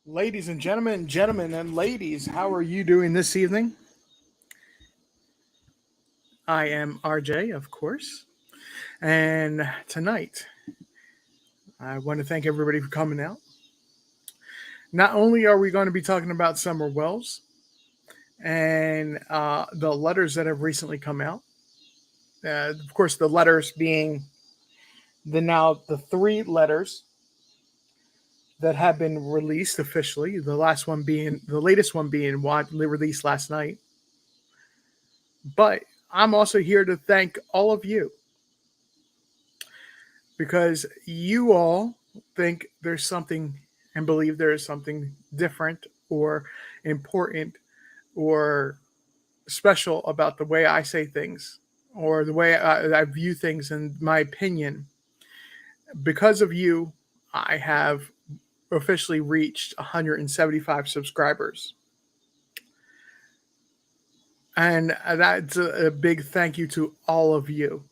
Ladies and gentlemen and ladies, how are you doing this evening? I am RJ, of course. And tonight, I want to thank everybody for coming out. Not only are we going to be talking about Summer Wells and the letters that have recently come out, of course, the letters being the three letters that have been released officially. The latest one being widely released last night. But I'm also here to thank all of you because you all think there's something and believe there is something different or important or special about the way I say things or the way I view things in my opinion. Because of you, I have officially reached 175 subscribers. And that's a big thank you to all of you.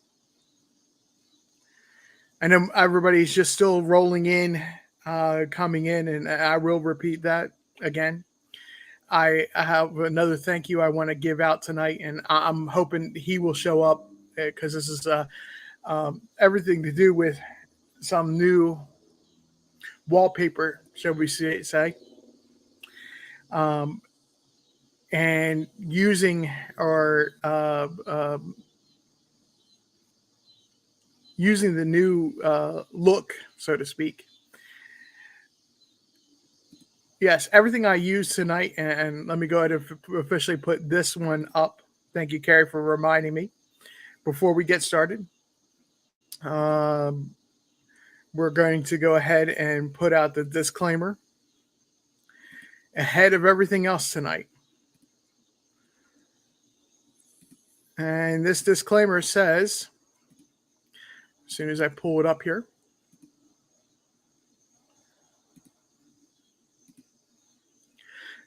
I know everybody's just still rolling in, coming in, and I will repeat that again. I have another thank you I want to give out tonight, and I'm hoping he will show up because this is everything to do with some new wallpaper, shall we say, um, and using or using the new look, so to speak. Yes, everything I use tonight, and let me go ahead and officially put this one up. Thank you, Carrie, for reminding me. Before we get started, we're going to go ahead and put out the disclaimer ahead of everything else tonight. And this disclaimer says, as soon as I pull it up here,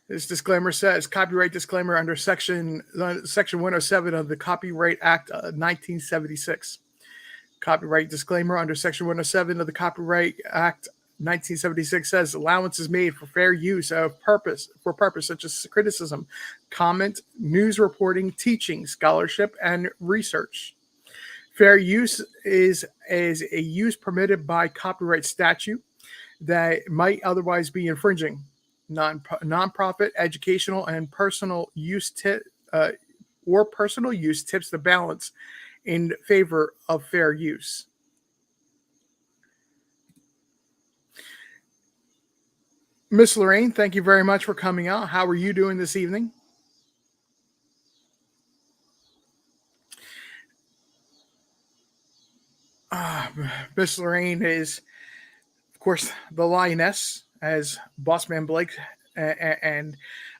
this disclaimer says copyright disclaimer under section 107 of the Copyright Act 1976. Copyright disclaimer under section 107 of the Copyright Act 1976 says allowance is made for fair use of purpose such as criticism, comment, news reporting, teaching, scholarship, and research. Fair use is a use permitted by copyright statute that might otherwise be infringing. Non-profit, educational, and personal use personal use tips the balance in favor of fair use. Miss Lorraine, thank you very much for coming out. How are you doing this evening? Miss Lorraine is, of course, the lioness, as Bossman Blake and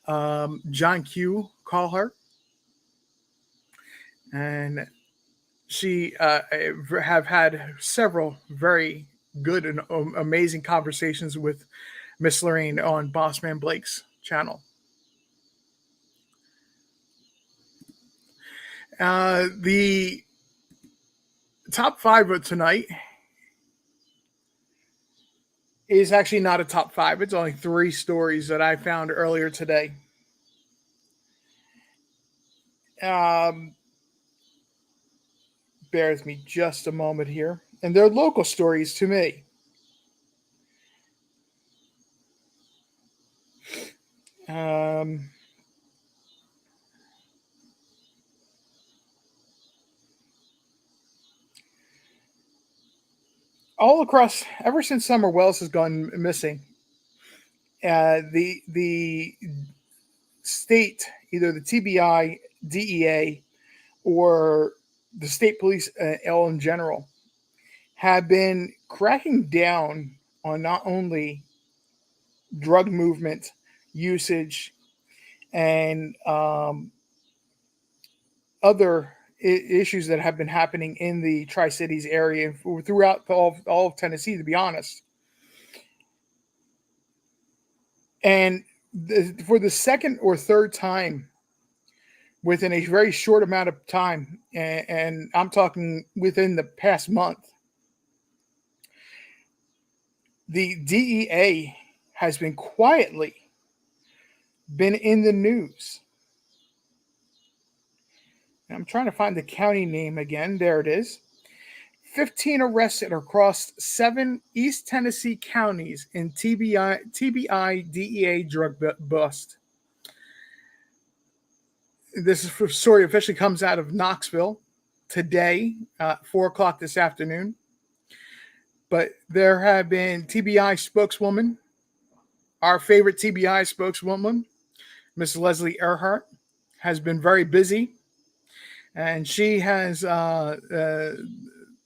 John Q call her. And she have had several very good and amazing conversations with Miss Lorraine on Bossman Blake's channel. The top five of tonight is actually not a top five. It's only three stories that I found earlier today. Bear with me just a moment here. And they're local stories to me. All across, ever since Summer Wells has gone missing, the state, either the TBI, DEA, or the state police in general, have been cracking down on not only drug movement usage and other issues that have been happening in the Tri-Cities area throughout all of Tennessee, to be honest. And for the second or third time within a very short amount of time, and I'm talking within the past month, the DEA has been quietly been in the news. I'm trying to find the county name again. There it is. 15 arrested across 7 East Tennessee counties in TBI DEA drug bust. This story officially comes out of Knoxville today, 4 o'clock this afternoon. But there have been TBI spokeswoman, our favorite TBI spokeswoman, Miss Leslie Earhart, has been very busy. And she has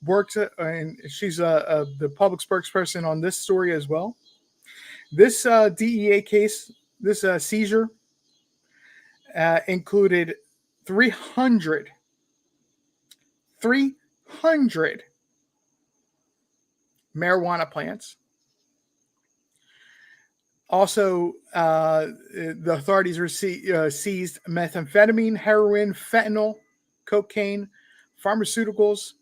worked, and she's the public spokesperson on this story as well. This DEA case, this seizure, included 300 marijuana plants. Also, the authorities seized methamphetamine, heroin, fentanyl, cocaine, pharmaceuticals,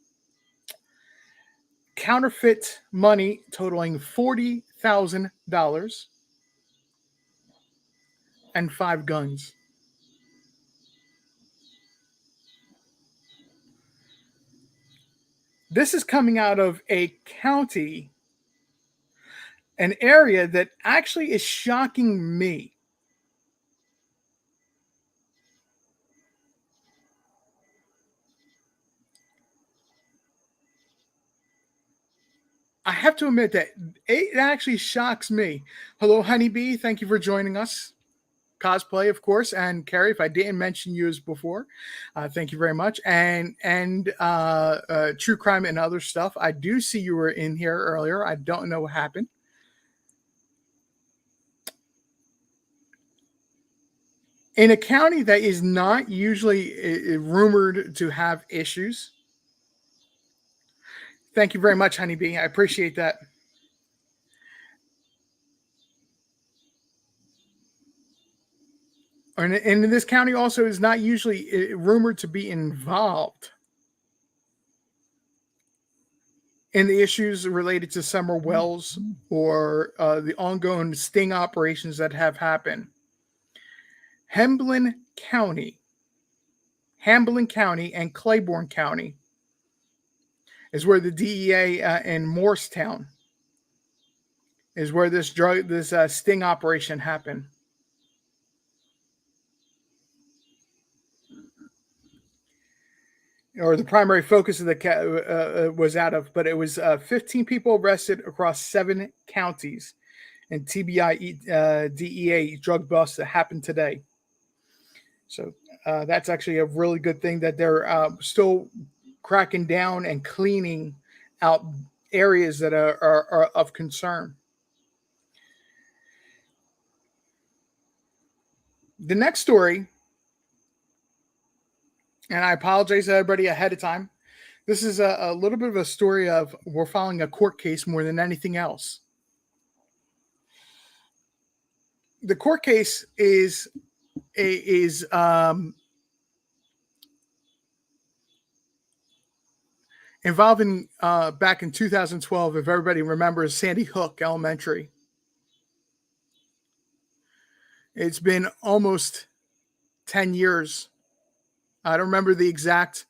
counterfeit money totaling $40,000, and 5 guns. This is coming out of a county, an area that actually is shocking me. I have to admit that it actually shocks me. Hello, Honeybee. Thank you for joining us. Cosplay, of course, and Carrie, if I didn't mention you as before, thank you very much. And True Crime and other stuff. I do see you were in here earlier. I don't know what happened. In a county that is not usually rumored to have issues. Thank you very much, Honeybee. I appreciate that. And in this county also is not usually rumored to be involved in the issues related to Summer Wells or the ongoing sting operations that have happened. Hamblen County and Claiborne County is where the DEA in Morristown is where this sting operation happened. Or the primary focus of the was out of, but it was 15 people arrested across 7 counties in TBI DEA drug bust that happened today. So that's actually a really good thing that they're still cracking down and cleaning out areas that are of concern. The next story, and I apologize to everybody ahead of time. This is a little bit of a story of we're following a court case more than anything else. The court case is involving back in 2012, if everybody remembers Sandy Hook Elementary. It's been almost 10 years. I don't remember the exact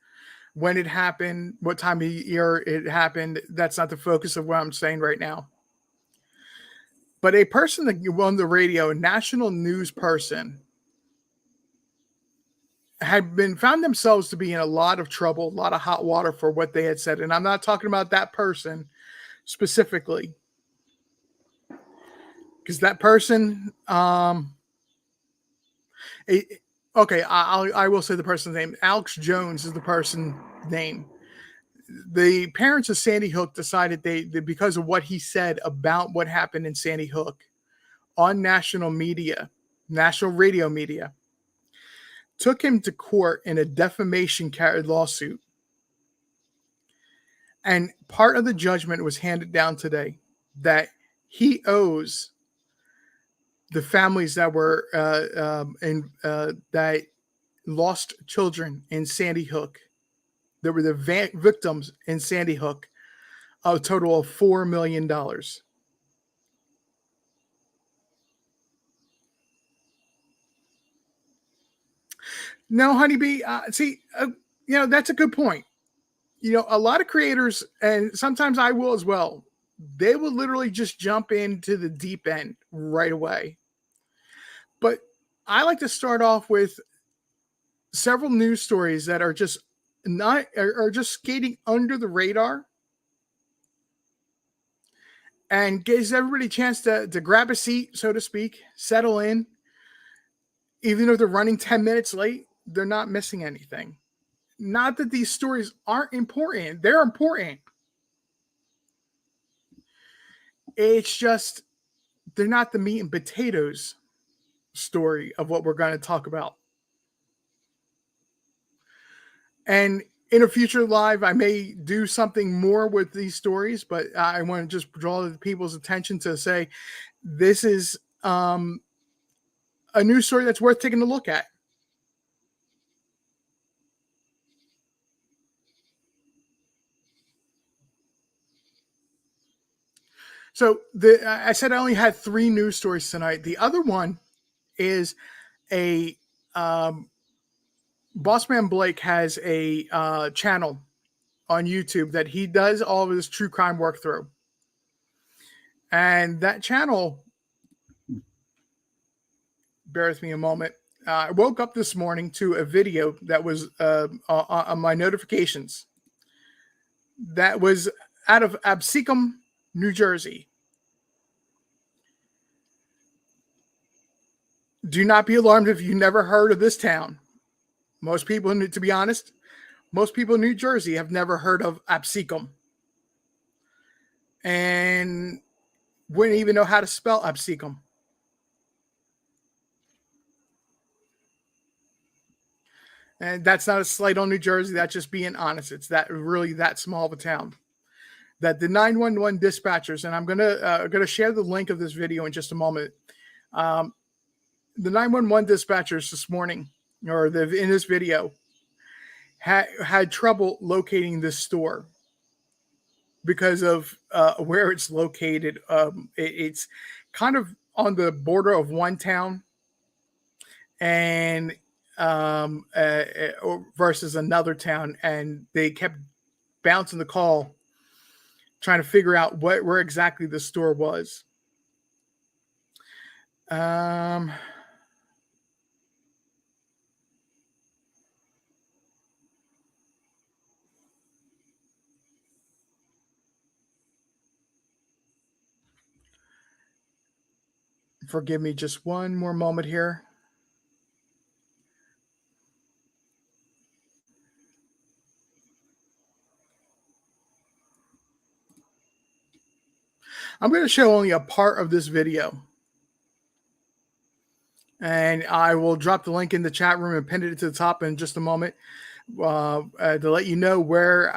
when it happened, what time of year it happened. That's not the focus of what I'm saying right now. But a person that on the radio, a national news person, had been found themselves to be in a lot of trouble, a lot of hot water for what they had said. And I'm not talking about that person specifically, because that person, okay, I will say the person's name. Alex Jones is the person's name. The parents of Sandy Hook decided they because of what he said about what happened in Sandy Hook on national media, national radio media, took him to court in a defamation lawsuit. And part of the judgment was handed down today that he owes the families that were that lost children in Sandy Hook, that were the victims in Sandy Hook, a total of $4 million. No, Honeybee. That's a good point. A lot of creators, and sometimes I will as well, they will literally just jump into the deep end right away. But I like to start off with several news stories that are just just skating under the radar, and gives everybody a chance to grab a seat, so to speak, settle in. Even if they're running 10 minutes late, they're not missing anything. Not that these stories aren't important. They're important. It's just they're not the meat and potatoes story of what we're going to talk about. And in a future live, I may do something more with these stories, but I want to just draw the people's attention to say this is a news story that's worth taking a look at. So I said I only had 3 news stories tonight. The other one is a Bossman Blake has a channel on YouTube that he does all of his true crime work through. And that channel, bear with me a moment. I woke up this morning to a video that was on my notifications that was out of Absecon, New Jersey. Do not be alarmed if you never heard of this town. Most people, to be honest, most people in New Jersey have never heard of Absecon and wouldn't even know how to spell Absecon. And that's not a slight on New Jersey. That's just being honest. It's that small of a town. That the 911 dispatchers, and I'm gonna share the link of this video in just a moment. The 911 dispatchers this morning, in this video, had trouble locating this store because of where it's located. It's kind of on the border of one town and versus another town, and they kept bouncing the call, trying to figure out where exactly the store was. Forgive me just one more moment here. I'm going to show only a part of this video. And I will drop the link in the chat room and pin it to the top in just a moment to let you know where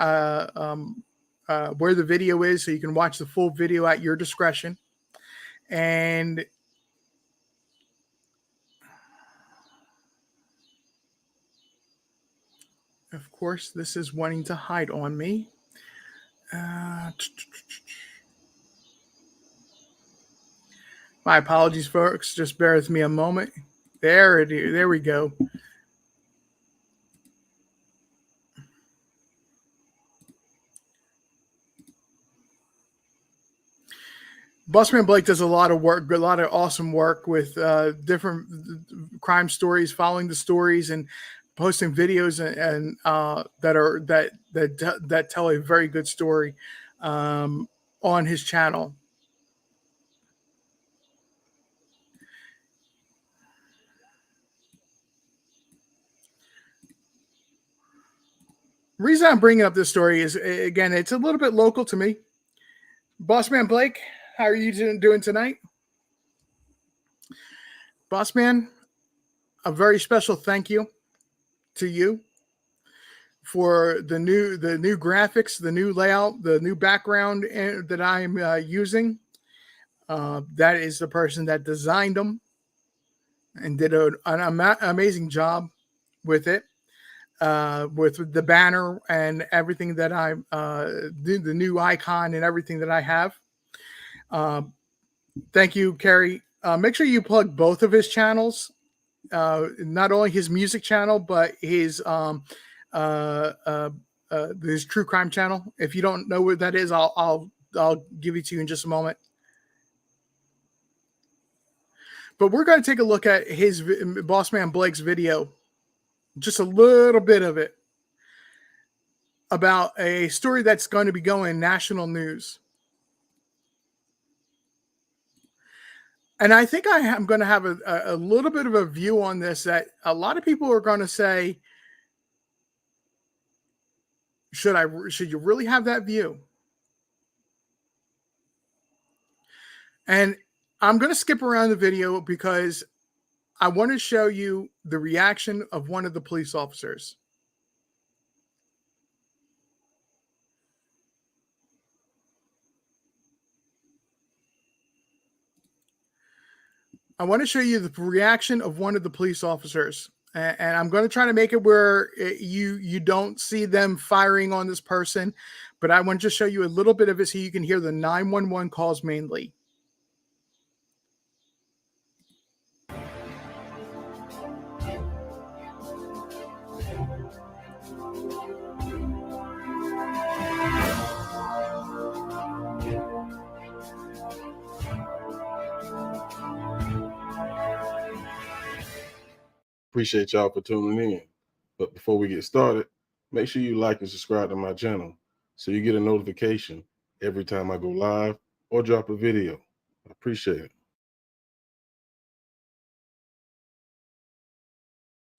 the video is, so you can watch the full video at your discretion. And of course, this is wanting to hide on me. My apologies, folks. Just bear with me a moment. There it is. There we go. Bossman Blake does a lot of work, a lot of awesome work with different crime stories, following the stories, and posting videos and that tell a very good story on his channel. The reason I'm bringing up this story is, again, it's a little bit local to me. Bossman Blake, how are you doing tonight? Bossman, a very special thank you to you for the new graphics, the new layout, the new background that I'm using. That is the person that designed them and did an amazing job with it. With the banner and everything that I the new icon and everything that I have. Thank you, Kerry. Make sure you plug both of his channels not only his music channel, but his true crime channel. If you don't know what that is, I'll give it to you in just a moment. But we're going to take a look at his Bossman Blake's video, just a little bit of it, about a story that's going to be going national news. And I think I'm going to have a little bit of a view on this that a lot of people are going to say, should you really have that view? And I'm going to skip around the video because I want to show you the reaction of one of the police officers. I want to show you the reaction of one of the police officers. And I'm going to try to make it where you don't see them firing on this person, but I want to just show you a little bit of it so you can hear the 911 calls mainly. Appreciate y'all for tuning in. But before we get started, make sure you like and subscribe to my channel so you get a notification every time I go live or drop a video. I appreciate it.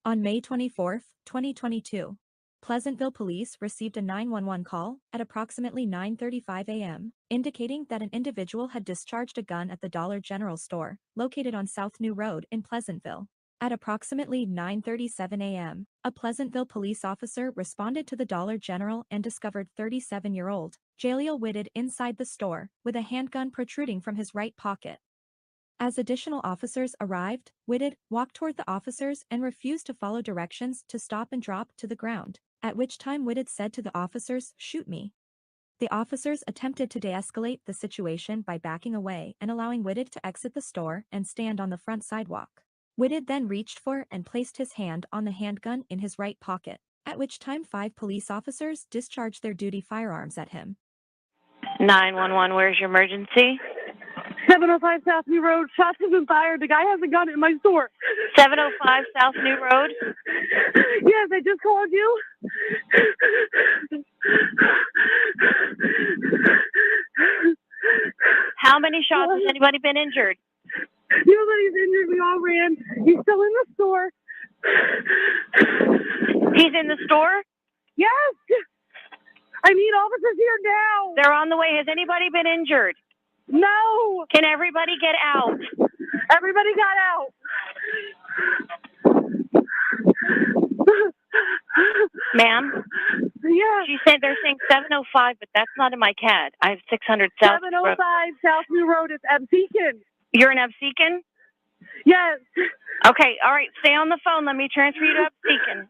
On May 24, 2022, Pleasantville Police received a 911 call at approximately 9:35 a.m., indicating that an individual had discharged a gun at the Dollar General store, located on South New Road in Pleasantville. At approximately 9:37 a.m., a Pleasantville police officer responded to the Dollar General and discovered 37-year-old Jaleel Whitted inside the store, with a handgun protruding from his right pocket. As additional officers arrived, Whitted walked toward the officers and refused to follow directions to stop and drop to the ground, at which time Whitted said to the officers, "Shoot me." The officers attempted to de-escalate the situation by backing away and allowing Whitted to exit the store and stand on the front sidewalk. Whitted then reached for and placed his hand on the handgun in his right pocket, at which time 5 police officers discharged their duty firearms at him. 911, where's your emergency? 705 South New Road. Shots have been fired. The guy has a gun in my store. 705 South New Road? Yes, I just called you. How many shots? Has anybody been injured? Nobody's injured. We all ran. He's still in the store. He's in the store? Yes. I need officers here now. They're on the way. Has anybody been injured? No. Can everybody get out? Everybody got out. Ma'am? Yeah. She said they're saying 705, but that's not in my CAD. I have 600 South. 705 South New Road. It's Absecon. You're in Absecon? Yes. Okay, all right. Stay on the phone. Let me transfer you to Absecon.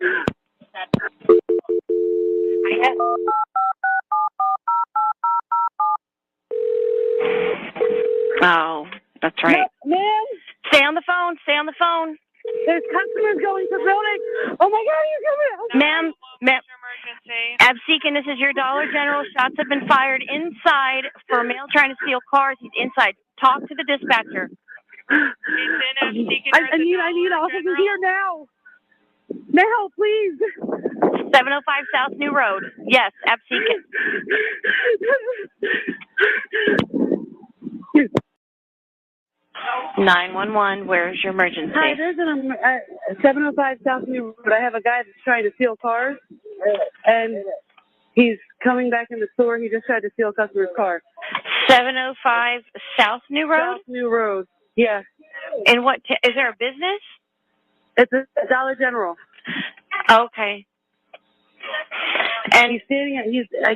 Oh, that's right. Ma'am? Stay on the phone. Stay on the phone. There's customers going to the building. Oh my God, you're coming. Ma'am, Absecon, this is your Dollar General. Shots have been fired inside for a male trying to steal cars. He's inside. Talk to the dispatcher. I need officers here now. Now, please. 705 South New Road. Yes, Absecon. 911, where's your emergency? Hi, there's 705 South New Road. I have a guy that's trying to steal cars, and he's coming back in the store. He just tried to steal a customer's car. 705 South New Road? South New Road, yeah. And what, is there a business? It's a Dollar General. Okay. And he's standing at,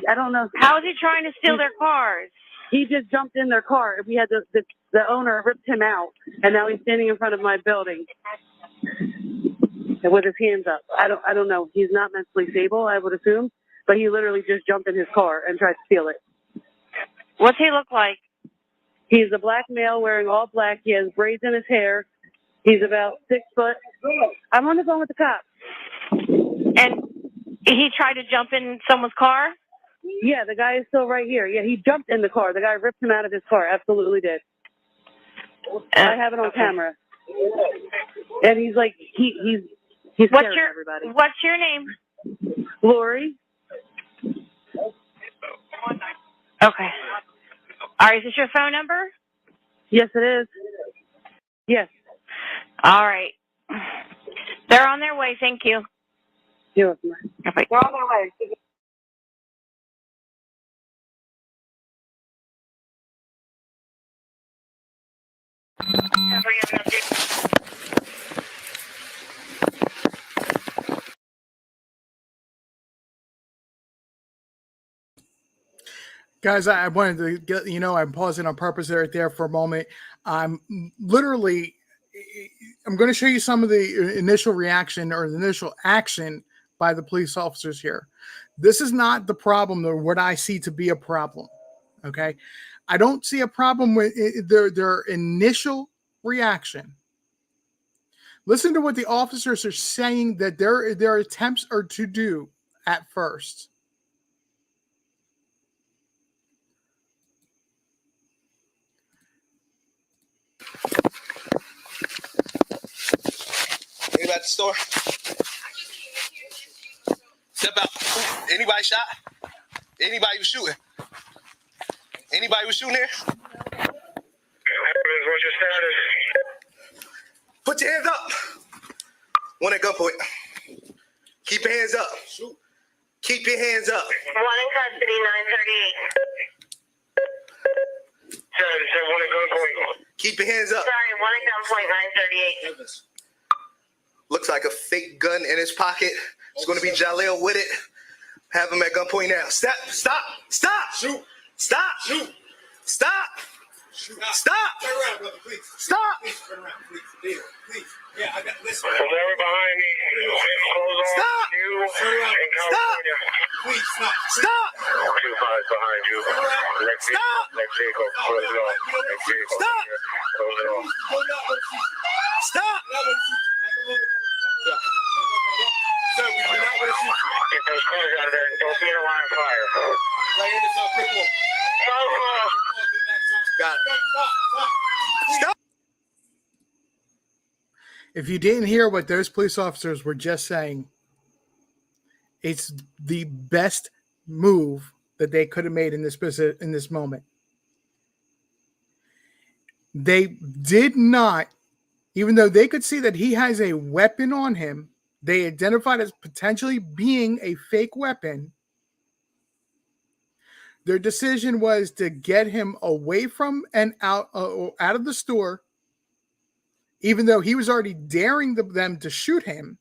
I don't know. How is he trying to steal their cars? He just jumped in their car. We had the owner ripped him out, and now he's standing in front of my building with his hands up. I don't know. He's not mentally stable, I would assume, but he literally just jumped in his car and tried to steal it. What's he look like? He's a black male wearing all black. He has braids in his hair. He's about 6 foot. I'm on the phone with the cop. And he tried to jump in someone's car? Yeah, the guy is still right here. Yeah, he jumped in the car. The guy ripped him out of his car. Absolutely did. I have it on camera. And he's like, he's scaring everybody. What's your name? Lori? Okay. All right, is this your phone number? Yes, it is. Yes. All right. They're on their way. Thank you. You're welcome. Okay. They're on their way. Guys, I wanted to get, I'm pausing on purpose right there for a moment. I'm going to show you some of the initial reaction or the initial action by the police officers here. This is not the problem or what I see to be a problem. Okay. I don't see a problem with their initial reaction. Listen to what the officers are saying that their attempts are to do at first. Anybody at the store? Step out. Anybody shot? Anybody was shooting? Anybody was shooting there? What's your status? Put your hands up. One at gunpoint. Keep your hands up. Keep your hands up. One in custody, 938. Sir, one at gunpoint. Keep your hands up. Sorry, one at gunpoint, 938. Looks like a fake gun in his pocket. It's going to be Jaleel with it. Have him at gunpoint now. Stop. Stop. Shoot. Stop. Shoot. Stop. Stop. Turn around, brother, please. Stop. Please turn around, please. Please. Yeah, I got this. Whoever behind me, close on Stop. you Turn around. in California. Please stop. Stop. 2-5 behind you. Next Stop. vehicle, close it off. Next vehicle, Stop. close it off. Stop. Sir, we do not want to shoot. Get those cars out of there and don't be in a line of fire. Right here, this brick wall. Got it. Stop. If you didn't hear what those police officers were just saying, it's the best move that they could have made in this moment. They did not, even though they could see that he has a weapon on him, they identified as potentially being a fake weapon. Their decision was to get him away from and out of the store, even though he was already daring them to shoot him.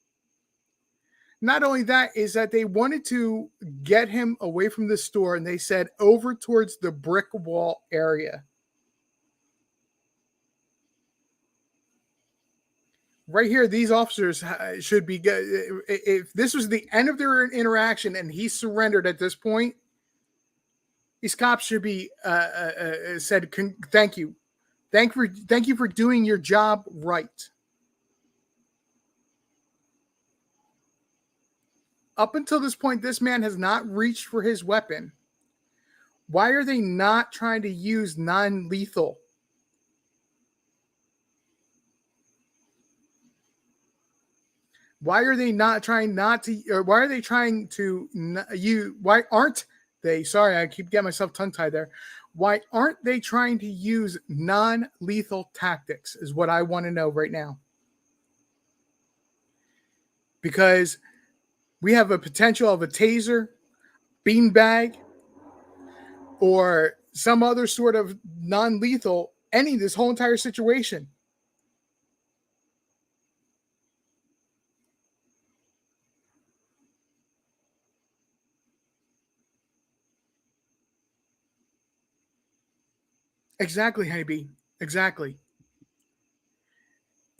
Not only that, is that they wanted to get him away from the store, and they said over towards the brick wall area. Right here, these officers should be, if this was the end of their interaction and he surrendered at this point, these cops should be said, thank you. Thank you for doing your job right. Up until this point, this man has not reached for his weapon. Why are they not trying to use non-lethal? Why are they not trying not to, or why are they trying to use, why aren't they, sorry, I keep getting myself tongue-tied there. Why aren't they trying to use non-lethal tactics is what I want to know right now. Because we have a potential of a taser, beanbag, or some other sort of non-lethal ending this whole entire situation. Exactly, Honeybee. Exactly.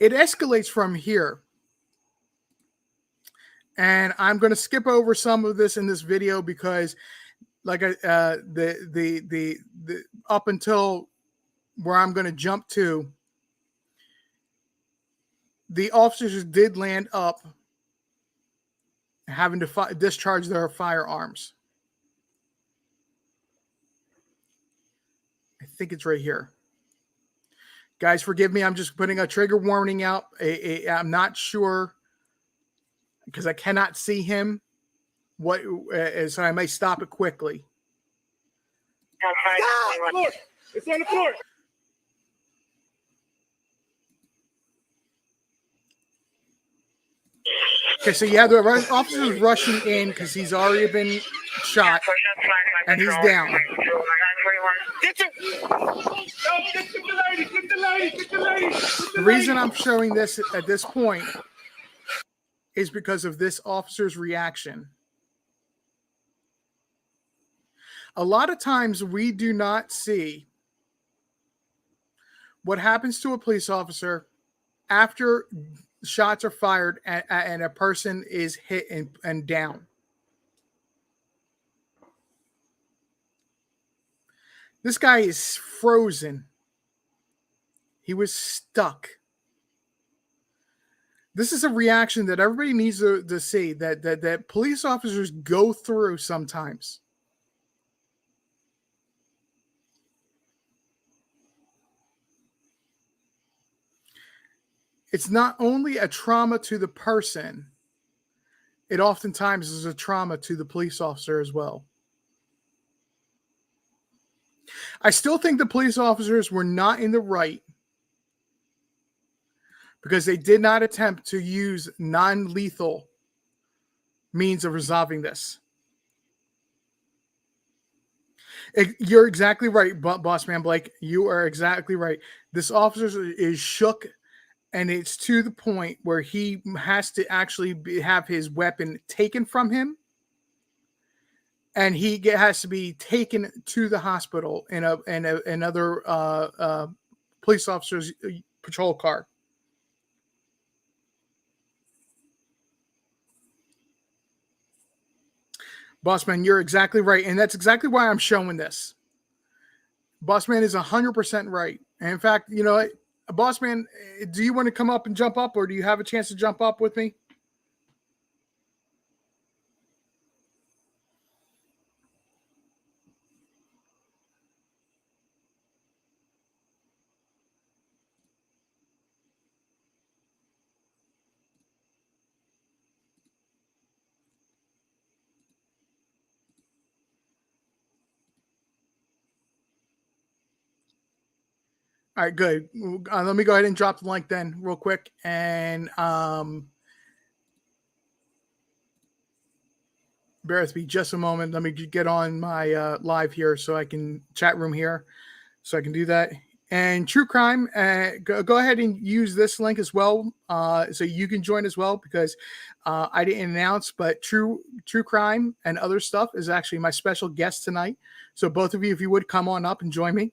It escalates from here. And I'm going to skip over some of this in this video because, like, the up until where I'm going to jump to, the officers did land up having to discharge their firearms. I think it's right here. Guys, forgive me. I'm just putting a trigger warning out. I'm not sure because I cannot see him. So I may stop it quickly. Stop! Look, it's on the floor. Okay, so yeah, the officer's rushing in because he's already been shot and he's down. Get the lady. The reason I'm showing this at this point is because of this officer's reaction. A lot of times we do not see what happens to a police officer after shots are fired and a person is hit and down. This guy is frozen. He was stuck. This is a reaction that everybody needs to see that police officers go through sometimes. It's not only a trauma to the person, it oftentimes is a trauma to the police officer as well. I still think the police officers were not in the right because they did not attempt to use non-lethal means of resolving this. You're exactly right, Boss Man Blake. You are exactly right. This officer is shook, and it's to the point where he has to actually have his weapon taken from him, and he has to be taken to the hospital in another police officer's patrol car. Bossman, you're exactly right, and that's exactly why I'm showing this. Bossman is 100% right. And in fact, you know, Bossman, do you want to come up and jump up, or do you have a chance to jump up with me? All right, good. Let me go ahead and drop the link then real quick. And bear with me just a moment. Let me get on my live here so I can chat room here so I can do that. And True Crime, go ahead and use this link as well so you can join as well because I didn't announce, but True Crime and other stuff is actually my special guest tonight. So both of you, if you would come on up and join me.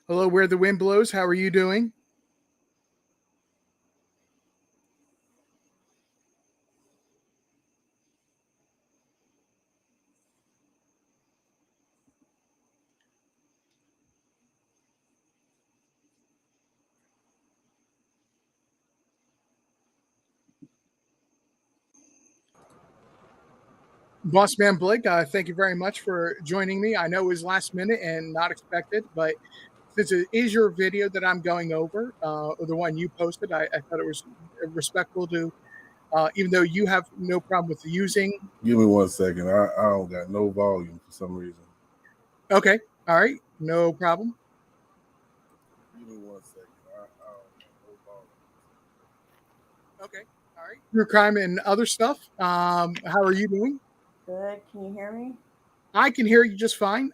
Hello, Where the Wind Blows. How are you doing? Boss Man Blake, thank you very much for joining me. I know it was last minute and not expected, but since it is your video that I'm going over, or the one you posted, I thought it was respectful to, even though you have no problem with using. Give me 1 second. I don't got no volume for some reason. Okay. All right. No problem. Give me 1 second. I don't got no volume. Okay. All right. true crime and other stuff. How are you doing? Good. Can you hear me? I can hear you just fine.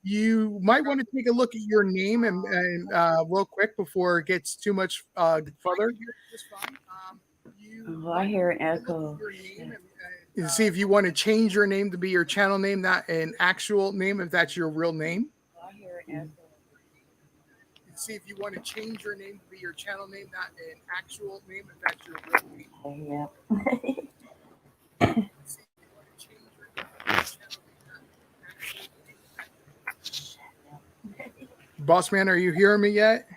You might want to take a look at your name and real quick before it gets too much further. Oh, I hear an echo. And see if you want to change your name to be your channel name, not an actual name, if that's your real name. I hear an echo. See if you want to change your name to be your channel name, not an actual name, if that's your real name. Oh, yeah. See if you want to change your name to be your channel name, not an actual name. Boss man, are you hearing me yet?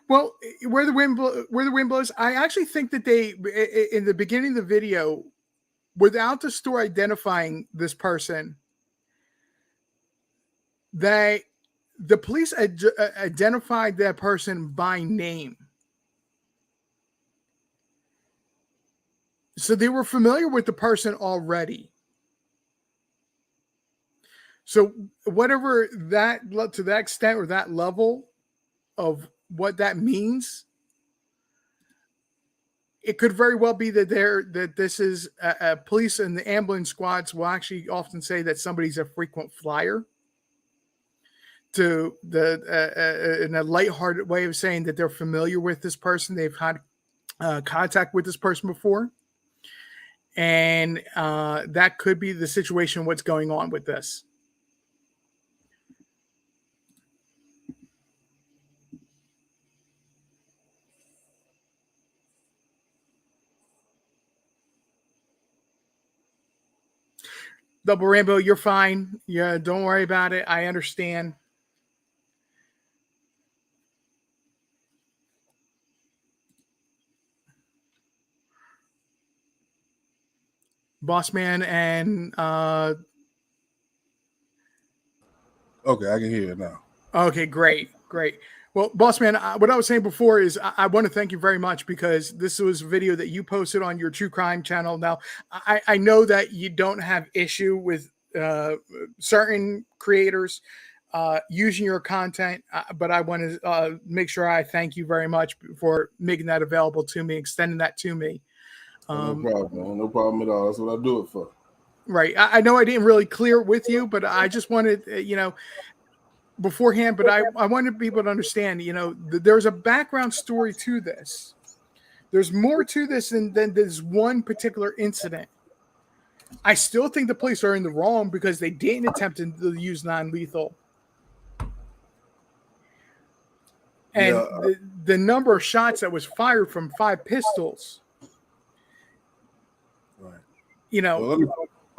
Well, where the wind blows, I actually think that they, in the beginning of the video, without the store identifying this person, the police identified that person by name. So they were familiar with the person already. So whatever that, to that extent or that level of what that means, it could very well be that this is a police and the ambulance squads will actually often say that somebody's a frequent flyer, to the in a lighthearted way of saying that they're familiar with this person, they've had contact with this person before, and that could be the situation. What's going on with this? Double Rainbow, you're fine. Yeah, don't worry about it. I understand. Boss man and Okay, I can hear it now. okay, great. Well, boss man, what I was saying before is I want to thank you very much, because this was a video that you posted on your true crime channel. Now, I know that you don't have issue with certain creators using your content, but I want to make sure I thank you very much for making that available to me, extending that to me. No problem, man. No problem at all. That's what I do it for. Right. I know I didn't really clear it with you, but I just wanted, beforehand, but I wanted people to understand, there's a background story to this. There's more to this than this one particular incident. I still think the police are in the wrong because they didn't attempt to use non-lethal. And the number of shots that was fired from 5 pistols. Right. Well,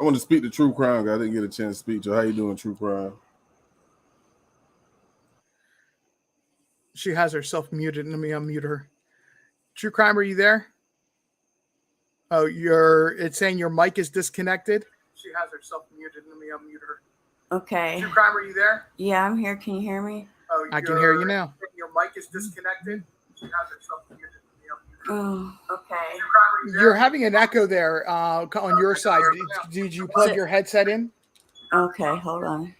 I want to speak to True Crime. I didn't get a chance to speak to her. How you doing, True Crime? She has herself muted. Let me unmute her. True Crime, are you there? Oh, it's saying your mic is disconnected. She has herself muted. Let me unmute her. Okay. True Crime, are you there? Yeah, I'm here. Can you hear me? Oh, I can hear you now. Your mic is disconnected. She has herself muted. Oh, okay. You're having an echo there on your side. Did you plug your headset in? Okay, hold on.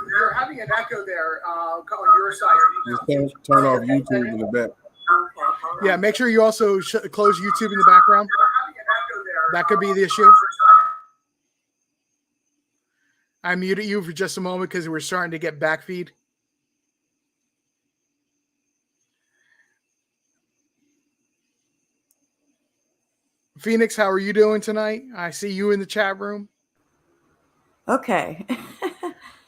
You're having an echo there on your side. Just turn off YouTube in the back. Yeah, make sure you also close YouTube in the background. That could be the issue. I muted you for just a moment because we're starting to get back feed. Phoenix, how are you doing tonight? I see you in the chat room. Okay.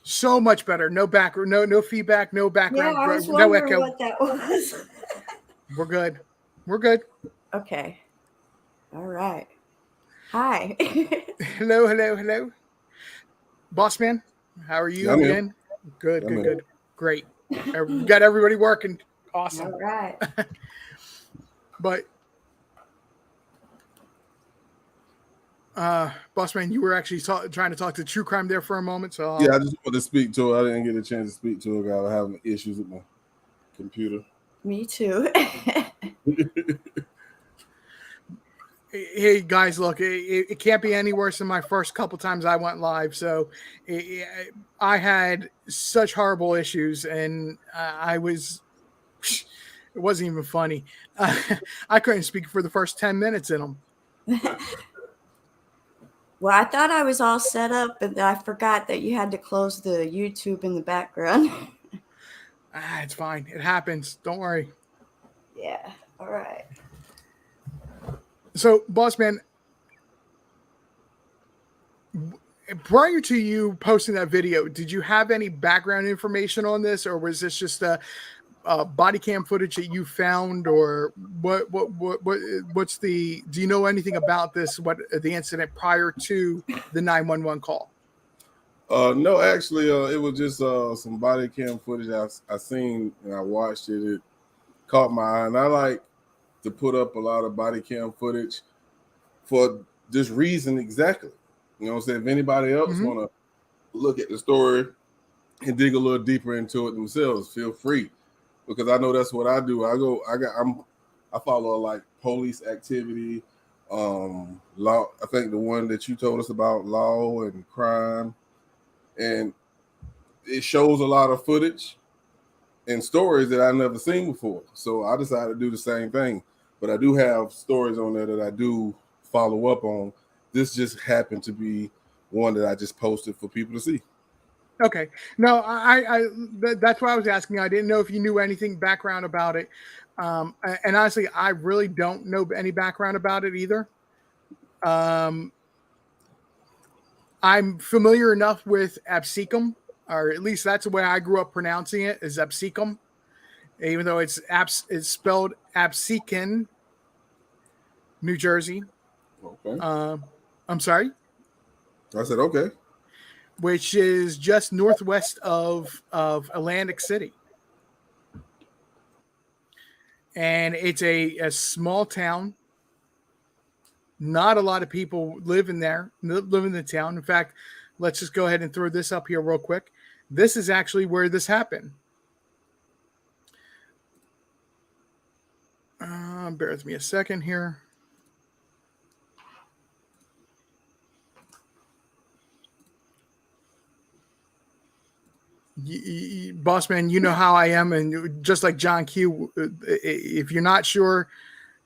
So much better. No background, no feedback, no background, Yeah, I was no wondering echo. what that was. We're good. We're good. Okay. All right. Hi. Hello. Boss man, how are you again? Good. Great. We got everybody working. Awesome. All right. But boss man, you were actually trying to talk to True Crime there for a moment. So yeah, I just wanted to speak to her. I didn't get a chance to speak to her. I was having issues with my computer. Me too. Hey guys, look, it can't be any worse than my first couple times I went live. So I had such horrible issues, and I was, it wasn't even funny. I couldn't speak for the first 10 minutes in them. Well, I thought I was all set up, but I forgot that you had to close the YouTube in the background. It's fine. It happens. Don't worry. Yeah. All right. So, boss man, prior to you posting that video, did you have any background information on this, or was this just a body cam footage that you found, or what's the? Do you know anything about this? What the incident prior to the 911 call? No, actually, it was just some body cam footage I seen and I watched it. It caught my eye, and I like to put up a lot of body cam footage for this reason exactly. You know what I'm saying? If anybody else want to look at the story and dig a little deeper into it themselves, feel free, because I know that's what I do. I follow like police activity, law. I think the one that you told us about, law and crime, and it shows a lot of footage and stories that I've never seen before. So I decided to do the same thing. But I do have stories on there that I do follow up on. This just happened to be one that I just posted for people to see. Okay. No, that's why I was asking. I didn't know if you knew anything background about it. And honestly, I really don't know any background about it either. I'm familiar enough with Absecon, or at least that's the way I grew up pronouncing it, is Absecon, even though it's spelled Absecon, New Jersey. Okay. I'm sorry? I said, okay. Which is just northwest of Atlantic City. And it's a small town. Not a lot of people live in the town. In fact, let's just go ahead and throw this up here real quick. This is actually where this happened. Bear with me a second here. Boss man, you know how I am, and just like John Q, if you're not sure,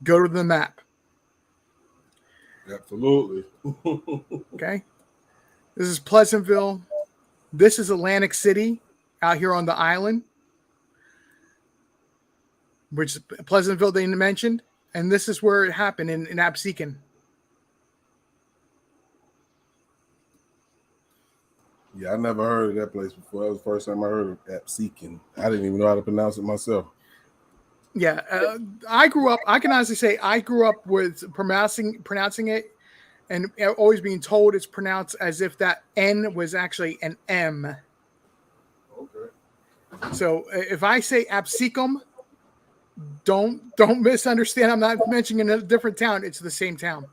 go to the map. Absolutely. Okay. This is Pleasantville. This is Atlantic City out here on the island, which Pleasantville they mentioned. And this is where it happened in Absecon. Yeah, I never heard of that place before. That was the first time I heard of Absecon. I didn't even know how to pronounce it myself. Yeah, I can honestly say I grew up with pronouncing it and always being told it's pronounced as if that N was actually an M. Okay. So if I say Absecon, don't misunderstand. I'm not mentioning a different town. It's the same town.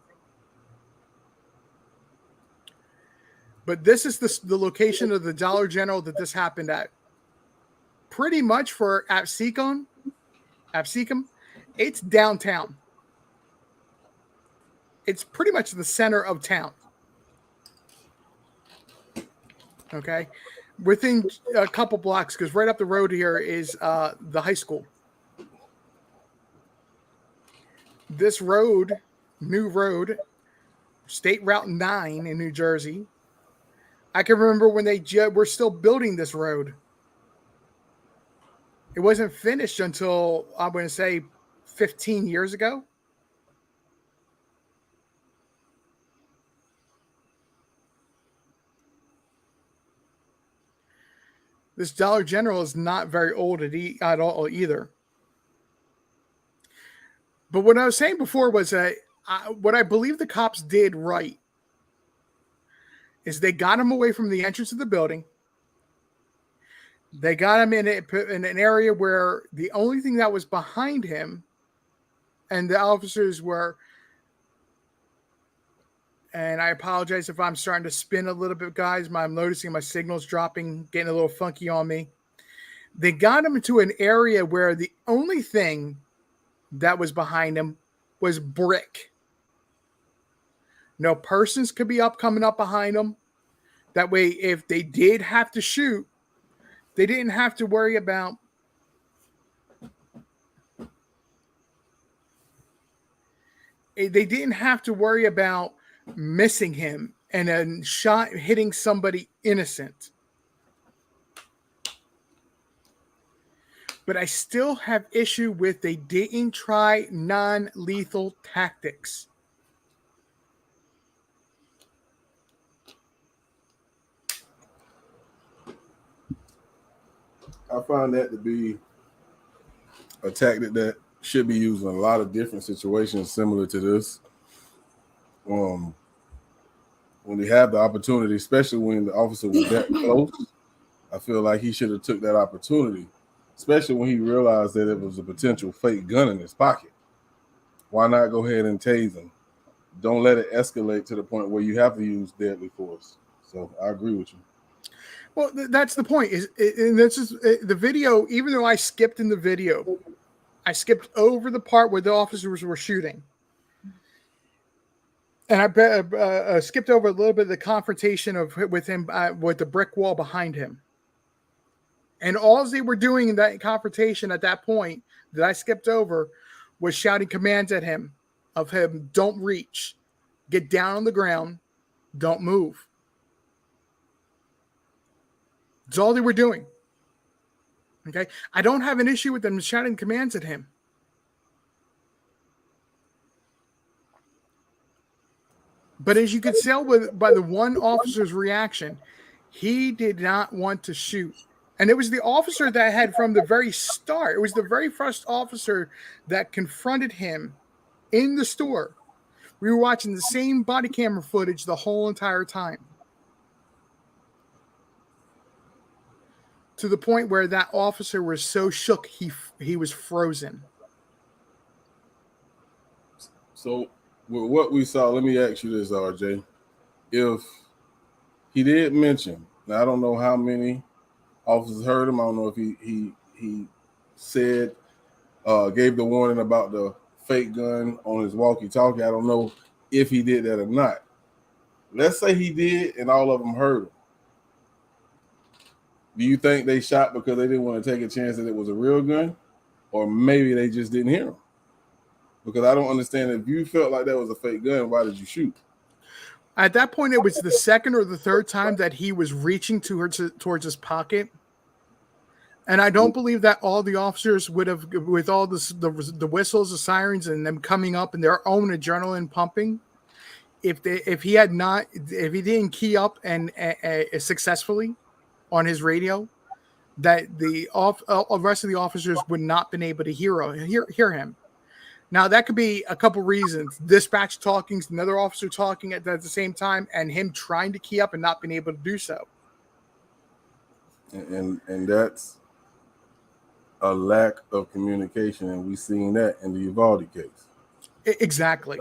But this is the location of the Dollar General that this happened at. Pretty much for Absecon, it's downtown. It's pretty much the center of town. Okay. Within a couple blocks, because right up the road here is the high school. This road, new road, State Route 9 in New Jersey. I can remember when they were still building this road. It wasn't finished until, I'm going to say, 15 years ago. This Dollar General is not very old at all either. But what I was saying before was that what I believe the cops did right is they got him away from the entrance of the building. They got him in an area where the only thing that was behind him and the officers were, and I apologize if I'm starting to spin a little bit, guys. I'm noticing my signal's dropping, getting a little funky on me. They got him into an area where the only thing that was behind him was brick. No persons could be coming up behind them. That way, if they did have to shoot, they didn't have to worry about missing him and a shot hitting somebody innocent. But I still have issue with they didn't try non-lethal tactics. I find that to be a tactic that should be used in a lot of different situations similar to this. When they have the opportunity, especially when the officer was that close, I feel like he should have took that opportunity, especially when he realized that it was a potential fake gun in his pocket. Why not go ahead and tase him? Don't let it escalate to the point where you have to use deadly force. So I agree with you. Well, that's the point. And this is the video. Even though I skipped in the video, I skipped over the part where the officers were shooting, and I skipped over a little bit of the confrontation with him with the brick wall behind him. And all they were doing in that confrontation at that point that I skipped over was shouting commands at him of him, don't reach, get down on the ground, don't move. That's all they were doing. Okay. I don't have an issue with them shouting commands at him. But as you could tell by the one officer's reaction, he did not want to shoot. And it was the officer that had from the very start. It was the very first officer that confronted him in the store. We were watching the same body camera footage the whole entire time. To the point where that officer was so shook, he was frozen. So with what we saw, let me ask you this, RJ. If he did mention, now I don't know how many officers heard him. I don't know if he said, gave the warning about the fake gun on his walkie-talkie. I don't know if he did that or not. Let's say he did and all of them heard him. Do you think they shot because they didn't want to take a chance that it was a real gun? Or maybe they just didn't hear him? Because I don't understand, if you felt like that was a fake gun, why did you shoot? At that point, it was the second or the third time that he was reaching towards his pocket. And I don't believe that all the officers would have, with all the whistles, the sirens, and them coming up and their own adrenaline pumping, if he didn't key up and successfully on his radio, that the rest of the officers would not been able to hear him. Now that could be a couple reasons: dispatch talking, another officer talking at the same time, and him trying to key up and not being able to do so. And that's a lack of communication, and we've seen that in the Uvalde case. Exactly.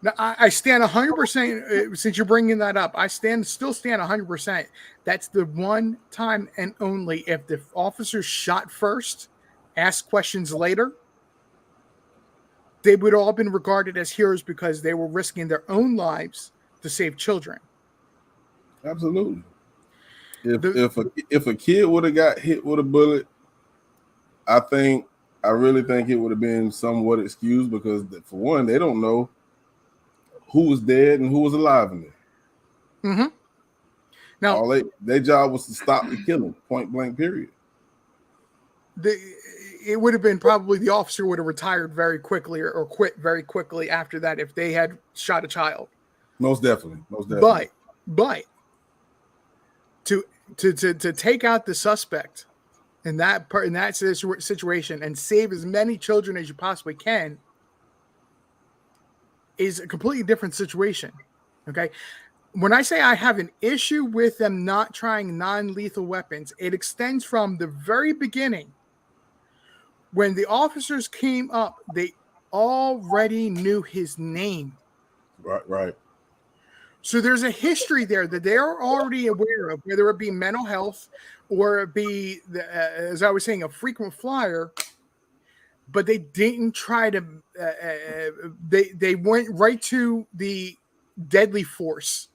Now, I stand 100%. Since you're bringing that up, I still stand 100%. That's the one time and only if the officers shot first, asked questions later, they would all been regarded as heroes because they were risking their own lives to save children. Absolutely. If a kid would have got hit with a bullet, I really think it would have been somewhat excused, because for one, they don't know who was dead and who was alive in there. Mm-hmm. Now, their job was to stop the killing, point blank, period. It would have been probably the officer would have retired very quickly or quit very quickly after that if they had shot a child. Most definitely. But to take out the suspect in that situation and save as many children as you possibly can is a completely different situation. Okay. When I say I have an issue with them not trying non-lethal weapons, it extends from the very beginning. When the officers came up, they already knew his name. Right. So there's a history there that they're already aware of, whether it be mental health or it be, as I was saying, a frequent flyer. but they didn't try to. They went right to the deadly force.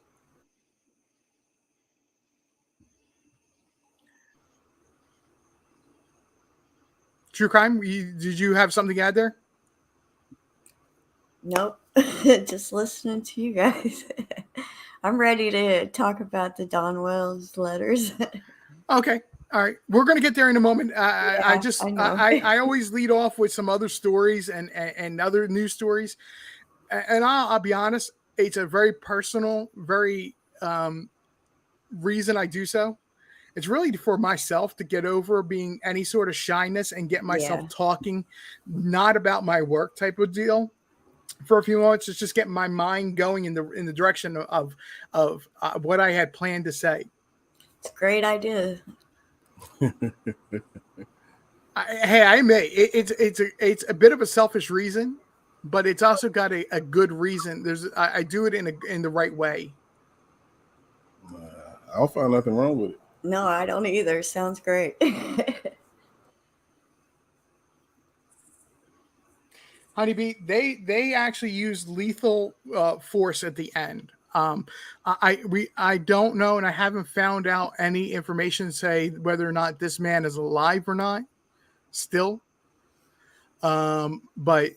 True crime. Did you have something to add there? Nope. Just listening to you guys. I'm ready to talk about the Don Wells letters. Okay. All right. We're going to get there in a moment. I know. I always lead off with some other stories and other news stories. And I'll be honest, it's a very personal, very reason I do so. It's really for myself to get over being any sort of shyness and get myself talking, not about my work type of deal. For a few moments, it's just getting my mind going in the direction of what I had planned to say. It's a great idea. I admit it's a bit of a selfish reason, but it's also got a good reason. I do it in the right way. I don't find nothing wrong with it. No, I don't either. Sounds great. Honeybee, they actually used lethal force at the end. I don't know, and I haven't found out any information say whether or not this man is alive or not. Still, but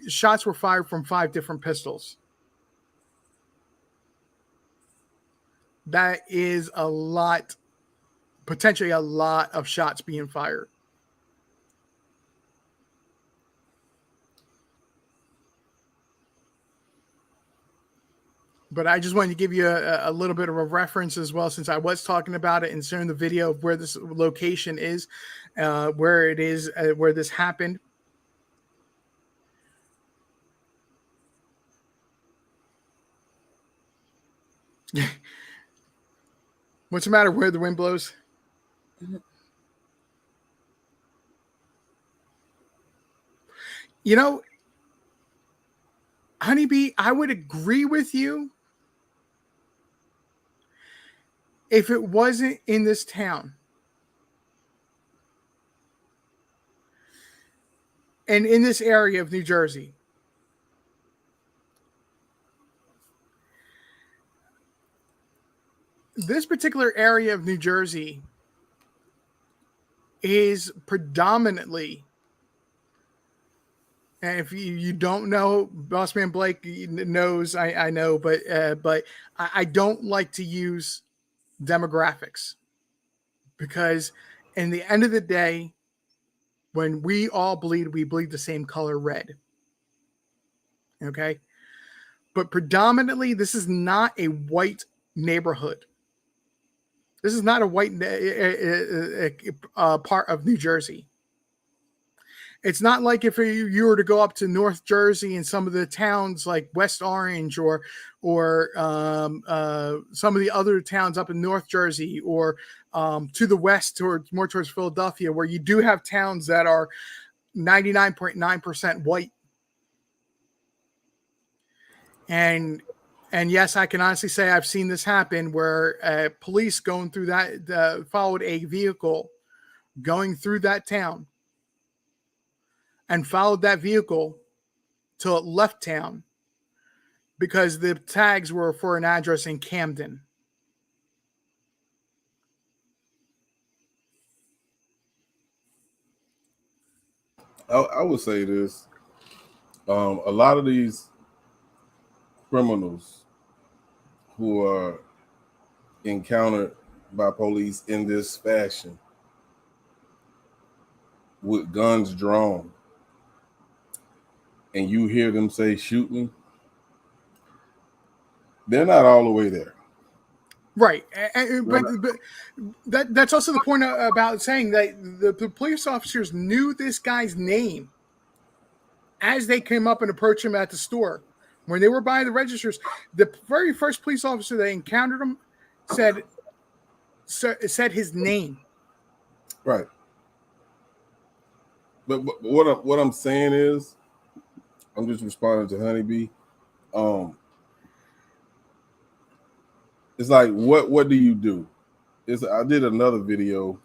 shots were fired from 5 different pistols. That is a lot, potentially a lot of shots being fired. But I just wanted to give you a little bit of a reference as well, since I was talking about it and sharing the video of where this location is, where it is, where this happened. What's the matter? Where the wind blows? You know, Honeybee, I would agree with you if it wasn't in this town. And in this area of New Jersey. This particular area of New Jersey is predominantly, and if you don't know, Bossman Blake knows, I know, but I don't like to use demographics, because in the end of the day, when we all bleed, we bleed the same color, red. Okay? But predominantly, this is not a white neighborhood. This is not a white part of New Jersey. It's not like if you were to go up to North Jersey and some of the towns like West Orange or some of the other towns up in North Jersey, or to the west more towards Philadelphia, where you do have towns that are 99.9% white. And yes, I can honestly say I've seen this happen, where police going through that followed a vehicle going through that town and followed that vehicle till it left town because the tags were for an address in Camden. I would say this. A lot of these criminals who are encountered by police in this fashion with guns drawn, and you hear them say, "Shoot me," they're not all the way there. Right. But that's also the point about saying that the police officers knew this guy's name as they came up and approached him at the store. When they were by the registers, the very first police officer that encountered him said his name. Right. But what I'm saying is, I'm just responding to Honeybee. It's like, what do you do? I did another video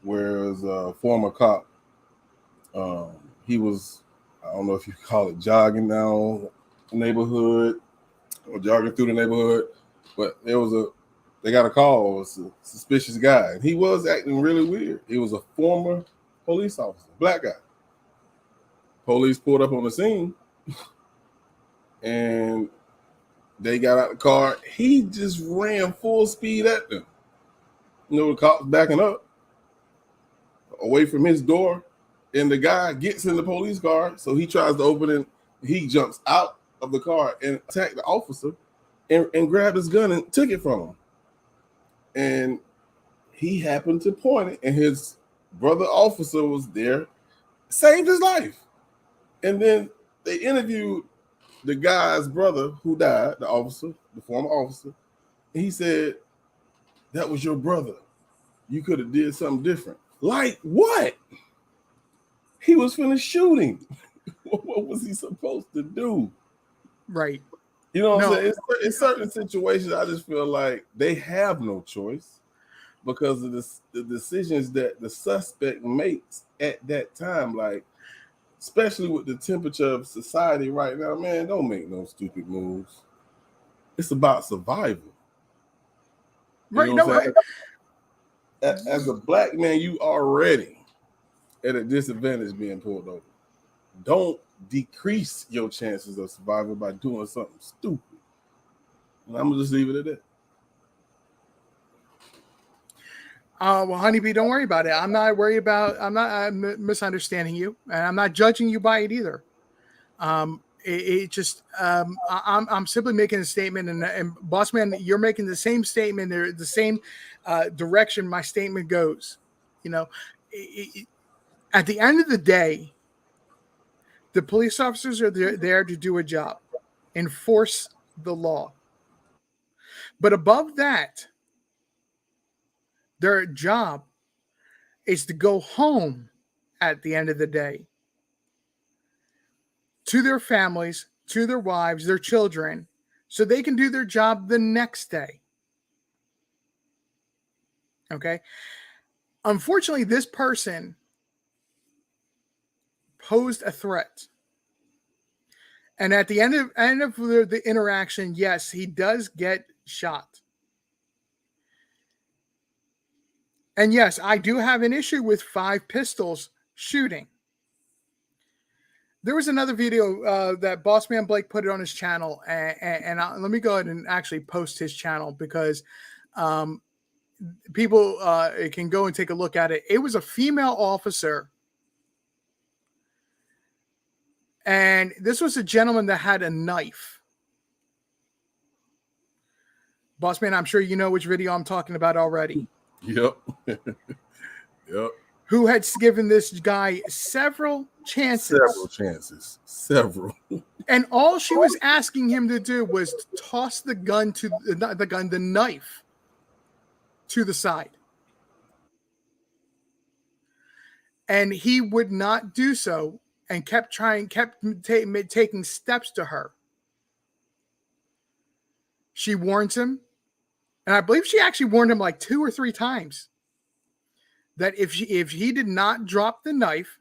whereas a former cop, he was, I don't know if you call it jogging down the neighborhood or jogging through the neighborhood, but they got a call. It was a suspicious guy, and he was acting really weird. He was a former police officer, black guy. Police pulled up on the scene, and they got out the car. He just ran full speed at them. You know, the cops backing up away from his door, and the guy gets in the police car, so he tries to open it. He jumps out of the car and attacked the officer and grabbed his gun and took it from him. And he happened to point it, and his brother officer was there, saved his life. And then they interviewed the guy's brother who died, the officer, the former officer, and he said, "That was your brother. You could have did something different." Like what? He was finished shooting. What was he supposed to do? Right. You know what I'm saying? In certain situations, I just feel like they have no choice because of the decisions that the suspect makes at that time. Like, especially with the temperature of society right now, man, don't make no stupid moves. It's about survival. Right. You know what I'm saying? As a black man, you already at a disadvantage being pulled over. Don't decrease your chances of survival by doing something stupid. And I'm gonna just leave it at that. Well, Honeybee, don't worry about it. I'm not misunderstanding you, and I'm not judging you by it either. I'm simply making a statement, and Boss Man, you're making the same statement, the same direction my statement goes. You know, at the end of the day, the police officers are there to do a job, enforce the law. But above that, their job is to go home at the end of the day to their families, to their wives, their children, so they can do their job the next day. Okay. Unfortunately, this person posed a threat. And at the end of the interaction, yes, he does get shot. And yes, I do have an issue with 5 pistols shooting. There was another video that Boss Man Blake put it on his channel, and let me go ahead and actually post his channel because people can go and take a look at it. It was a female officer, and this was a gentleman that had a knife. Boss Man, I'm sure you know which video I'm talking about already. Yep. Yep. Who had given this guy several chances. Several. And all she was asking him to do was to toss the gun to the knife to the side. And he would not do so and kept taking steps to her. She warns him. And I believe she actually warned him like 2 or 3 times that if he did not drop the knife,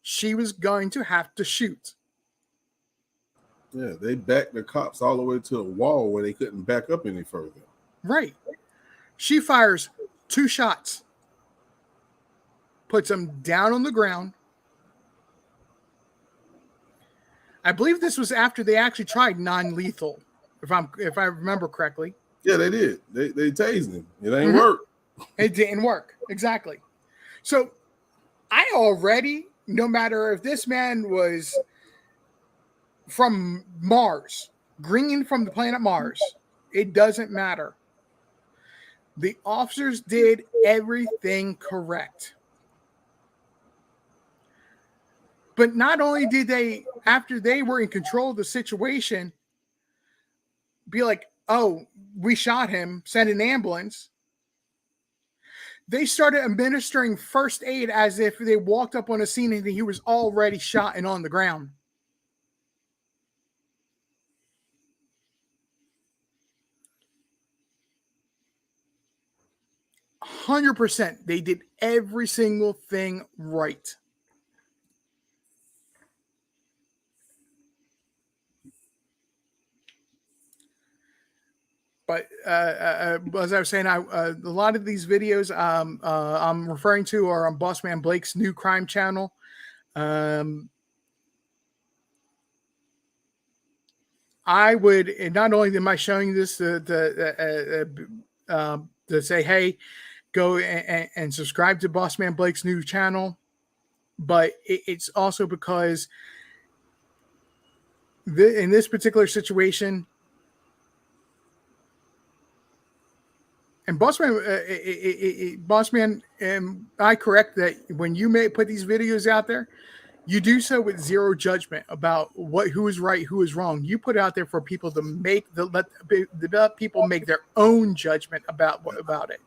she was going to have to shoot. Yeah, they backed the cops all the way to a wall where they couldn't back up any further. Right. She fires 2 shots, puts him down on the ground. I believe this was after they actually tried non-lethal, if I remember correctly. Yeah, they did. They tased him. It ain't work. It didn't work. Exactly. So I already, no matter if this man was from Mars, green from the planet Mars, it doesn't matter. The officers did everything correct. But not only did they, after they were in control of the situation, be like, oh, we shot him, send an ambulance. They started administering first aid as if they walked up on a scene and he was already shot and on the ground. 100%. They did every single thing right. But as I was saying, a lot of these videos I'm referring to are on Bossman Blake's new crime channel. I would, and not only am I showing this to say, hey, go and subscribe to Bossman Blake's new channel, but it's also because in this particular situation, and Bossman, am I correct that when you may put these videos out there, you do so with zero judgment about who is right, who is wrong. You put it out there for people to let people make their own judgment about it.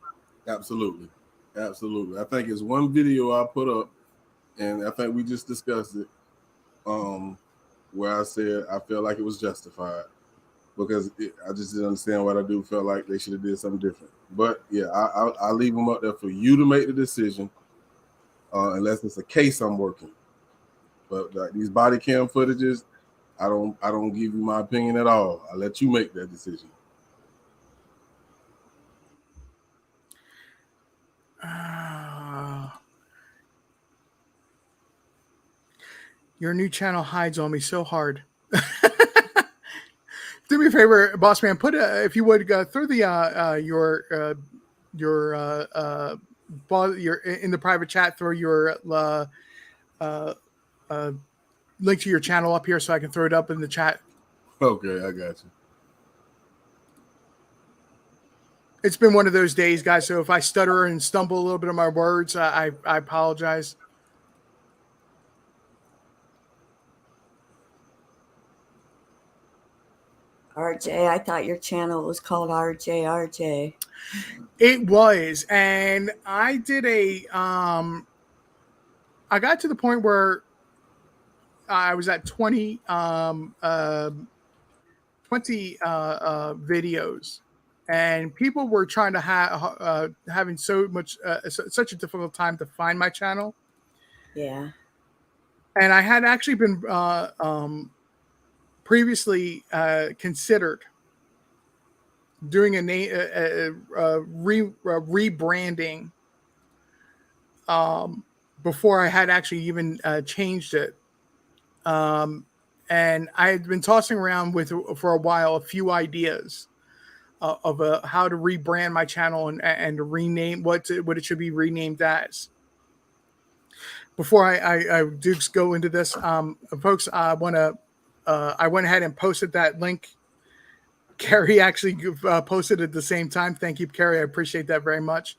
Absolutely. Absolutely. I think it's one video I put up, and I think we just discussed it, where I said I felt like it was justified because I just didn't understand what I do. Felt like they should have did something different. But yeah, I leave them up there for you to make the decision, unless it's a case I'm working. But like these body cam footages, I don't give you my opinion at all. I let you make that decision. Your new channel hides on me so hard. Do me a favor, boss man. Put if you would throw the your in the private chat. Throw your link to your channel up here so I can throw it up in the chat. Okay, I got you. It's been one of those days, guys. So if I stutter and stumble a little bit on my words, I apologize. RJ, I thought your channel was called RJ. It was, and I did I got to the point where I was at 20 videos, and people were trying to having such a difficult time to find my channel. Yeah. And I had actually been previously considered doing a rebranding before I had actually even changed it. And I had been tossing around for a while a few ideas of how to rebrand my channel and to rename what it should be renamed as. Before I do go into this, folks, I went ahead and posted that link. Carrie actually posted at the same time. Thank you, Carrie. I appreciate that very much.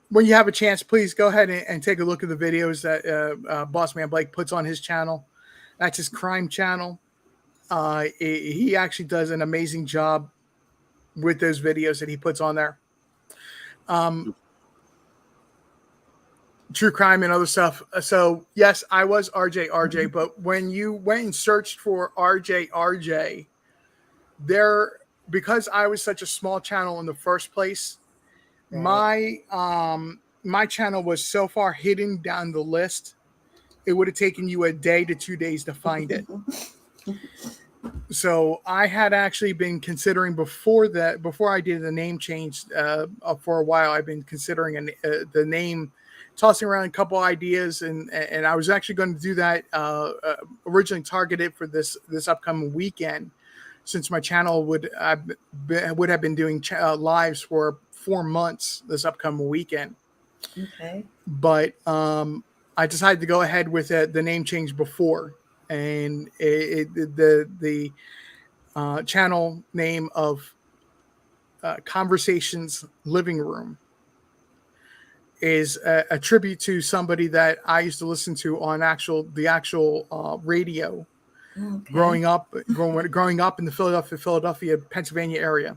When you have a chance, please go ahead and take a look at the videos that Bossman Blake puts on his channel. That's his crime channel. He actually does an amazing job with those videos that he puts on there. True crime and other stuff. So yes, I was RJ, but when you went and searched for RJ, because I was such a small channel in the first place, right. My channel was so far hidden down the list, it would have taken you a day to 2 days to find it. So I had actually been considering before I did the name change for a while. I've been considering the name, tossing around a couple ideas, and I was actually going to do that originally targeted for this upcoming weekend, since my channel would have been doing lives for 4 months this upcoming weekend. Okay. But I decided to go ahead with the name change before, and the channel name of Conversations Living Room is a tribute to somebody that I used to listen to on the actual radio. Okay. Growing up in the Philadelphia, Pennsylvania area.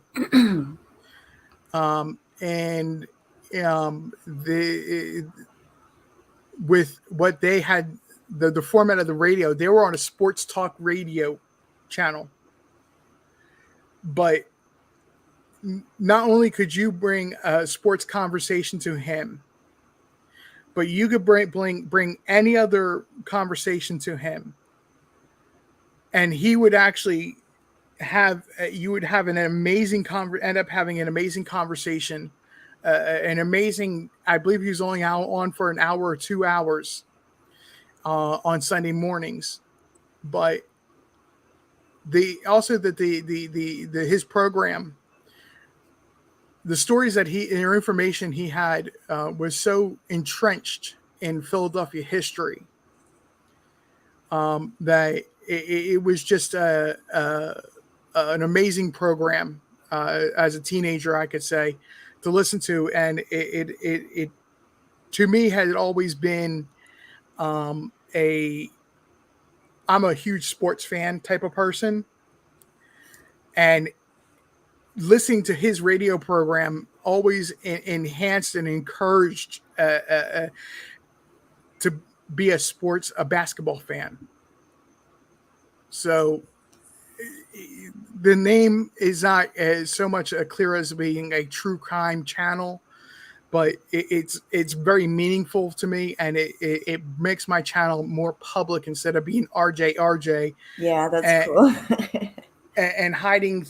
With what they had, the format of the radio, they were on a sports talk radio channel. But not only could you bring a sports conversation to him, but you could bring any other conversation to him, and he would actually have you would have end up having an amazing conversation, an amazing. I believe he was only on for an hour or 2 hours on Sunday mornings, but his program, the stories that or information he had was so entrenched in Philadelphia history that it was just an amazing program as a teenager, I could say, to listen to, and it to me had always been I'm a huge sports fan type of person, and listening to his radio program always enhanced and encouraged to be a basketball fan. So the name is not as so much clear as being a true crime channel, but it's very meaningful to me, and it makes my channel more public instead of being RJ. Yeah, that's cool. and hiding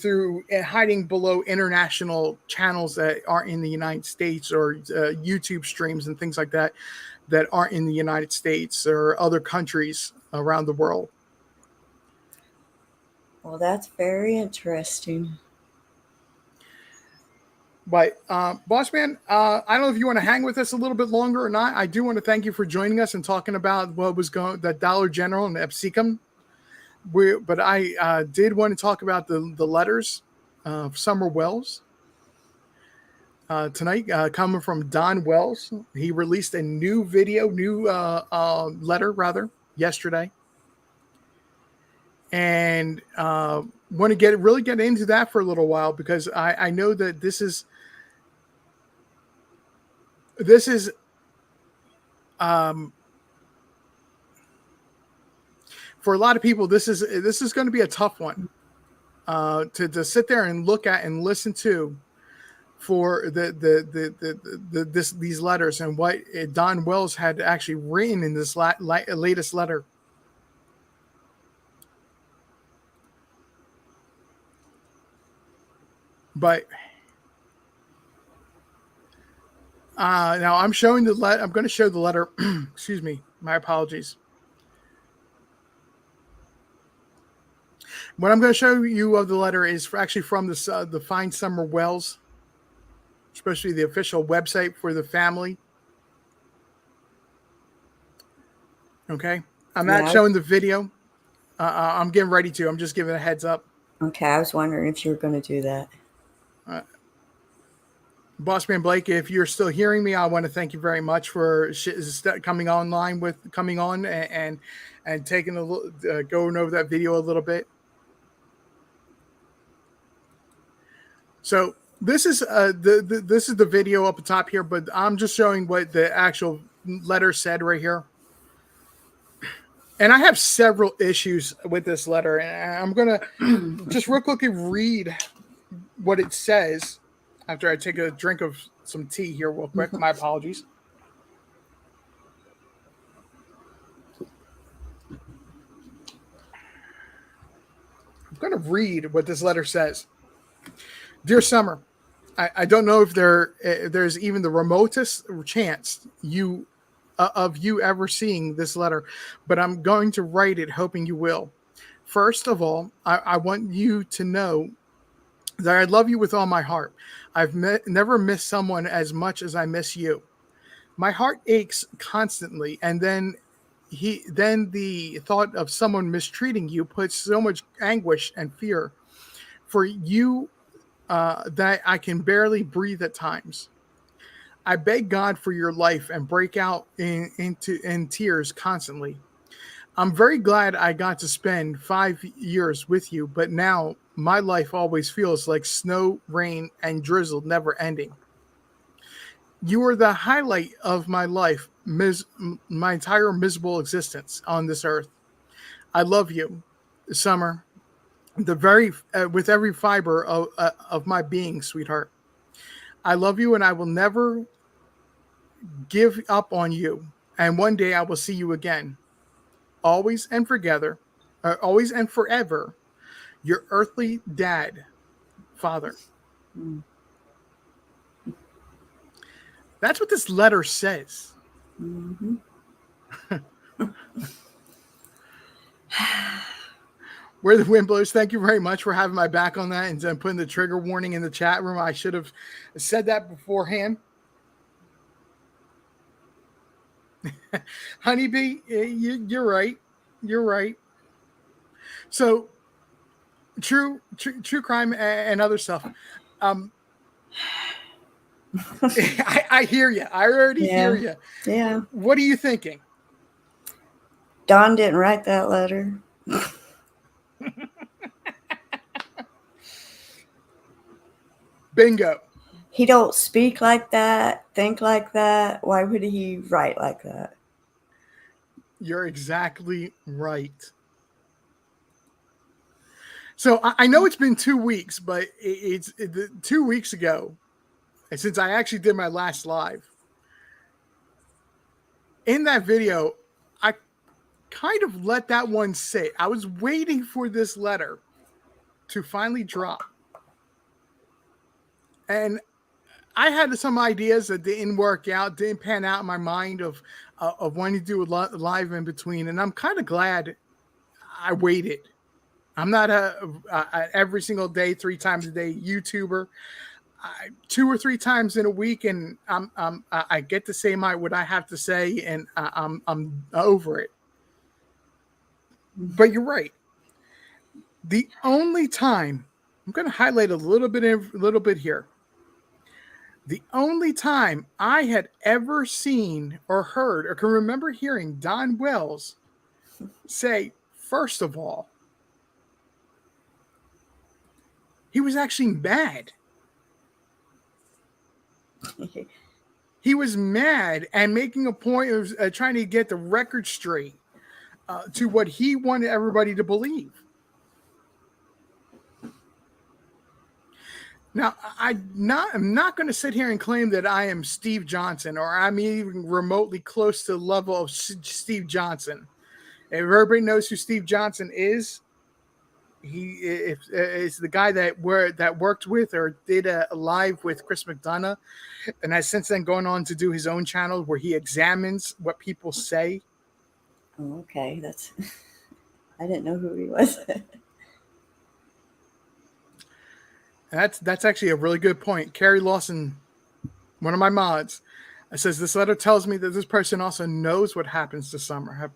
below international channels that aren't in the United States, or YouTube streams and things like that aren't in the United States or other countries around the world. Well, that's very interesting. But Boss Man, I don't know if you want to hang with us a little bit longer or not. I do want to thank you for joining us and talking about what was going, the Dollar General and Absecon. But I did want to talk about the letters of Summer Wells tonight, coming from Don Wells. He released a new letter yesterday, and want to really get into that for a little while, because I know that this is for a lot of people, this is going to be a tough one to sit there and look at and listen to for these letters, and what Don Wells had actually written in this latest letter. But now I'm showing I'm going to show the letter. Excuse me, my apologies. What I'm going to show you of the letter is actually from the Find Summer Wells, especially the official website for the family. Okay, I'm not showing the video. I'm getting ready to. I'm just giving a heads up. Okay, I was wondering if you were going to do that. Bossman Blake, if you're still hearing me, I want to thank you very much for coming on and taking going over that video a little bit. So this is this is the video up the top here, but I'm just showing what the actual letter said right here. And I have several issues with this letter, and I'm gonna just real quickly read what it says after I take a drink of some tea here real quick. My apologies. I'm going to read what this letter says. Dear Summer, I don't know if there's even the remotest chance of you ever seeing this letter, but I'm going to write it hoping you will. First of all, I want you to know that I love you with all my heart. I've never missed someone as much as I miss you. My heart aches constantly, and then the thought of someone mistreating you puts so much anguish and fear for you that I can barely breathe at times. I beg God for your life and break out in tears constantly. I'm very glad I got to spend 5 years with you, but now my life always feels like snow, rain, and drizzle never ending. You are the highlight of my life, my entire miserable existence on this earth. I love you, Summer. with every fiber of my being, sweetheart. I love you and I will never give up on you. And one day I will see you again. Always and together, always and forever, your earthly dad, father. Mm. That's what this letter says. Mm-hmm. Where the wind blows. Thank you very much for having my back on that and then putting the trigger warning in the chat room. I should have said that beforehand. Honeybee, you're right. You're right. So, true crime and other stuff. I hear you. I already hear you. Yeah. What are you thinking? Don didn't write that letter. Bingo. He don't speak like that, think like that. Why would he write like that? You're exactly right. So I know it's been 2 weeks, but it's 2 weeks ago, and since I actually did my last live. In that video, I kind of let that one sit. I was waiting for this letter to finally drop. And I had some ideas that didn't work out, didn't pan out in my mind of wanting to do a live in between. And I'm kind of glad I waited. I'm not a every single day, 3 times a day YouTuber. 2 or 3 times in a week, and I get to say what I have to say, and I'm over it. But you're right. The only time I'm going to highlight a little bit here. The only time I had ever seen or heard or can remember hearing Don Wells say, first of all, he was actually mad. He was mad and making a point of trying to get the record straight to what he wanted everybody to believe. Now, I'm not going to sit here and claim that I am Steve Johnson or I'm even remotely close to the level of Steve Johnson. If everybody knows who Steve Johnson is, he is the guy that worked with or did a live with Chris McDonough, and has since then gone on to do his own channel where he examines what people say. Oh, okay, that's. I didn't know who he was. That's actually a really good point. Carrie Lawson, one of my mods, says this letter tells me that this person also knows what happened this summer.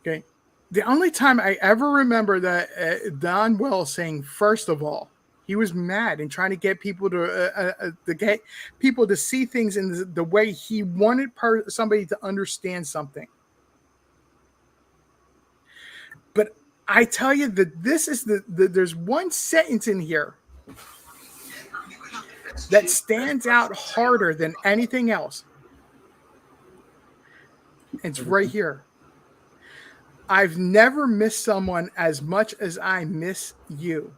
Okay. The only time I ever remember that Don Wells saying, first of all, he was mad and trying to get people to see things in the way he wanted somebody to understand something. But I tell you that this is there's one sentence in here that stands out harder than anything else. It's right here. I've never missed someone as much as I miss you.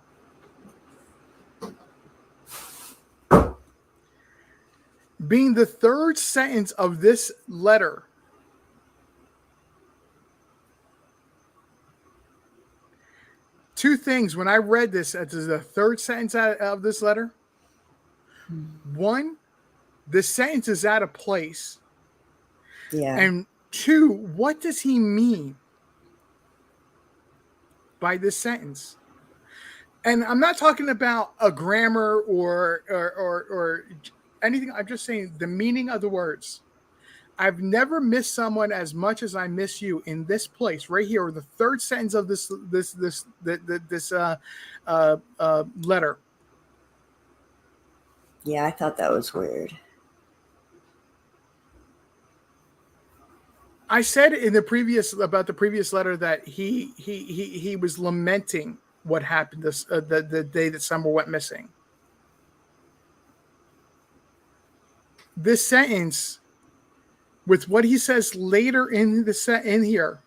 Being the third sentence of this letter. Two things when I read this, as the third sentence of this letter. One, the sentence is out of place. Yeah. And two, what does he mean by this sentence? And I'm not talking about a grammar or anything. I'm just saying the meaning of the words. I've never missed someone as much as I miss you in this place right here, or the third sentence of this letter. Yeah, I thought that was weird. I said in the previous letter that he was lamenting what happened the day that Summer went missing. This sentence, with what he says later in here,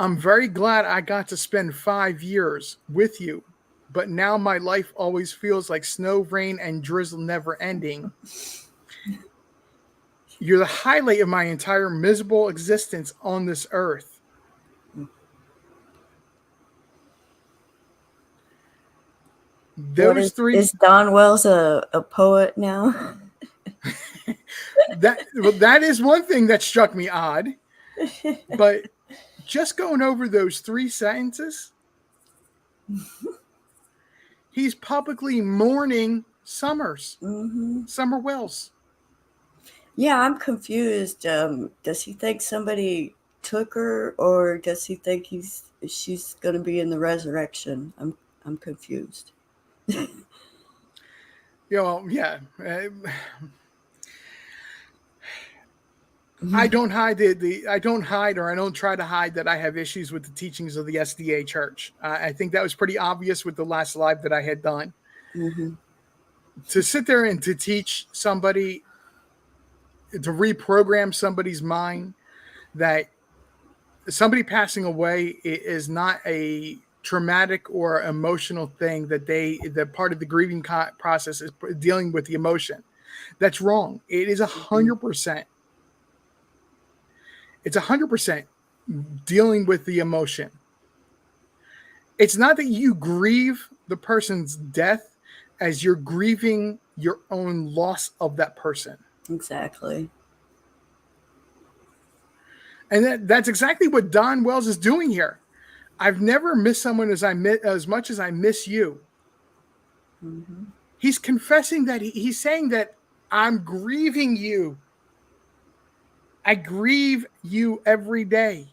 I'm very glad I got to spend 5 years with you, but now my life always feels like snow, rain, and drizzle never ending. You're the highlight of my entire miserable existence on this earth. Those three. Is Don Wells a poet now? That is one thing that struck me odd. But just going over those 3 sentences, he's publicly mourning Summers, Summer Wells. Yeah, I'm confused. Does he think somebody took her, or does he think she's going to be in the resurrection? I'm confused. Yeah. I don't hide I don't hide, or I don't try to hide that I have issues with the teachings of the SDA Church. I think that was pretty obvious with the last live that I had done. To sit there and to teach somebody, to reprogram somebody's mind that somebody passing away is not a traumatic or emotional thing, that part of the grieving process is dealing with the emotion. That's wrong. It is 100%. It's 100% dealing with the emotion. It's not that you grieve the person's death as you're grieving your own loss of that person. Exactly. And that's exactly what Don Wells is doing here. I've never missed someone as much as I miss you. He's confessing that he's saying that I'm grieving you. I grieve you every day.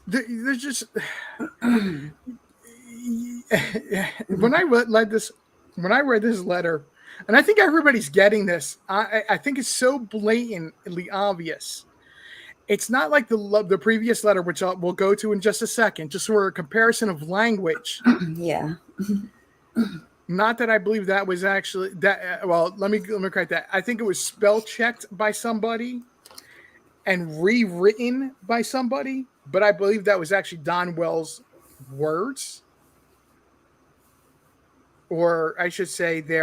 There's just when I read this letter, and I think everybody's getting this. I think it's so blatantly obvious. It's not like the previous letter, which we'll go to in just a second, just for a comparison of language. Yeah. Not that I believe that was actually that. Well, let me correct that. I think it was spell checked by somebody and rewritten by somebody, but I believe that was actually Don Wells' words, or I should say, they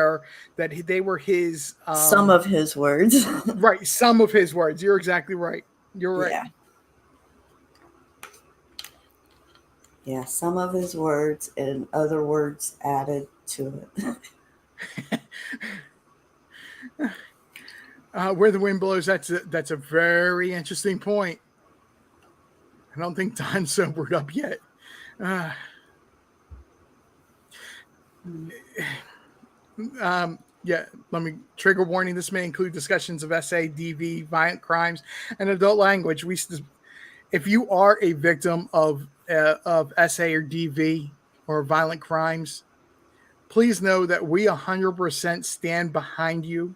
were his. Some of his words. Right, some of his words. You're exactly right. You're right. Yeah. Yeah, some of his words and other words added to it. Where the wind blows, that's a very interesting point. I don't think Don's sobered up yet. Yeah, let me trigger warning. This may include discussions of SA, DV, violent crimes, and adult language. If you are a victim of SA or DV or violent crimes, please know that we 100% stand behind you.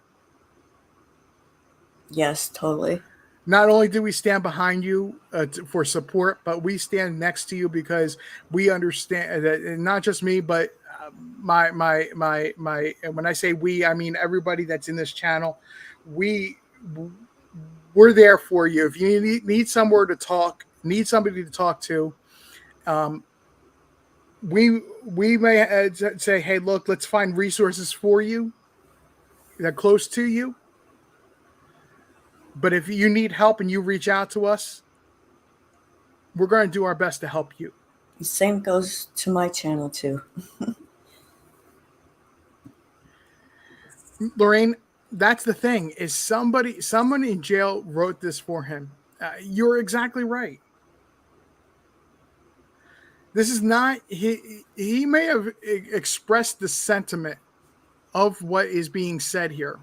Yes, totally. Not only do we stand behind you for support, but we stand next to you because we understand that, and not just me, but my when I say we, I mean everybody that's in this channel. We're there for you. If you need somewhere to talk, need somebody to talk to, we may say, hey, look, let's find resources for you that are close to you. But if you need help and you reach out to us, we're going to do our best to help you. The same goes to my channel too. Lorraine, that's the thing, is someone in jail wrote this for him. You're exactly right. This is not, he may have expressed the sentiment of what is being said here.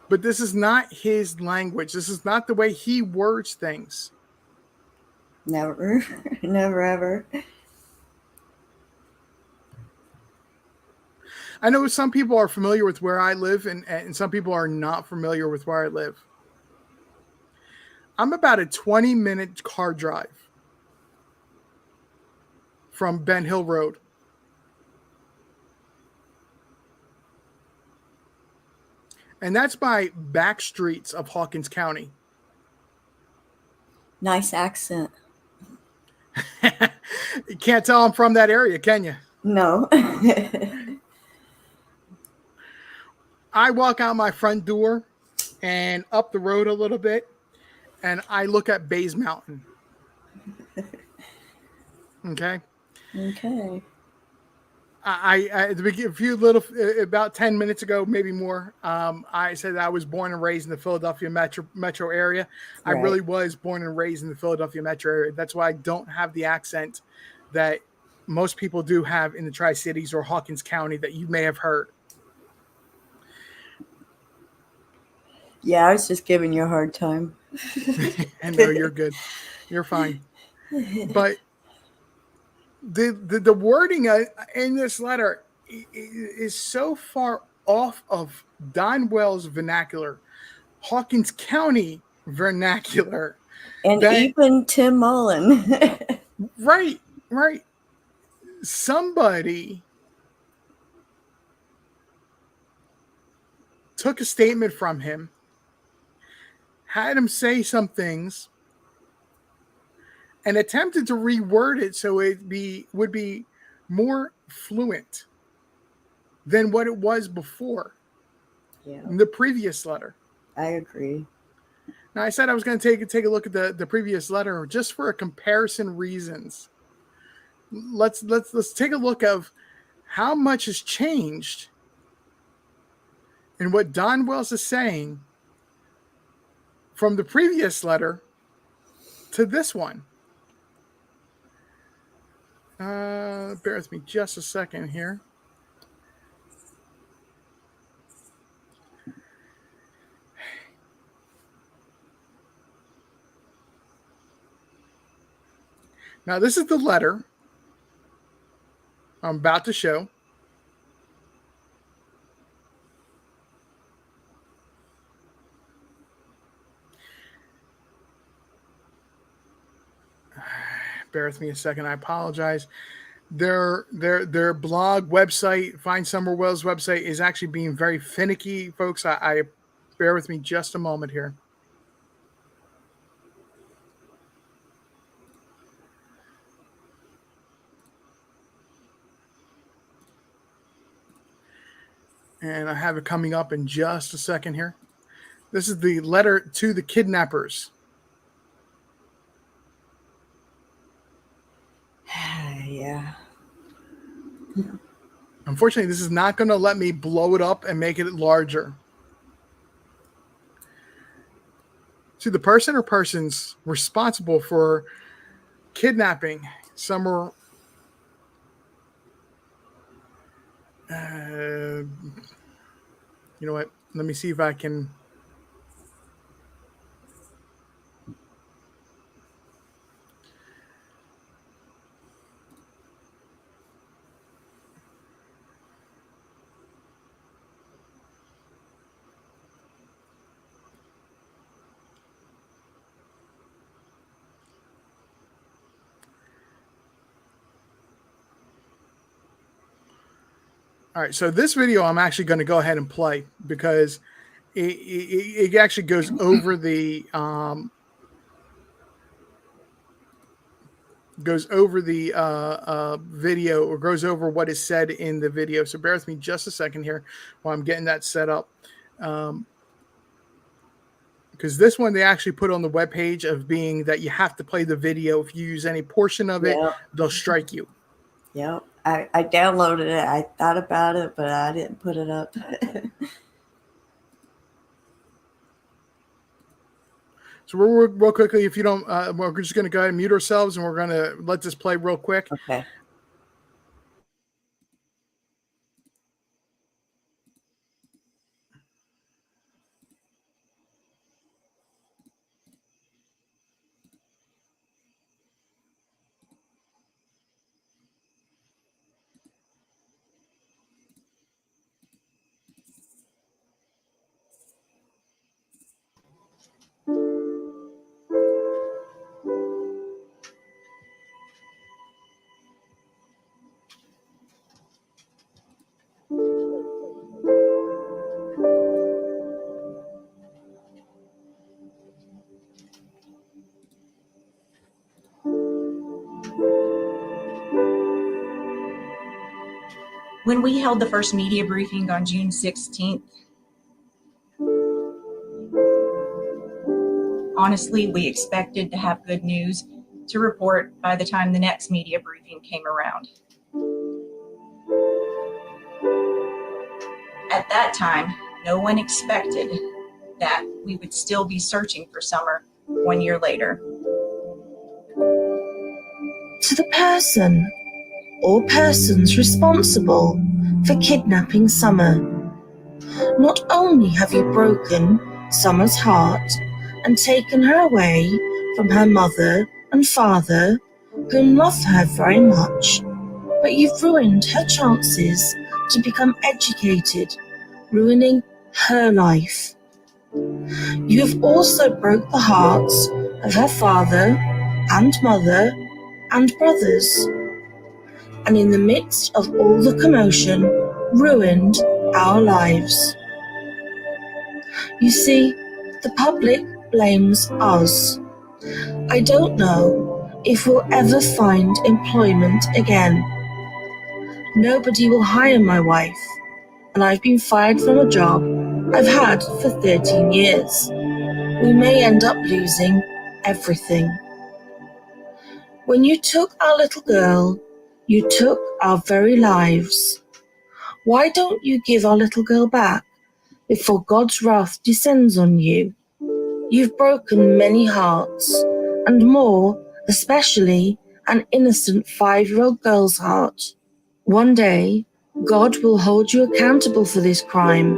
But this is not his language. This is not the way he words things. Never, never ever. I know some people are familiar with where I live, and some people are not familiar with where I live. I'm about a 20-minute car drive from Ben Hill Road. And that's by back streets of Hawkins County. Nice accent. You can't tell I'm from that area, can you? No. I walk out my front door and up the road a little bit, and I look at Bays Mountain. Okay. Okay. A few little, about 10 minutes ago, maybe more, I said I was born and raised in the Philadelphia metro area. I Right. really was born and raised in the Philadelphia metro area. That's why I don't have the accent that most people do have in the Tri-Cities or Hawkins County that you may have heard. Yeah, I was just giving you a hard time. And no, you're good. You're fine. But the wording in this letter is so far off of Don Wells vernacular, Hawkins County vernacular. And that- even Tim Mullen. Right. Somebody took a statement from him, had him say some things, and attempted to reword it so it would be more fluent than what it was before Yeah, in the previous letter. I agree. Now, I said I was going to take a look at the previous letter just for a comparison reasons. Let's take a look of how much has changed in what Don Wells is saying from the previous letter to this one. Bear with me just a second here. Now, this is the letter I'm about to show. Bear with me a second. I apologize. Their blog website, Find Somewhere Wells website, is actually being very finicky, folks. I bear with me just a moment here. And I have it coming up in just a second here. This is the letter to the kidnappers. Yeah. Unfortunately, this is not going to let me blow it up and make it larger. See, the person or persons responsible for kidnapping Summer. You know what? Let me see if I can. All right, so this video I'm actually going to go ahead and play because it actually goes over the video, or goes over what is said in the video. So bear with me just a second here while I'm getting that set up. Because this one they actually put on the webpage of being that you have to play the video. If you use any portion of it, Yep. they'll strike you. Yep. I downloaded it. I thought about it, but I didn't put it up. So we're real quickly, if you don't, we're just going to go ahead and mute ourselves, and we're going to let this play real quick. Okay. When we held the first media briefing on June 16th, honestly, we expected to have good news to report by the time the next media briefing came around. At that time, no one expected that we would still be searching for Summer 1 year later. To the person or persons responsible for kidnapping Summer, not only have you broken Summer's heart and taken her away from her mother and father, who love her very much, but you've ruined her chances to become educated, ruining her life. You have also broke the hearts of her father and mother and brothers, and in the midst of all the commotion, ruined our lives. You see, the public blames us. I don't know if we'll ever find employment again. Nobody will hire my wife, and I've been fired from a job I've had for 13 years. We may end up losing everything. When you took our little girl, you took our very lives. Why don't you give our little girl back before God's wrath descends on you? You've broken many hearts, and more, especially an innocent 5-year-old girl's heart. One day, God will hold you accountable for this crime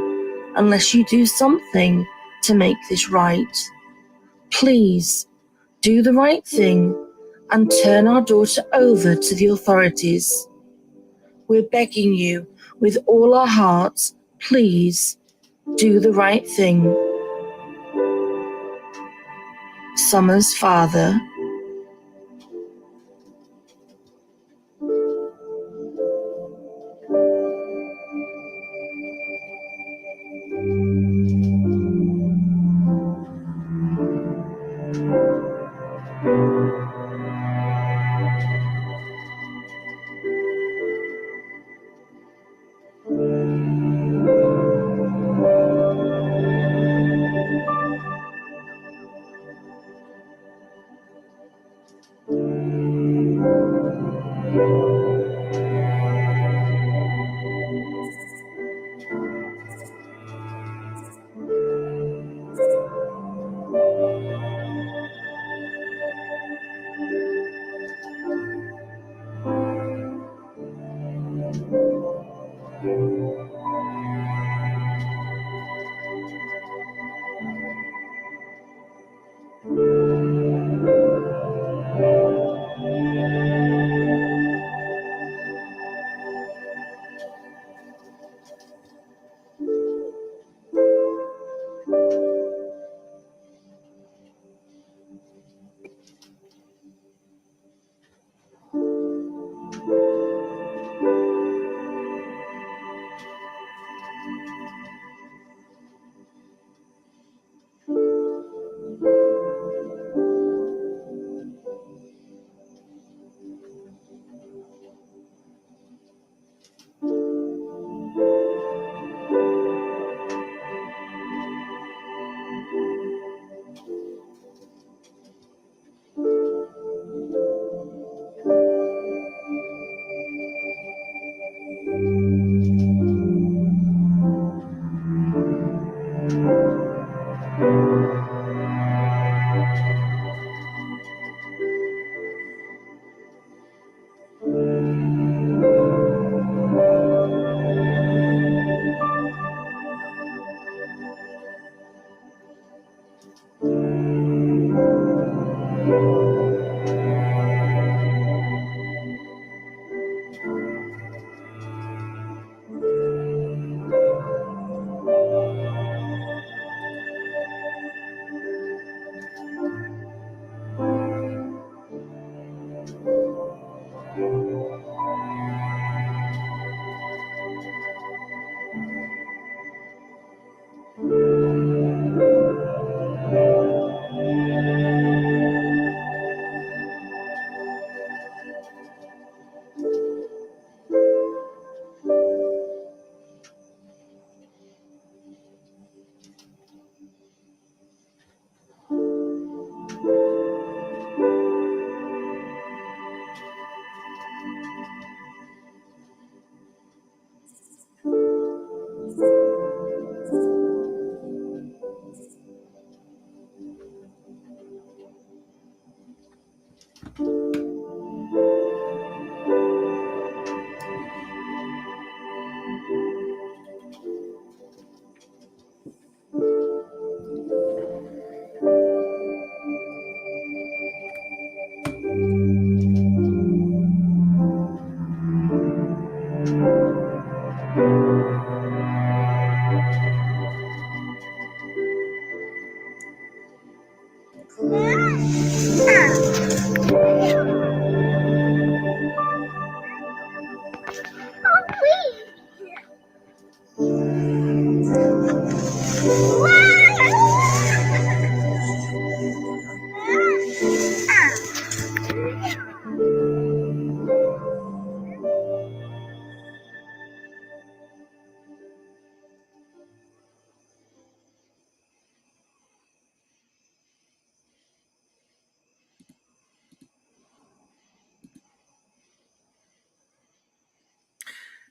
unless you do something to make this right. Please, do the right thing and turn our daughter over to the authorities. We're begging you with all our hearts, please, do the right thing. Summer's father.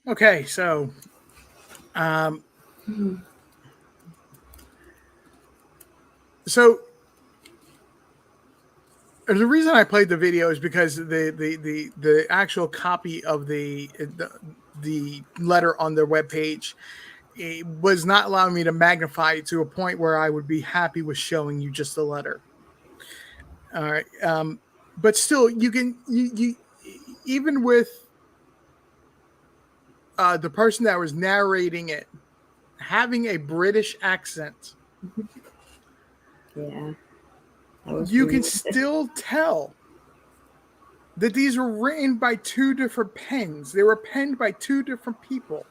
Okay, so um, so the reason I played the video is because the actual copy of the letter on their webpage, it was not allowing me to magnify it to a point where I would be happy with showing you just the letter. All right, but still, you can you even with the person that was narrating it having a British accent, Yeah. you can still tell that these were written by two different pens. They were penned by two different people.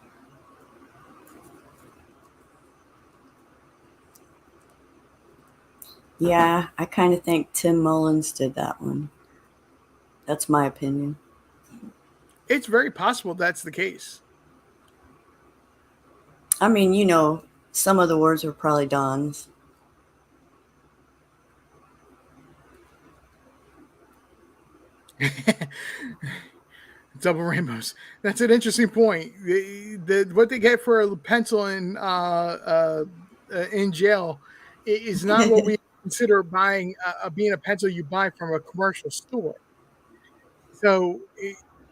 Yeah, I kind of think Tim Mullins did that one. That's my opinion. It's very possible that's the case. I mean, some of the words are probably Don's. Double rainbows. That's an interesting point. What they get for a pencil in jail is not what we consider buying being a pencil you buy from a commercial store. So,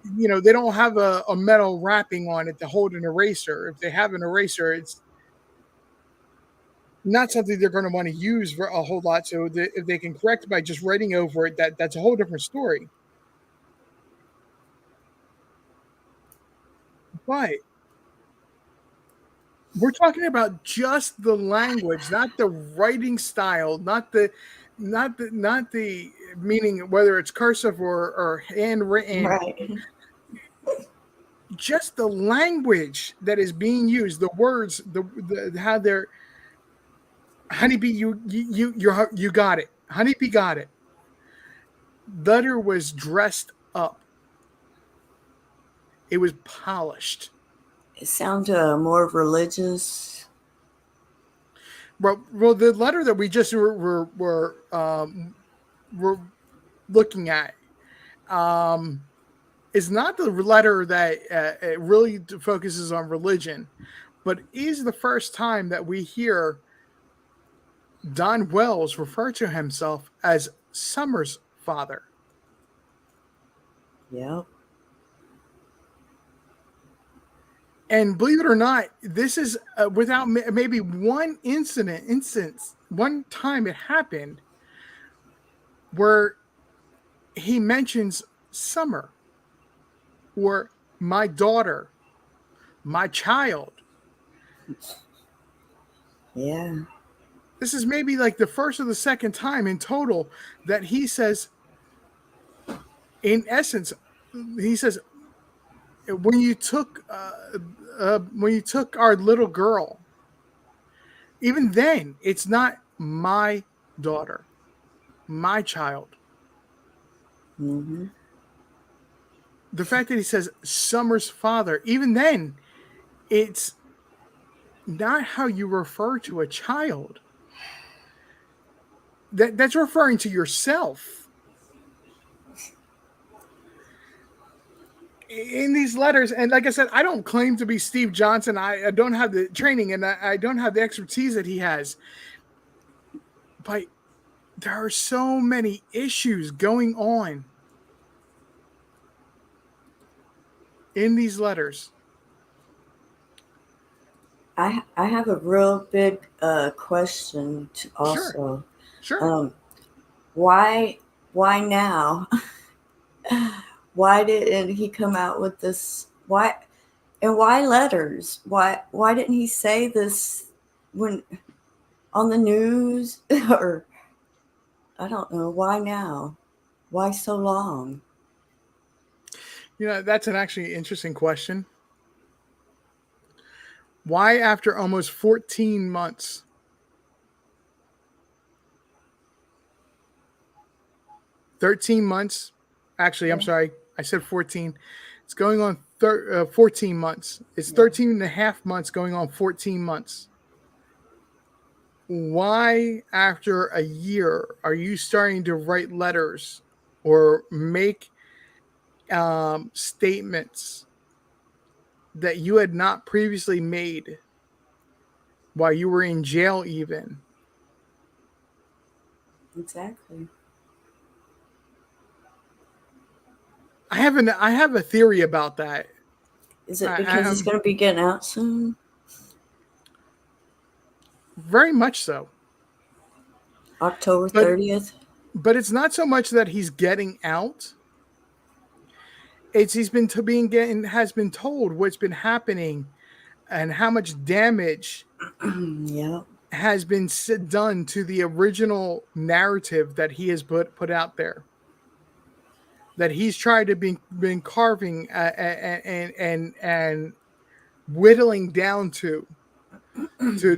they don't have a metal wrapping on it to hold an eraser. If they have an eraser, it's not something they're going to want to use for a whole lot. So if they can correct it by just writing over it, that's a whole different story. But we're talking about just the language, not the writing style, not the meaning, whether it's cursive or handwritten. Right. Just the language that is being used, the words, how they're honeybee. You got it. Honeybee got it. Letter was dressed up. It was polished. It sounds more religious. Well, the letter that we just were looking at is not the letter that it really focuses on religion, but is the first time that we hear Don Wells refer to himself as Summer's father. Yep. And believe it or not, this is without maybe one instance, one time it happened where he mentions Summer or my daughter, my child. Yeah. This is maybe like the first or the second time in total that he says, in essence, he says, when you took our little girl, even then, it's not my daughter, my child. Mm-hmm. The fact that he says Summer's father, even then, it's not how you refer to a child. That's referring to yourself. In these letters, and like I said, I don't claim to be Steve Johnson. I don't have the training and I don't have the expertise that he has. But there are so many issues going on in these letters. I have a real big question also. Sure. Why now? Why didn't he come out with this? Why letters? Why didn't he say this when on the news? Or I don't know. Why now? Why so long? That's an actually interesting question. Why after almost 14 months? Actually, I'm sorry. I said 14. It's going on 14 months. It's 13 and a half months going on 14 months. Why, after a year, are you starting to write letters or make statements that you had not previously made while you were in jail even. Exactly. I have a theory about that. Is it because he's going to be getting out soon? Very much so. October 30th? But it's not so much that he's getting out. It's has been told what's been happening and how much damage has been done to the original narrative that he has put out there. That he's tried to been carving and whittling down to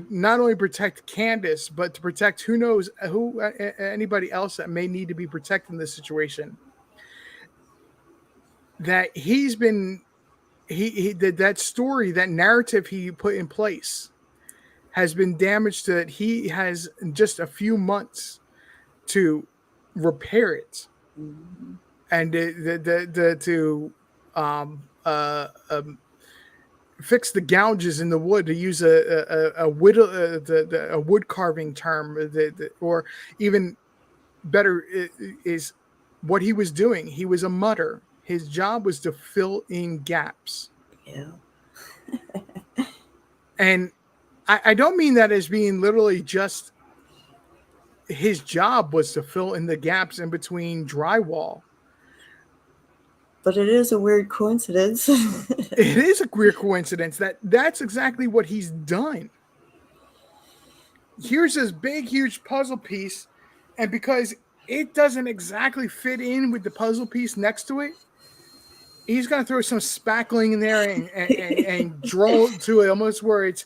not only protect Candace, but to protect anybody else that may need to be protected in this situation. That he's been that story, that narrative he put in place has been damaged to that he has just a few months to repair it. Mm-hmm. And to fix the gouges in the wood, to use a wood carving term, or even better is what he was doing. He was a mutter. His job was to fill in gaps. Yeah. And I don't mean that as being literally just his job was to fill in the gaps in between drywall. But it is a weird coincidence. It is a weird coincidence that's exactly what he's done. Here's this big, huge puzzle piece, and because it doesn't exactly fit in with the puzzle piece next to it, he's going to throw some spackling in there and draw to it almost where it's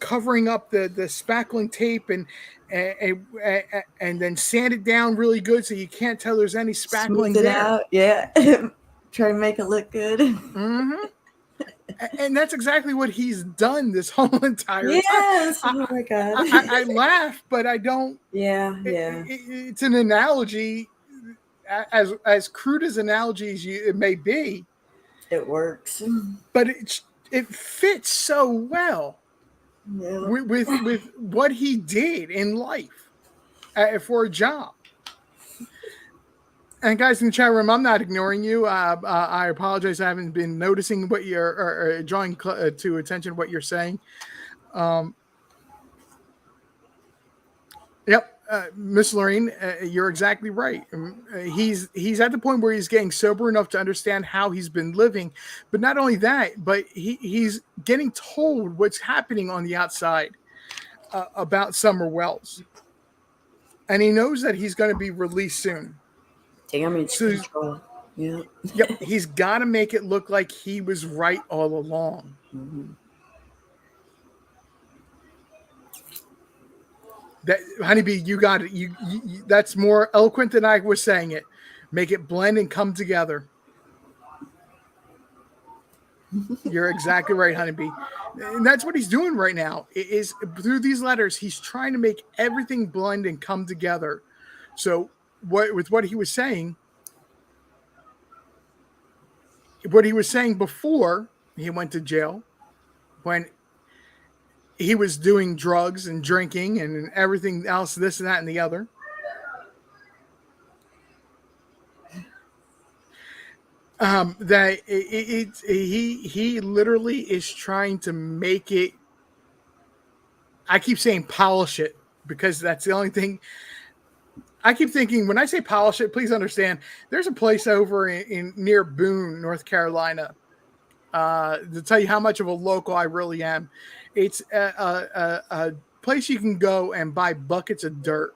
covering up the spackling tape and then sand it down really good so you can't tell there's any spackling there. Out. Yeah. Try to make it look good. Mm-hmm. And that's exactly what he's done this whole entire time. Yes. Oh my God. I laugh, but I don't. Yeah. It's an analogy, as crude as analogies it may be. It works. But it fits so well. Yeah. With what he did in life for a job. And guys in the chat room, I'm not ignoring you. I apologize. I haven't been noticing what you're or drawing to attention what you're saying. Yep, Miss Lorraine, you're exactly right. He's at the point where he's getting sober enough to understand how he's been living, but not only that, but he's getting told what's happening on the outside about Summer Wells, and he knows that he's going to be released soon. Damage control. Yeah. Yep, he's got to make it look like he was right all along. Mm-hmm. That Honeybee, you got it. You that's more eloquent than I was saying it. Make it blend and come together. You're exactly right, Honeybee. And that's what he's doing right now. Is through these letters, he's trying to make everything blend and come together. So what he was saying before he went to jail, when he was doing drugs and drinking and everything else, this and that and the other. That he literally is trying to make it. I keep saying polish it because that's the only thing. I keep thinking when I say polish it, please understand. There's a place over in near Boone, North Carolina. To tell you how much of a local I really am. It's a place you can go and buy buckets of dirt.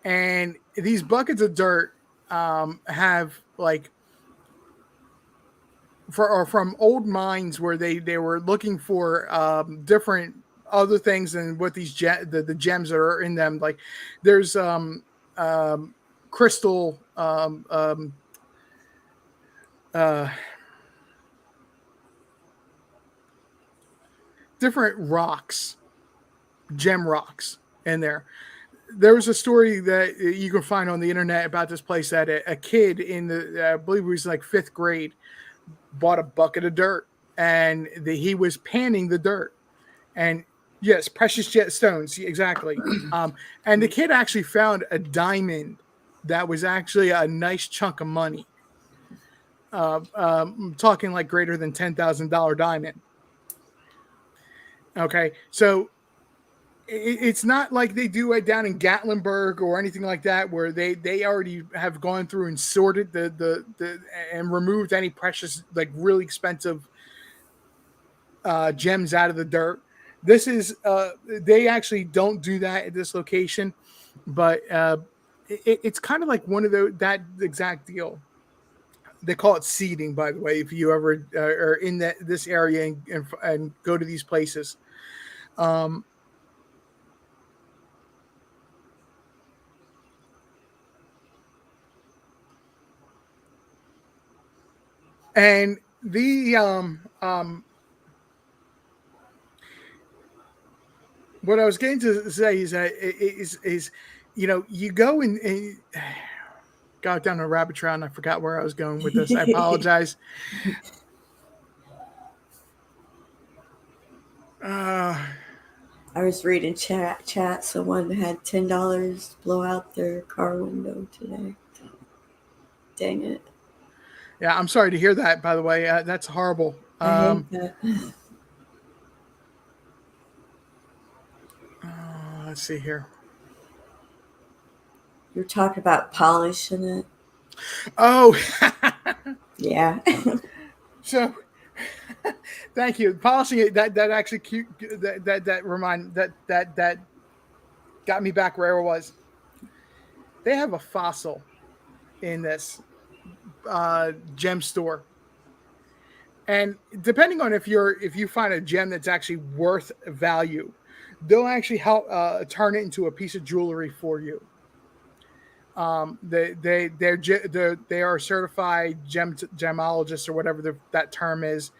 And these buckets of dirt have like from old mines where they were looking for different other things than what these the gems that are in them. Like there's crystal different rocks, gem rocks in there. There was a story that you can find on the internet about this place that a kid in I believe it was like 5th grade, bought a bucket of dirt, and he was panning the dirt. And yes, precious jet stones, exactly. And the kid actually found a diamond that was actually a nice chunk of money. Talking like greater than $10,000 diamond. Okay, so it's not like they do it down in Gatlinburg or anything like that, where they already have gone through and sorted the and removed any precious, like really expensive gems out of the dirt. This is they actually don't do that at this location, but it's kind of like one of that exact deal. They call it seeding, by the way, if you ever are in this area and go to these places. And the what I was getting to say is that is you know, you go and got down a rabbit trail and I forgot where I was going with this. I apologize. I was reading chat. Someone had $10 blow out their car window today. Dang it. Yeah, I'm sorry to hear that, by the way. That's horrible. I hate that. Let's see here. You're talking about polishing it. Oh, yeah. So, thank you. Polishing it. That actually cute. That got me back where I was. They have a fossil in this gem store, and depending on if you find a gem that's actually worth value, they'll actually help turn it into a piece of jewelry for you. They are certified gemologists or whatever that term is.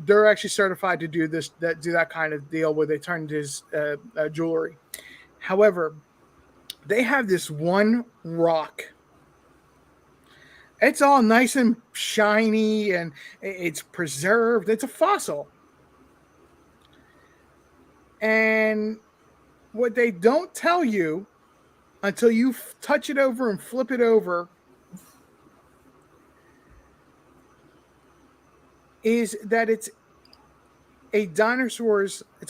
They're actually certified to do that kind of deal where they turn into jewelry. However, they have this one rock. It's all nice and shiny and it's preserved. It's a fossil. And what they don't tell you until you touch it over and flip it over is that it's a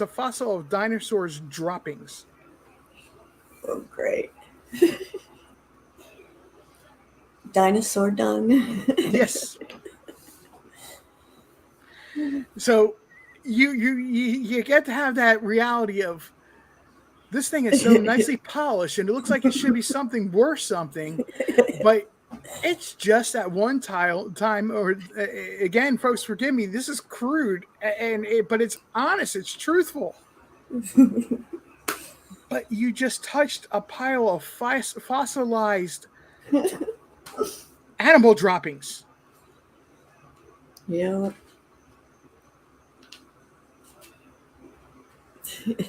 fossil of dinosaurs' droppings. Oh, great. Dinosaur dung. Yes. So you get to have that reality of this thing is so nicely polished and it looks like it should be something worth something, but it's just at one time, or again, folks, forgive me, this is crude, but it's honest, it's truthful. But you just touched a pile of fossilized animal droppings. Yeah.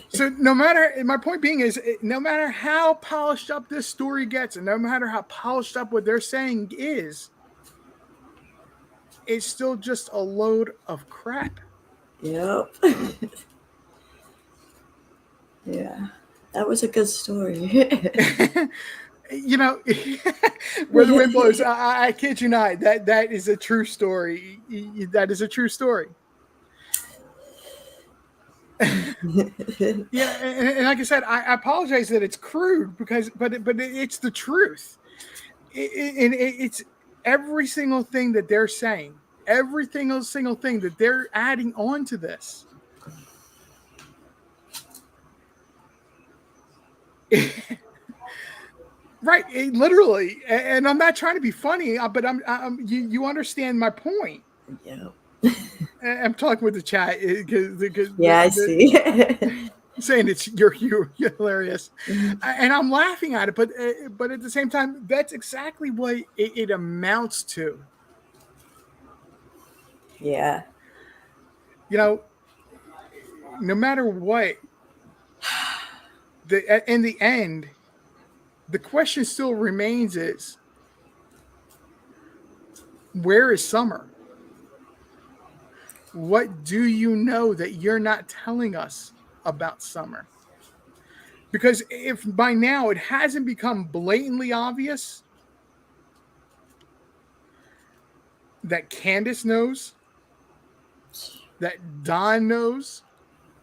So my point being is, no matter how polished up this story gets, and no matter how polished up what they're saying is, it's still just a load of crap. Yep. Yeah, that was a good story. You know, where the wind blows, I kid you not, that is a true story. That is a true story. Yeah, and like I said, I apologize that it's crude but it's the truth. It's every single thing that they're saying, every single thing that they're adding on to this. Right, literally, and I'm not trying to be funny, but you understand my point. Yeah. I'm talking with the chat because yeah, I see. Saying you're hilarious, and I'm laughing at it, but at the same time, that's exactly what it amounts to. Yeah. You know, no matter what, in the end, the question still remains: is where is Summer? What do you know that you're not telling us about Summer? Because if by now it hasn't become blatantly obvious that Candace knows, that Don knows,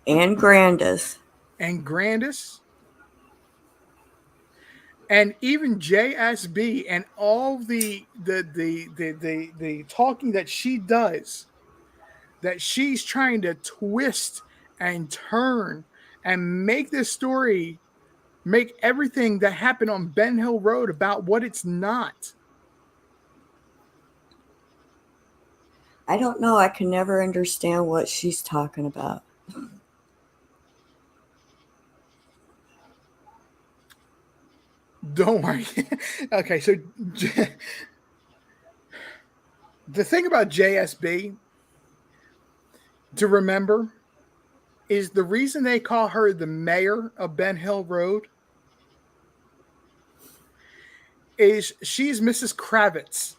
And Grandis. and Grandis, and even JSB, and all the talking that she does, that she's trying to twist and turn and make this story, make everything that happened on Ben Hill Road about what it's not. I don't know. I can never understand what she's talking about. Don't worry. Okay, so the thing about JSB to remember is the reason they call her the mayor of Ben Hill Road is she's Mrs. Kravitz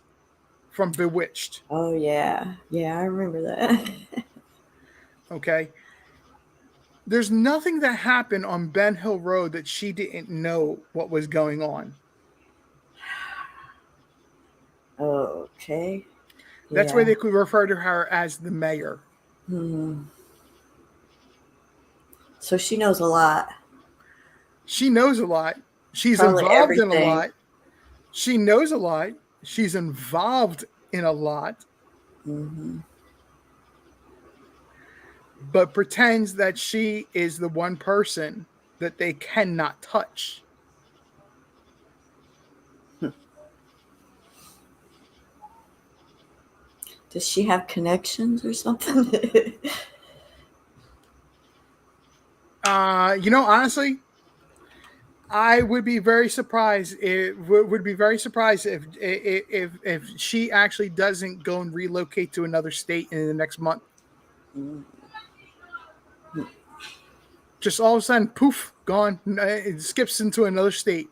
from Bewitched. Oh, yeah. Yeah, I remember that. Okay. There's nothing that happened on Ben Hill Road that she didn't know what was going on. Okay. That's why they could refer to her as the mayor. So she knows a lot. She knows a lot. She's Probably involved in a everything. lot. She knows a lot. She's involved in a lot. But pretends that she is the one person that they cannot touch. Does she have connections or something? Honestly, I would be very surprised. Would be very surprised if she actually doesn't go and relocate to another state in the next month. Just all of a sudden, poof, gone. It skips into another state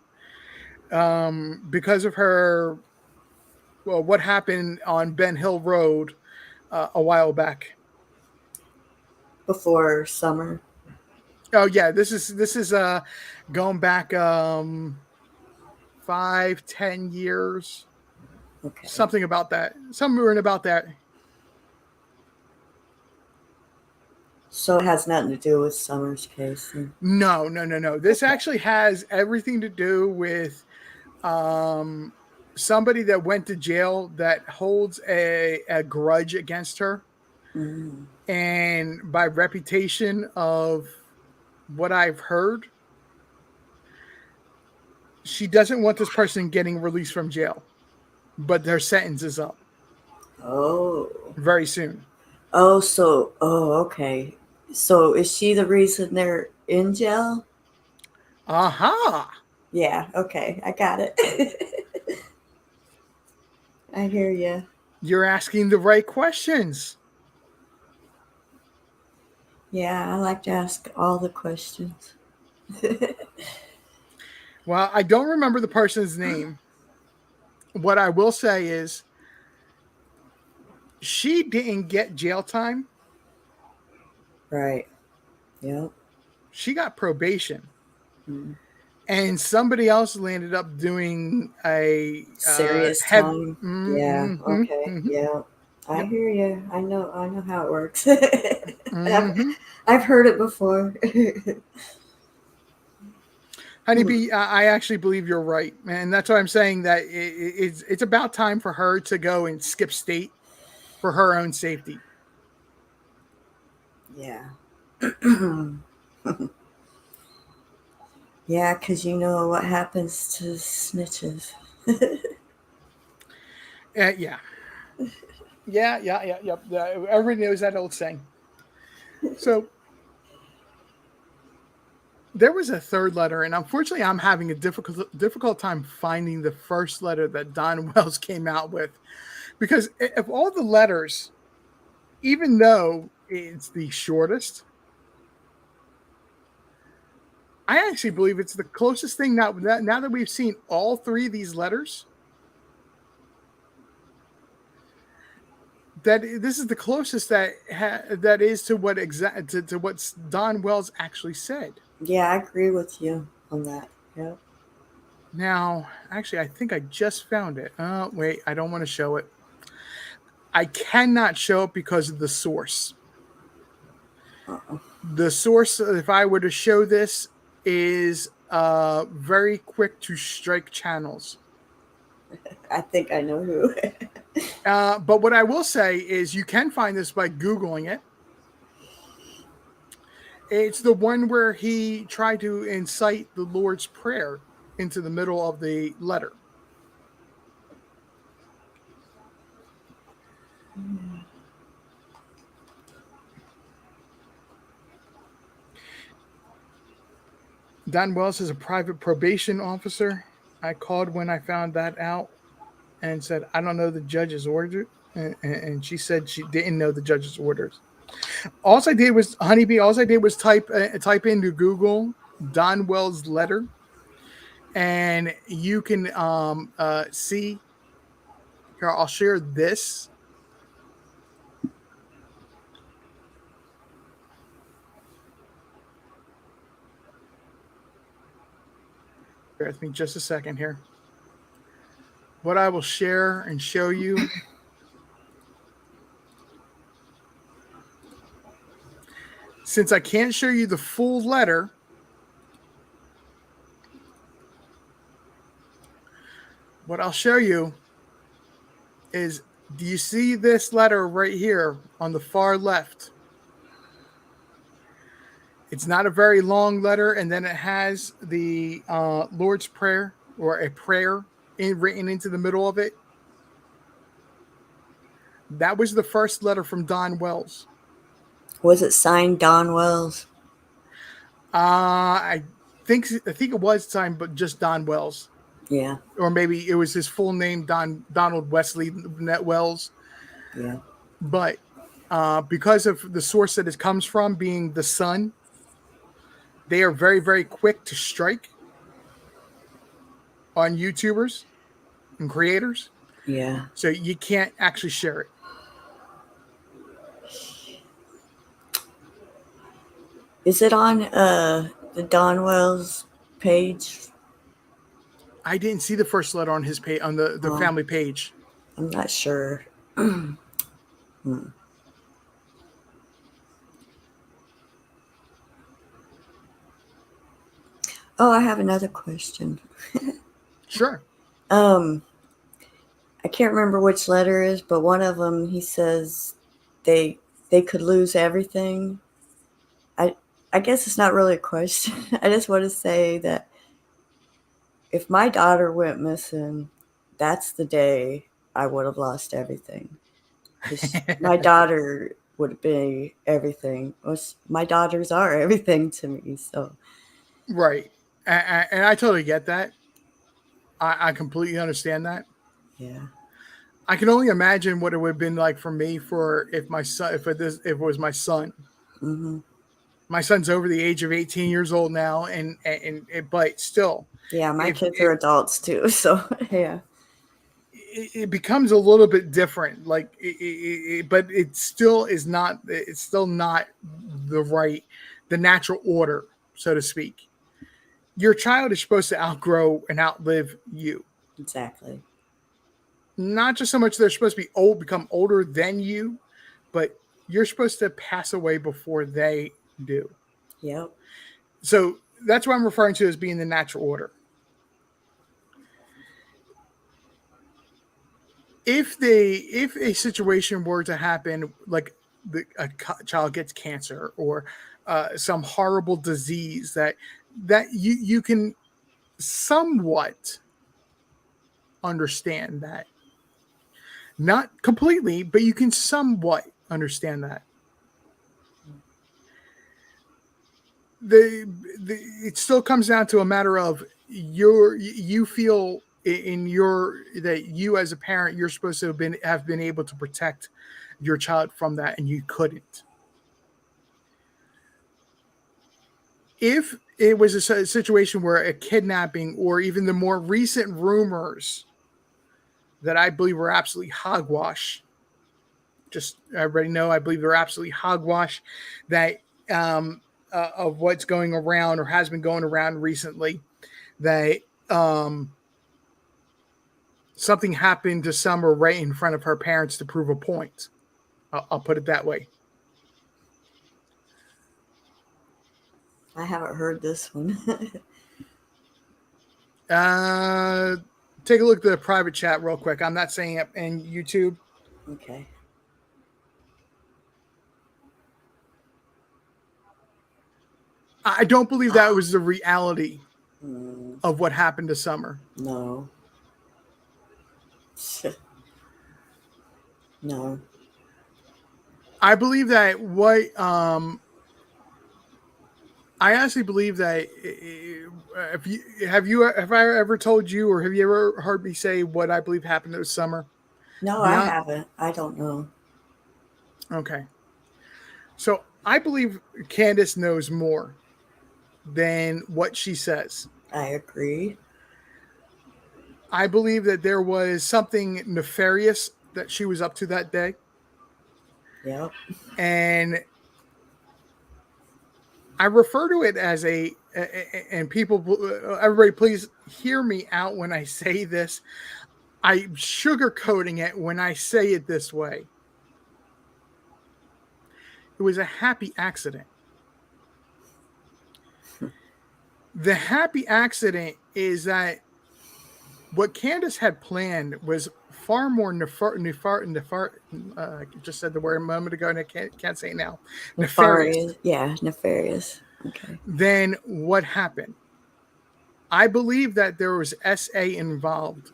because of her. Well, what happened on Ben Hill Road a while back Before Summer. Oh yeah, this is going back 5-10 years. Okay. Something about that. Somewhere about that. So it has nothing to do with Summer's case. Then. No. This actually has everything to do with somebody that went to jail that holds a grudge against her. And by reputation of what I've heard, she doesn't want this person getting released from jail, but their sentence is up. Oh. Very soon. Okay. So is she the reason they're in jail? Aha. Yeah, okay. I got it. I hear you. You're asking the right questions. Yeah, I like to ask all the questions. Well, I don't remember the person's name. What I will say is she didn't get jail time. Right. Yep. She got probation. And somebody else landed up doing a serious time. Yeah. Okay. Yeah. I hear you. I know how it works. I've heard it before. Honeybee, I actually believe you're right, man. That's why I'm saying that it's about time for her to go and skip state for her own safety. Yeah. Yeah, because you know what happens to snitches. Yeah. Everybody knows that old saying. So there was a third letter, and unfortunately, I'm having a difficult time finding the first letter that Don Wells came out with, because of all the letters, even though it's the shortest, I actually believe it's the closest thing now that we've seen all three of these letters that this is the closest that is to what to what Don Wells actually said. Yeah, I agree with you on that. Yep. Now, actually, I think I just found it. Wait, I don't want to show it. I cannot show it because of the source. The source, if I were to show this, is very quick to strike channels. I think I know who. But what I will say is you can find this by Googling it. It's the one where he tried to incite the Lord's Prayer into the middle of the letter. Don Wells is a private probation officer. I called when I found that out and said, I don't know the judge's order. And she said she didn't know the judge's orders. All I did was, Honeybee, type into Google Don Wells letter. And you can see, here, I'll share this. Bear with me just a second here. What I will share and show you since I can't show you the full letter, what I'll show you is, do you see this letter right here on the far left? It's not a very long letter, and then it has the Lord's Prayer, or a prayer written into the middle of it. That was the first letter from Don Wells. Was it signed Don Wells? I think it was signed, but just Don Wells. Yeah. Or maybe it was his full name, Donald Wesley Net Wells. Yeah. But because of the source that it comes from being the Sun, they are very, very quick to strike on YouTubers and creators. Yeah. So you can't actually share it. Is it on the Don Wells page? I didn't see the first letter on his page, on the family page. I'm not sure. Oh, I have another question. Sure. I can't remember which letter it is, but one of them, he says they could lose everything. I guess it's not really a question. I just want to say that if my daughter went missing, that's the day I would have lost everything. 'Cause my daughter would be everything. My daughters are everything to me. So, right, and I totally get that. I completely understand that. Yeah. I can only imagine what it would have been like for me if it was my son. Mm-hmm. My son's over the age of 18 years old now, but still. Yeah, my kids are adults too, so yeah. It becomes a little bit different, but it still is not. It's still not the natural order, so to speak. Your child is supposed to outgrow and outlive you. Exactly. Not just so much they're supposed to be become older than you, but you're supposed to pass away before they do. Yep. So that's what I'm referring to as being the natural order. If a situation were to happen, like a child gets cancer or some horrible disease that you can somewhat understand that. Not completely, but you can somewhat understand that. It still comes down to a matter of you feel that you as a parent, you're supposed to have been able to protect your child from that, and you couldn't. If it was a situation where a kidnapping or even the more recent rumors that I believe were absolutely hogwash Just everybody know, I believe they're absolutely hogwash that of what's going around or has been going around recently, that something happened to Summer right in front of her parents to prove a point. I'll put it that way. I haven't heard this one. Take a look at the private chat real quick. I'm not saying it in YouTube. Okay. I don't believe that was the reality of what happened to Summer. No. No. I believe that I honestly believe that have I ever told you, or have you ever heard me say what I believe happened this summer? No, I haven't. I don't know. Okay. So I believe Candace knows more than what she says. I agree. I believe that there was something nefarious that she was up to that day. Yep. And I refer to it as and people, everybody please hear me out when I say this. I'm sugarcoating it when I say it this way. It was a happy accident. The happy accident is that what Candace had planned was far more I just said the word a moment ago and I can't say it now. Nefarious. Yeah, nefarious. Okay. Then what happened? I believe that there was SA involved.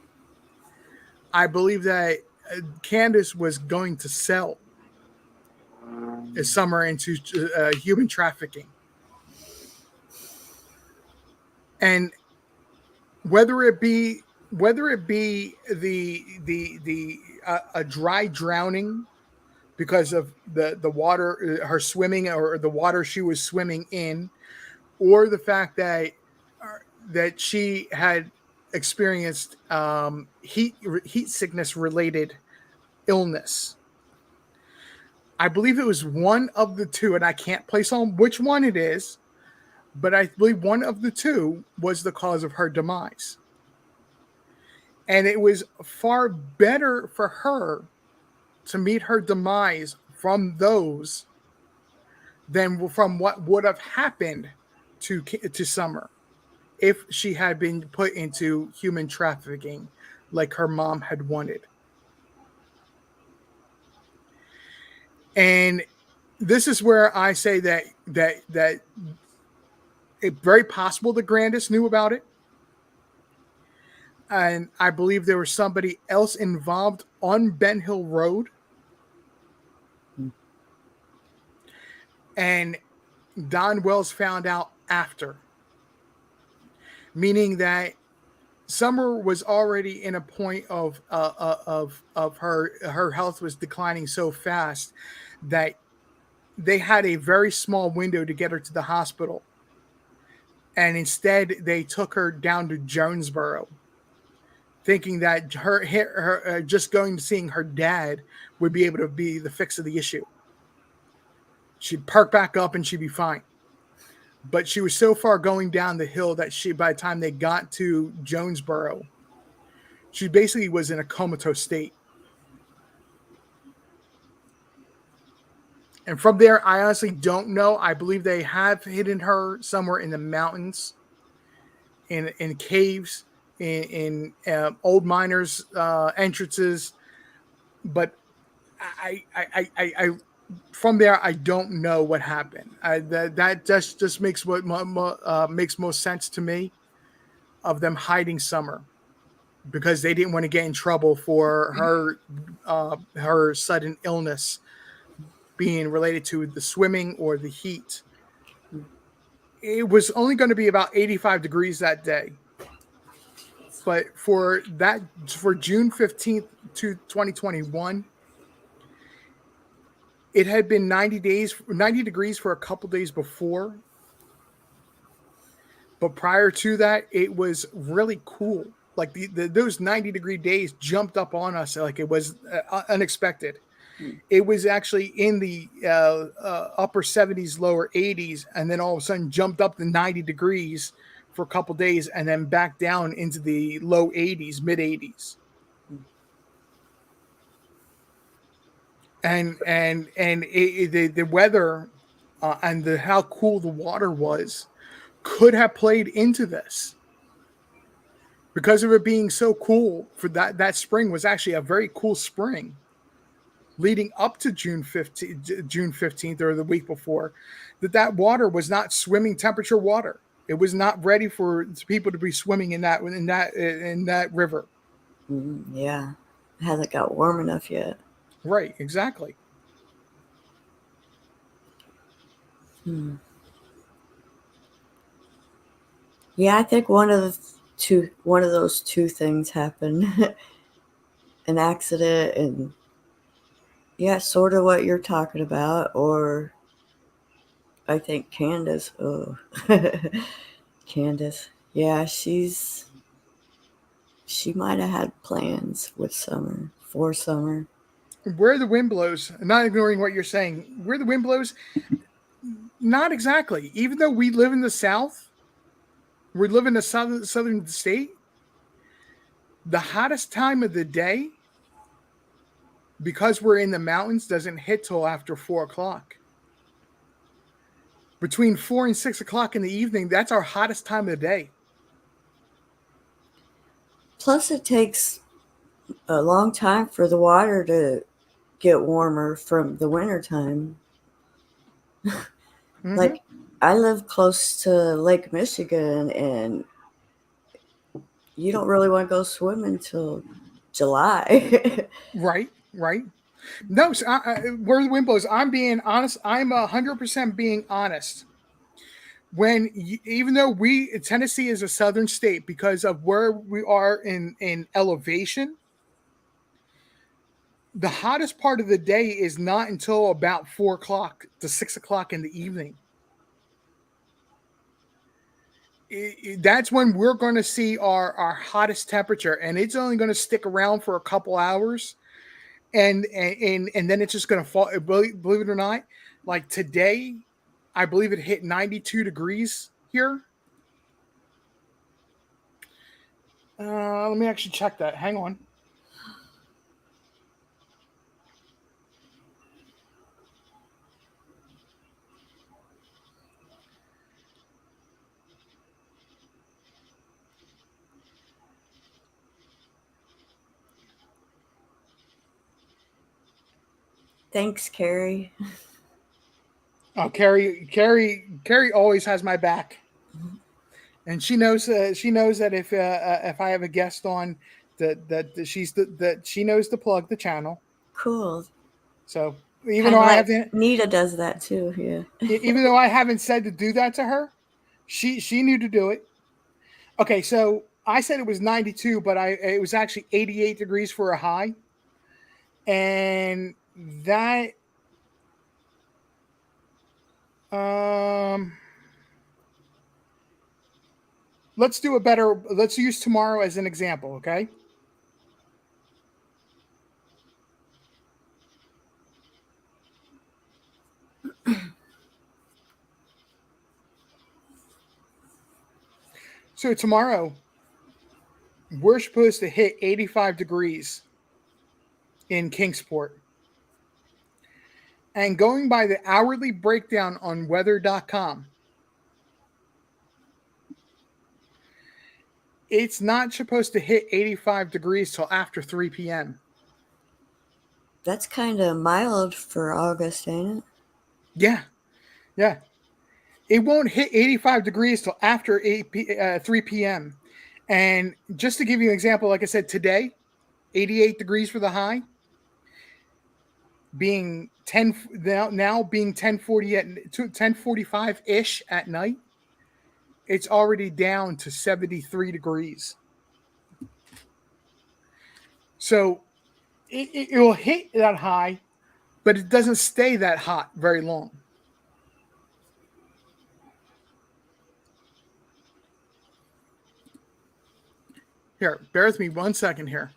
I believe that Candace was going to sell Summer into human trafficking. And whether it be a dry drowning because of the water, her swimming, or the water she was swimming in, or the fact that she had experienced heat sickness related illness. I believe it was one of the two, and I can't place on which one it is, but I believe one of the two was the cause of her demise. And it was far better for her to meet her demise from those than from what would have happened to Summer if she had been put into human trafficking like her mom had wanted. And this is where I say that it's very possible that Grandis knew about it. And I believe there was somebody else involved on Ben Hill Road. And Don Wells found out after. Meaning that Summer was already in a point of her health was declining so fast that they had a very small window to get her to the hospital. And instead they took her down to Jonesboro, thinking that her just going to seeing her dad would be able to be the fix of the issue. She'd perk back up and she'd be fine. But she was so far going down the hill that by the time they got to Jonesboro, she basically was in a comatose state. And from there, I honestly don't know. I believe they have hidden her somewhere in the mountains, in caves, in old miners' entrances. But I from there, I don't know what happened. That just makes makes most sense to me of them hiding Summer, because they didn't want to get in trouble for her sudden illness being related to the swimming or the heat. It was only going to be about 85 degrees that day. But for June 15th to 2021, it had been 90 degrees for a couple days before. But prior to that, it was really cool. Like those 90-degree days jumped up on us like it was unexpected. It was actually in the upper 70s, lower 80s, and then all of a sudden jumped up to 90 degrees for a couple days, and then back down into the low 80s, mid 80s. And the weather and how cool the water was could have played into this, because of it being so cool. For that spring was actually a very cool spring leading up to June 15th or the week before, that water was not swimming temperature water. It was not ready for people to be swimming in that river. Yeah, it hasn't got warm enough yet. Right, exactly. Yeah, I think one of those two things happened. An accident, and yeah, sort of what you're talking about. Or I think Candace. Oh, Candace. Yeah, she might have had plans for summer. Where the wind blows, not ignoring what you're saying, where the wind blows, not exactly. Even though we live in the South, we live in the southern state, the hottest time of the day, because we're in the mountains, doesn't hit till after 4 o'clock. Between 4 and 6 o'clock in the evening, that's our hottest time of the day. Plus, it takes a long time for the water to get warmer from the wintertime. Like, I live close to Lake Michigan, and you don't really want to go swimming until July. Right. No, so where the wind blows, I'm being honest. I'm 100% being honest. Even though Tennessee is a southern state, because of where we are in elevation, the hottest part of the day is not until about 4 o'clock to 6 o'clock in the evening. That's when we're going to see our hottest temperature, and it's only going to stick around for a couple hours, and then it's just going to fall. Believe it or not, like today, I believe it hit 92 degrees here. Let me actually check that. Hang on. Thanks, Carrie. Oh, Carrie always has my back, and she knows that if I have a guest on, that she knows to plug the channel. Cool. So even though I haven't, Nita does that too. Yeah. Even though I haven't said to do that to her, she knew to do it. Okay, so I said it was 92, but it was actually 88 degrees for a high, and that. Let's use tomorrow as an example, okay? So tomorrow, we're supposed to hit 85 degrees in Kingsport. And going by the hourly breakdown on weather.com, it's not supposed to hit 85 degrees till after 3 p.m. That's kind of mild for August, ain't it? Yeah. It won't hit 85 degrees till after 3 p.m. And just to give you an example, like I said, today, 88 degrees for the high, being 10 now being 10:40 at 10:45 ish at night, it's already down to 73 degrees. So it will hit that high, but it doesn't stay that hot very long. Here, bear with me 1 second here.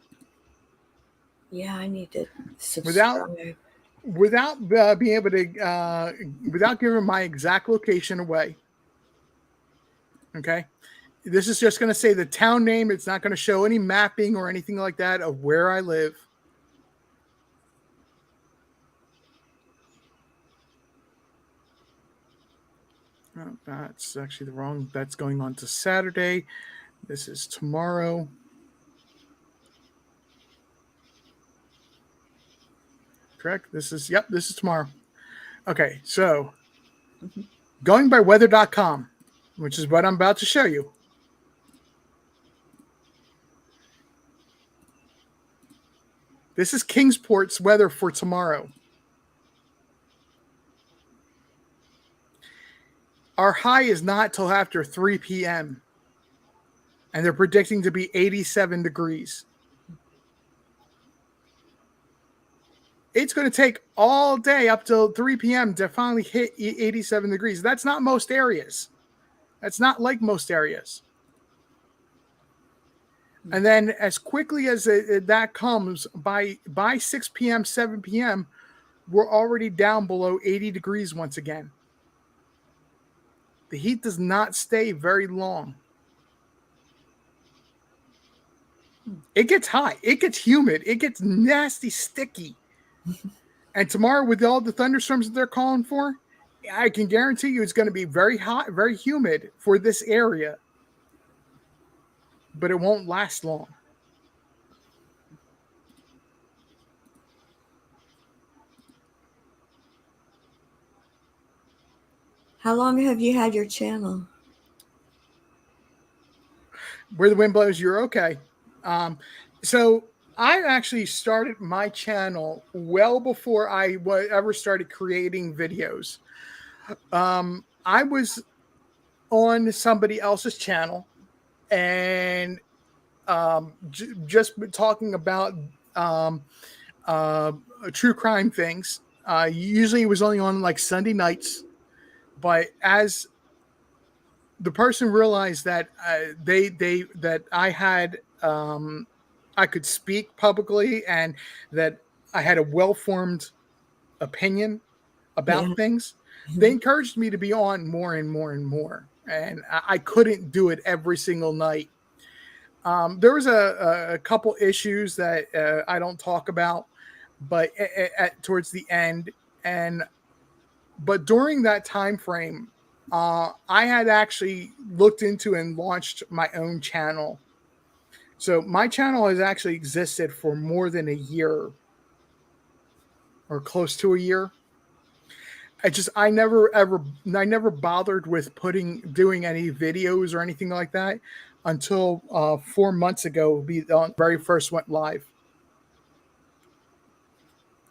Yeah, I need to subscribe. without being able to, without giving my exact location away. Okay. This is just going to say the town name. It's not going to show any mapping or anything like that of where I live. Oh, that's actually the wrong. That's going on to Saturday. This is tomorrow. Correct. This is tomorrow. Okay, so going by weather.com, which is what I'm about to show you. This is Kingsport's weather for tomorrow. Our high is not till after 3 p.m. And they're predicting to be 87 degrees. It's going to take all day up till 3 p.m. to finally hit 87 degrees. That's not most areas. That's not like most areas. And then as quickly as that comes, by 6 p.m., 7 p.m., we're already down below 80 degrees once again. The heat does not stay very long. It gets hot. It gets humid. It gets nasty, sticky. And tomorrow, with all the thunderstorms that they're calling for, I can guarantee you it's going to be very hot, very humid for this area. But it won't last long. How long have you had your channel? Where the wind blows, you're okay. So I actually started my channel well before I ever started creating videos. I was on somebody else's channel and just talking about true crime things. Usually it was only on like Sunday nights, but as the person realized that that I had I could speak publicly and that I had a well-formed opinion about things, they encouraged me to be on more and more and more. And I couldn't do it every single night. There was a couple issues that I don't talk about, but towards the end, but during that time frame, I had actually looked into and launched my own channel. So my channel has actually existed for more than a year or close to a year. I never bothered with doing any videos or anything like that until 4 months ago. The very first went live.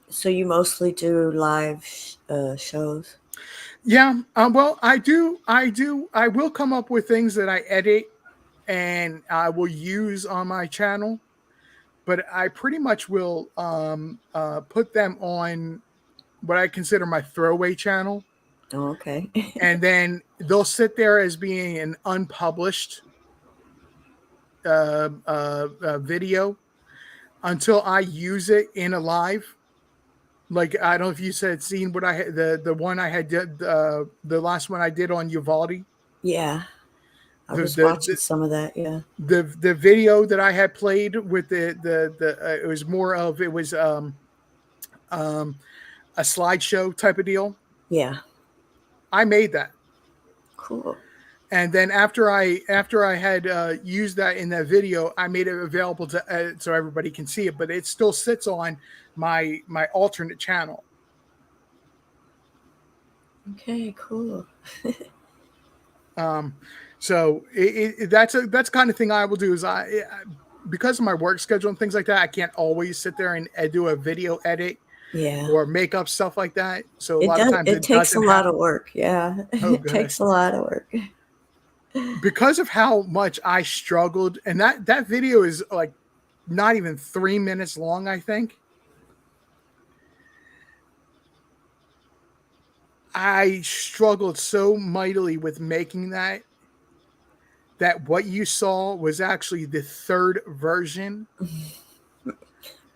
So you mostly do live shows? Yeah. Well, I do. I will come up with things that I edit and I will use on my channel, but I pretty much will put them on what I consider my throwaway channel. Oh, okay. And then they'll sit there as being an unpublished video until I use it in a live. Like, I don't know if you seen what I had, the one I had did, the last one I did on Uvalde. Yeah. I was watching some of that. Yeah. The video that I had played with it was more of, it was a slideshow type of deal. Yeah. I made that. Cool. And then after I had used that in that video, I made it available to so everybody can see it, but it still sits on my alternate channel. Okay, cool. So that's kind of thing I will do is I because of my work schedule and things like that, I can't always sit there and do a video edit. Yeah. Or make up stuff like that. So a lot of times it takes a lot of work. Yeah. Oh, it takes a lot of work. Because of how much I struggled, and that video is like not even 3 minutes long, I think. I struggled so mightily with making that what you saw was actually the third version.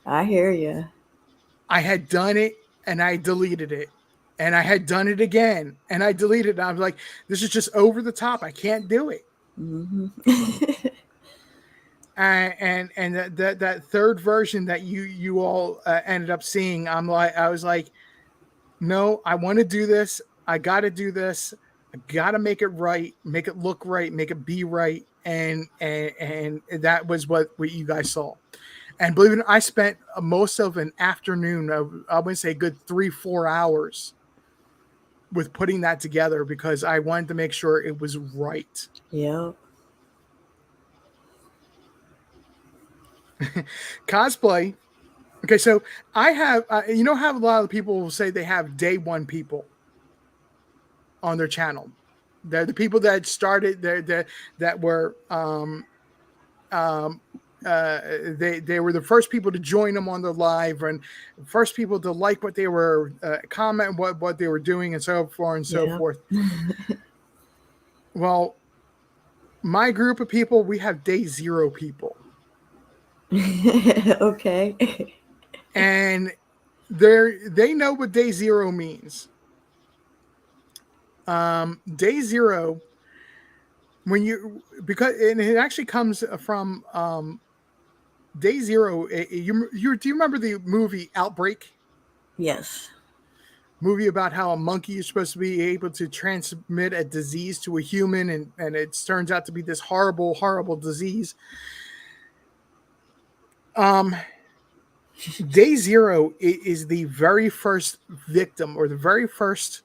I hear you. I had done it and I deleted it. And I had done it again, and I deleted it. I was like, this is just over the top. I can't do it. Mm-hmm. And that third version that you all ended up seeing, I was like, no, I want to do this. I got to do this. I got to make it right, make it look right, make it be right. And that was what you guys saw. And believe it or not, I spent most of an afternoon, I would say a good 3-4 hours with putting that together because I wanted to make sure it was right. Yep. Cosplay. Okay, so I have, how a lot of people will say they have day one people on their channel. They're the people that started that were they were the first people to join them on the live and first people to like what they were comment what they were doing and so forth and so forth. Well, my group of people, we have day zero people. Okay. And they know what day zero means. Day zero, because it actually comes from day zero. Do you remember the movie Outbreak? Yes. Movie about how a monkey is supposed to be able to transmit a disease to a human, and it turns out to be this horrible, horrible disease. Day zero is the very first victim, or the very first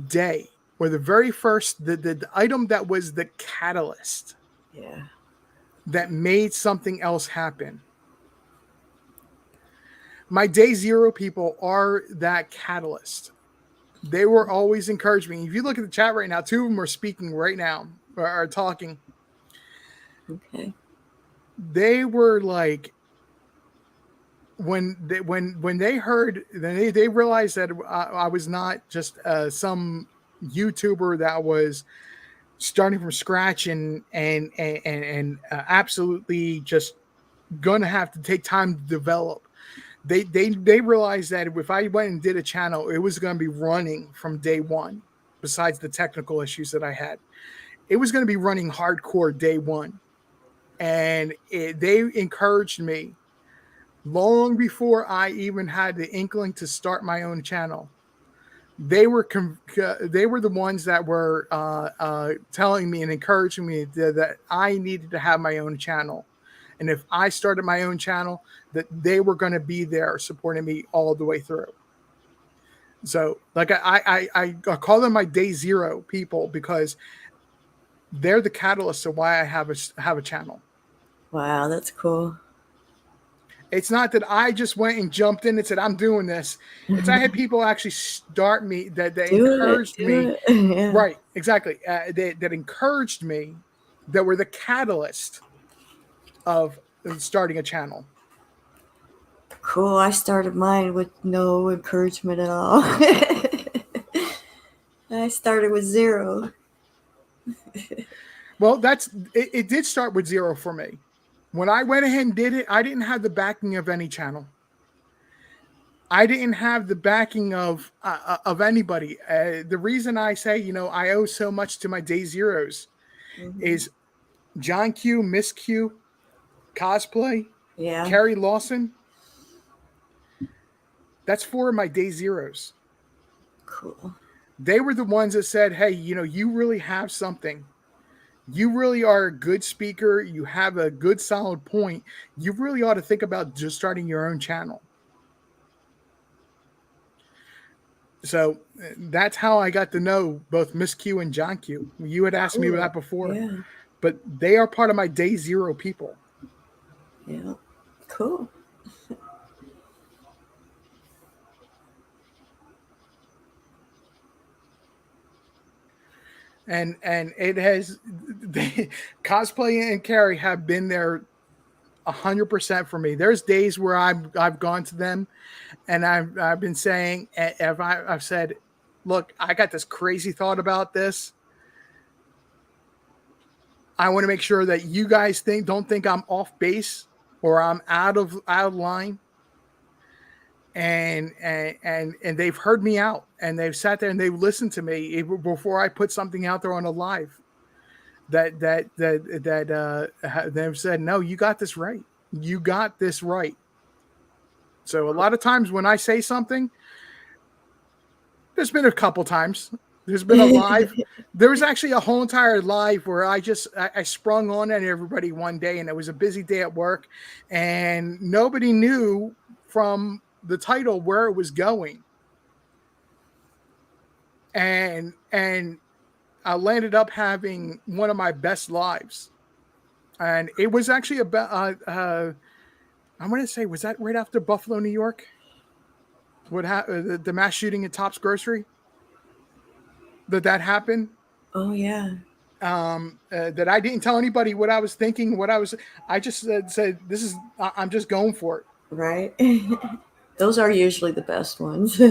day, or the very first the item that was the catalyst. Yeah. That made something else happen. My day zero people are that catalyst. They were always encouraging me. If you look at the chat right now, 2 of them are speaking right now, or are talking. Okay. They were like, when they heard, they realized that I was not just some YouTuber that was starting from scratch and absolutely just gonna have to take time to develop. They realized that if I went and did a channel, it was going to be running from day one. Besides the technical issues that I had, it was going to be running hardcore day one. And they encouraged me long before I even had the inkling to start my own channel. They were the ones that were telling me and encouraging me that I needed to have my own channel. And if I started my own channel, that they were going to be there supporting me all the way through. So like I call them my day zero people because they're the catalyst of why I have a channel. Wow, that's cool. It's not that I just went and jumped in and said, I'm doing this. It's I had people actually start me, that they encouraged me. Yeah. Right, exactly. That encouraged me, that were the catalyst of starting a channel. Cool. I started mine with no encouragement at all. I started with 0. Well, it did start with 0 for me. When I went ahead and did it, I didn't have the backing of any channel. I didn't have the backing of anybody. The reason I say, I owe so much to my day zeros is John Q, Miss Q, Cosplay, Yeah. Carrie Lawson. That's 4 of my day zeros. Cool. They were the ones that said, hey, you really have something. You really are a good speaker. You have a good solid point. You really ought to think about just starting your own channel. So that's how I got to know both Miss Q and John Q. You had asked me that before, but they are part of my day zero people. Yeah. Cool. And it has, Cosplay and Carrie have been there 100% for me. There's days where I've gone to them and I've been saying, I've said, look, I got this crazy thought about this. I want to make sure that you guys don't think I'm off base or I'm out of line. and they've heard me out, and they've sat there and they've listened to me even before I put something out there on a live. They've said, no, you got this right. You got this right. So a lot of times when I say something, there's been a couple times. There's been a live. There was actually a whole entire live where I sprung on at everybody one day, and it was a busy day at work, and nobody knew from the title where it was going. And I landed up having one of my best lives. And it was actually about, I want to say, was that right after Buffalo, New York? The mass shooting at Tops Grocery? That happened? Oh, yeah. That I didn't tell anybody what I was thinking, I just said, I'm just going for it. Right. Those are usually the best ones.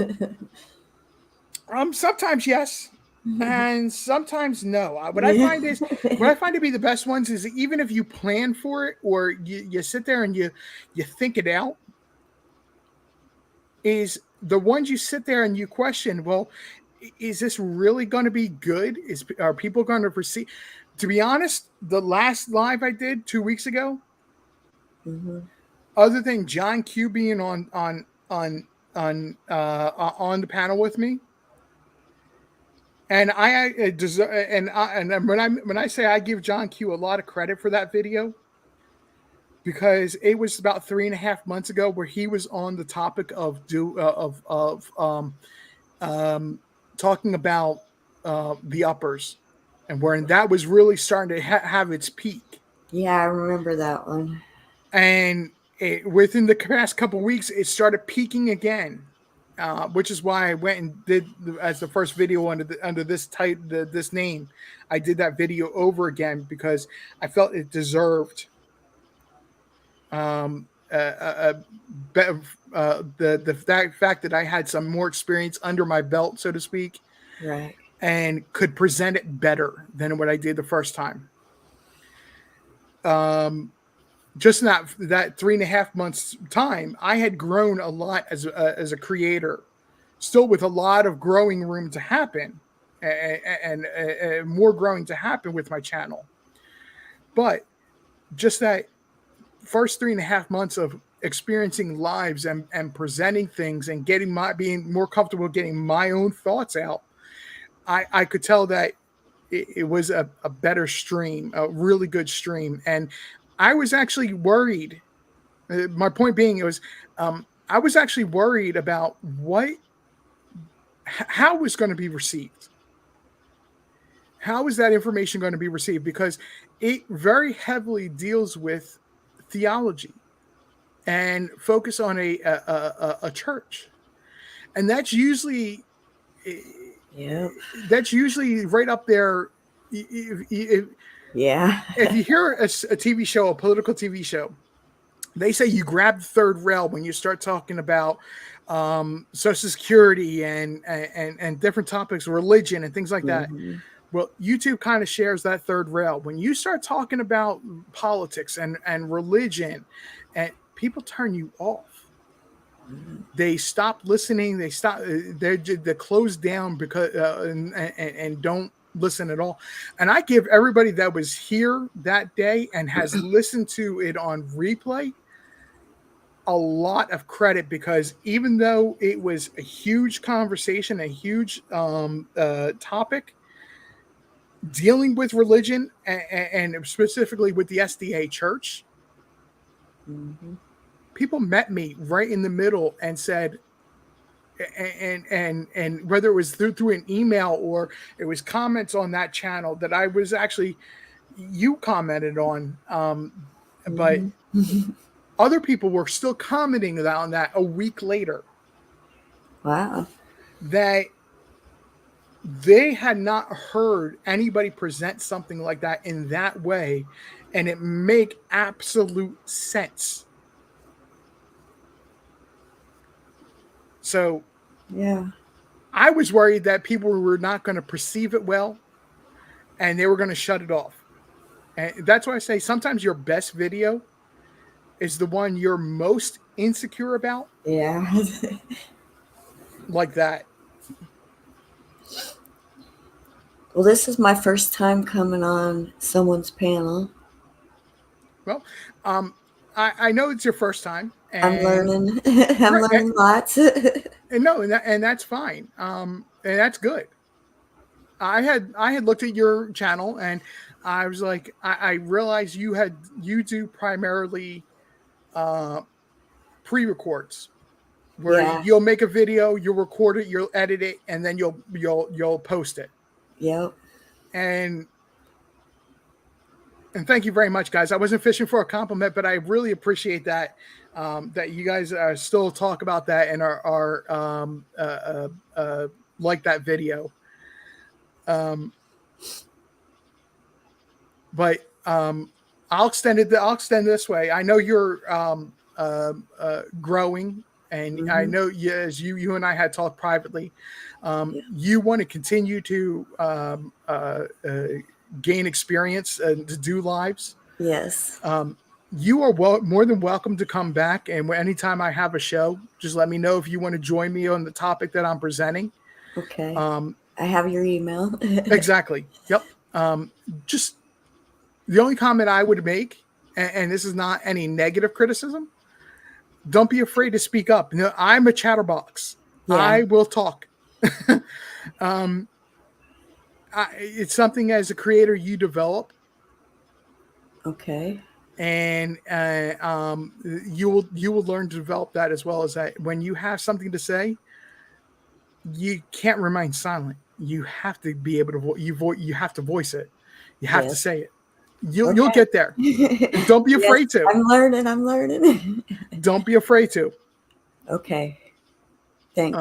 Sometimes yes, and sometimes no. What I find to be the best ones is even if you plan for it or you sit there and you think it out, is the ones you sit there and you question, well, is this really going to be good? Are people going to perceive? To be honest, the last live I did 2 weeks ago, other than John Q being on the panel with me, and I deserve, and when I say I give John Q a lot of credit for that video, because it was about 3.5 months ago where he was on the topic of talking about the uppers, and where that was really starting to have its peak. Yeah, I remember that one. And within the past couple of weeks, it started peaking again, which is why I went and did as the first video under this name. I did that video over again because I felt it deserved the fact that I had some more experience under my belt, so to speak, right, and could present it better than what I did the first time. Just in that 3.5 months time, I had grown a lot as a creator, still with a lot of growing room to happen, and more growing to happen with my channel. But just that first 3.5 months of experiencing lives and presenting things and being more comfortable getting my own thoughts out, I could tell that it was a better stream, a really good stream. And I was actually worried. My point being, I was actually worried about how it was going to be received. How is that information going to be received? Because it very heavily deals with theology and focus on a church, and that's usually right up there. If you hear a TV show, a political TV show, they say you grab the third rail when you start talking about Social Security and different topics, religion and things like that. Well, YouTube kind of shares that third rail. When you start talking about politics and religion, and people turn you off. They stop listening. They close down because and don't listen at all. And I give everybody that was here that day and has listened to it on replay a lot of credit, because even though it was a huge conversation, a huge topic, dealing with religion and specifically with the SDA church, people met me right in the middle and said, and whether it was through an email or it was comments on that channel that I was actually, you commented on, but other people were still commenting on that a week later. Wow. That they had not heard anybody present something like that in that way, and it make absolute sense. So, yeah, I was worried that people were not going to perceive it well, and they were going to shut it off. And that's why I say sometimes your best video is the one you're most insecure about? Yeah. Like that. Well, this is my first time coming on someone's panel. Well, I know it's your first time. And, I'm learning. I'm Right, learning lots. and no, and that's fine. And that's good. I had looked at your channel and I was like, I realized you do primarily pre-records where Yeah. you'll make a video, you'll record it, you'll edit it, and then you'll post it. Yep. And thank you very much, guys. I wasn't fishing for a compliment, but I really appreciate that that you guys still talk about that and are like that video. But I'll extend it. I'll extend this way. I know you're growing, and I know as you and I had talked privately, you want to continue to gain experience and to do lives. Yes. You are more than welcome to come back, and anytime I have a show, just let me know if you want to join me on the topic that I'm presenting. Okay. I have your email. Exactly. Yep. Just the only comment I would make, and this is not any negative criticism, don't be afraid to speak up. You know, I'm a chatterbox. Yeah. I will talk. It's something as a creator you develop. Okay. And you will learn to develop that as well as that. When you have something to say, you can't remain silent. You have to be able to you have to voice it. You have to say it. You'll get there. Don't be afraid to. I'm learning. Don't be afraid to. Okay. Thanks.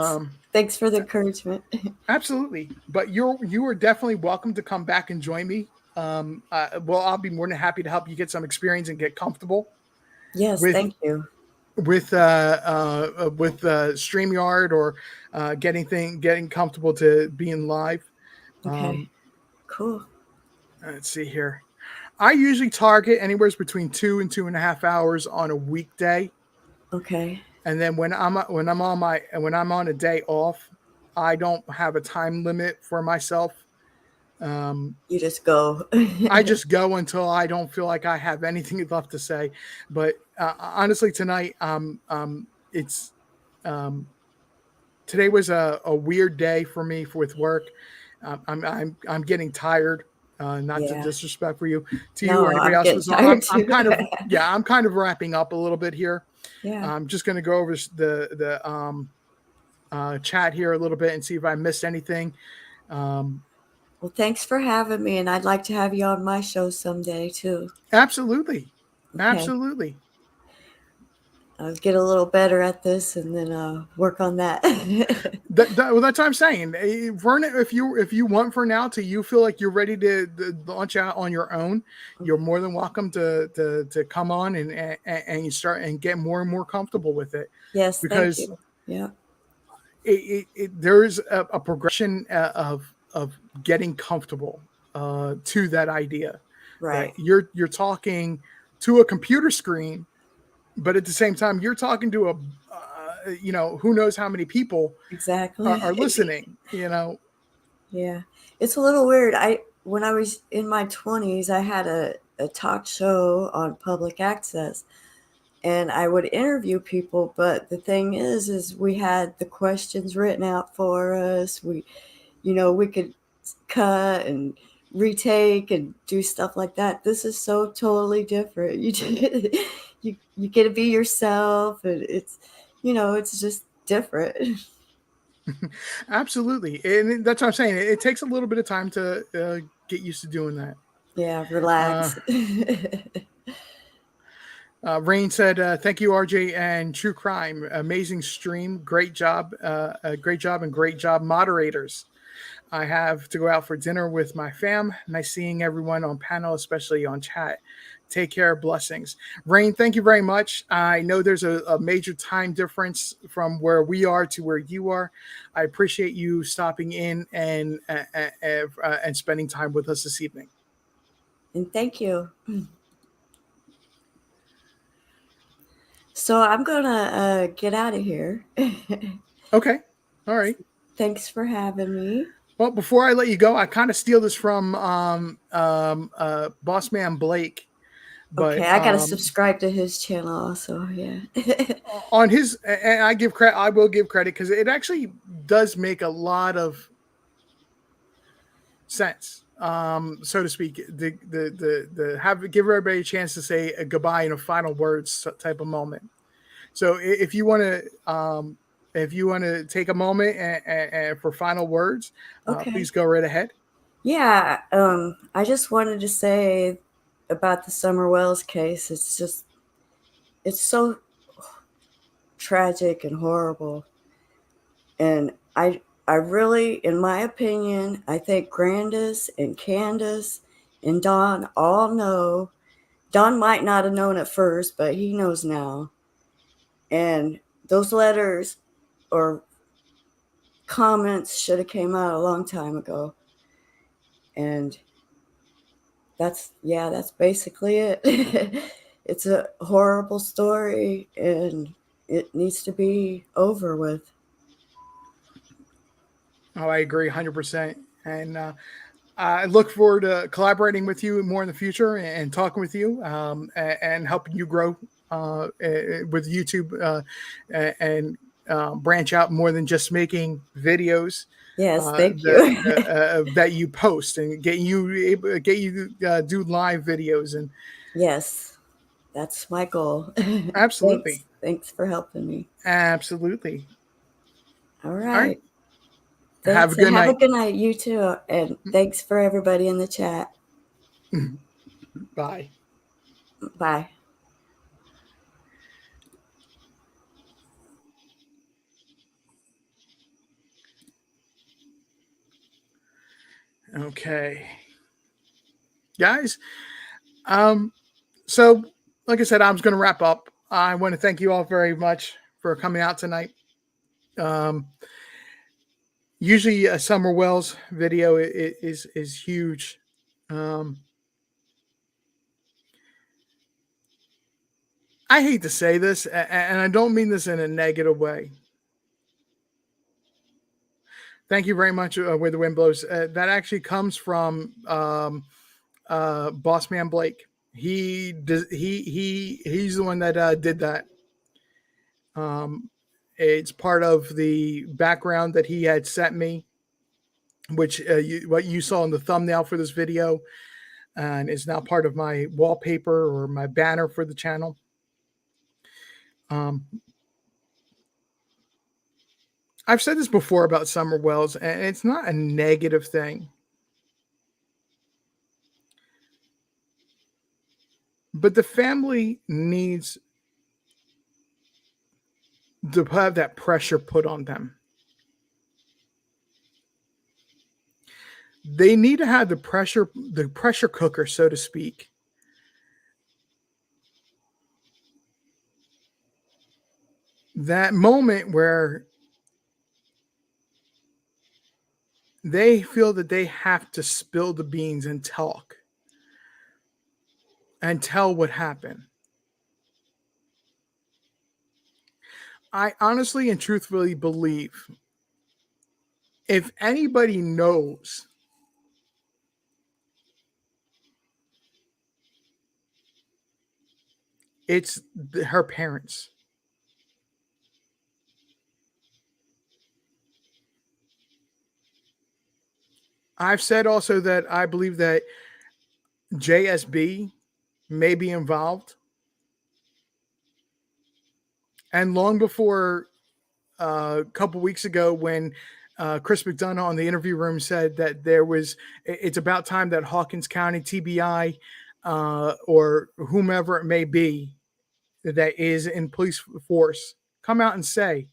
Thanks for the encouragement. Absolutely. But you are definitely welcome to come back and join me. Well, I'll be more than happy to help you get some experience and get comfortable. Yes, thank you. With StreamYard or getting comfortable to being live. Okay. Cool. Let's see here. I usually target anywhere between 2 and 2.5 hours on a weekday. Okay. And then when I'm on a day off, I don't have a time limit for myself. You just go. I just go until I don't feel like I have anything left to say. But honestly, tonight, today was a weird day for me with work. I'm getting tired. Not to disrespect for you, to you or anybody else. I'm kind of wrapping up a little bit here. Yeah. I'm just going to go over the chat here a little bit and see if I missed anything. Well, thanks for having me, and I'd like to have you on my show someday too. Absolutely. Okay. Absolutely. I'll get a little better at this and then work on that. Well, that's what I'm saying. Vernon, if you want for now till you feel like you're ready to launch out on your own, you're more than welcome to come on and you start and get more and more comfortable with it. Yes, because thank you. Yeah. There's a progression of getting comfortable to that idea. Right. That you're talking to a computer screen, but at the same time, you're talking to who knows how many people are listening, Yeah. It's a little weird. When I was in my 20s, I had a talk show on public access and I would interview people. But the thing is we had the questions written out for us. We could cut and retake and do stuff like that. This is so totally different. You get to be yourself, and it's just different. Absolutely. And that's what I'm saying. It takes a little bit of time to get used to doing that. Yeah, relax. Rain said, thank you, RJ and True Crime. Amazing stream. Great job. And great job, moderators. I have to go out for dinner with my fam. Nice seeing everyone on panel, especially on chat. Take care. Blessings. Rain, thank you very much. I know there's a major time difference from where we are to where you are. I appreciate you stopping in and spending time with us this evening. And thank you. So I'm gonna get out of here. Okay. All right. Thanks for having me. Well, before I let you go, I kind of steal this from Boss Man Blake. But Okay, I gotta subscribe to his channel also. Yeah. on his, and I give credit. I will give credit because it actually does make a lot of sense, so to speak. The give everybody a chance to say a goodbye and a final words type of moment. So if you want to take a moment and for final words, Okay. please go right ahead. Yeah. I just wanted to say about the Summer Wells case. It's so tragic and horrible. And I really, in my opinion, I think Grandis and Candace and Don all know. Don might not have known at first, but he knows now. And those letters or comments should have came out a long time ago. And that's basically it. It's a horrible story and it needs to be over with. Oh, I agree 100%. And I look forward to collaborating with you more in the future and talking with you and helping you grow with YouTube and branch out more than just making videos. Yes, thank you. That you post and get you do live videos. And yes, that's my goal. Absolutely. Thanks for helping me. Absolutely. All right. All right. Thanks, have a good night. Have a good night, you too. And thanks for everybody in the chat. Bye. Bye. Okay. Guys, so like I said, I was going to wrap up. I want to thank you all very much for coming out tonight. Usually a Summer Wells video is huge. I hate to say this, and I don't mean this in a negative way. Thank you very much, Where the Wind Blows. That actually comes from Boss Man Blake. He's the one that did that. It's part of the background that he had sent me, which what you saw in the thumbnail for this video, and is now part of my wallpaper or my banner for the channel. I've said this before about Summer Wells, and it's not a negative thing. But the family needs to have that pressure put on them. They need to have the pressure cooker, so to speak. That moment where they feel that they have to spill the beans and talk and tell what happened. I honestly and truthfully believe if anybody knows it's her parents. I've said also that I believe that JSB may be involved. And long before a couple weeks ago when Chris McDonough on the Interview Room said that it's about time that Hawkins County TBI or whomever it may be that is in police force come out and say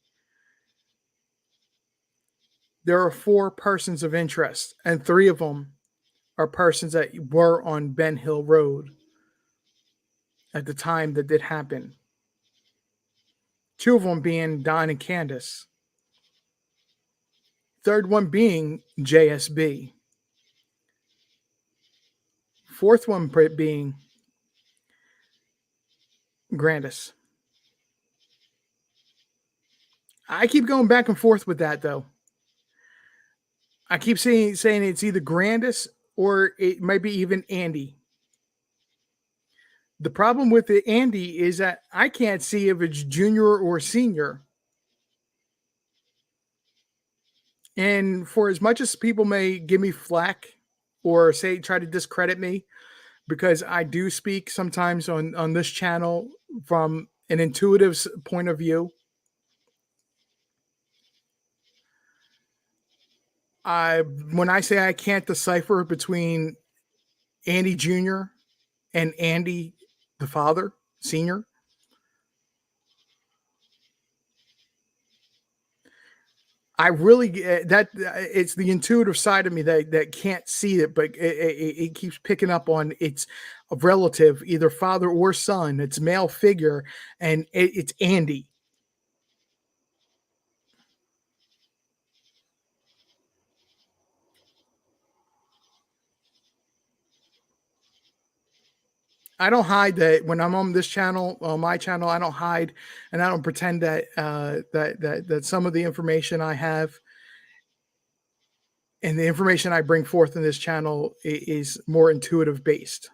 there are 4 persons of interest, and 3 of them are persons that were on Ben Hill Road at the time that did happen. 2 of them being Don and Candace. 3rd one being JSB. 4th one being Grandis. I keep going back and forth with that, though. I keep saying it's either Grandis or it might be even Andy. The problem with the Andy is that I can't see if it's junior or senior. And for as much as people may give me flack or try to discredit me, because I do speak sometimes on this channel from an intuitive point of view, when I say I can't decipher between Andy Jr. and Andy the father, senior, I really that it's the intuitive side of me that can't see it, but it keeps picking up on it's a relative, either father or son. It's male figure, and it's Andy. I don't hide that when I'm on this channel, on my channel. I don't hide, and I don't pretend that that some of the information I have and the information I bring forth in this channel is more intuitive based.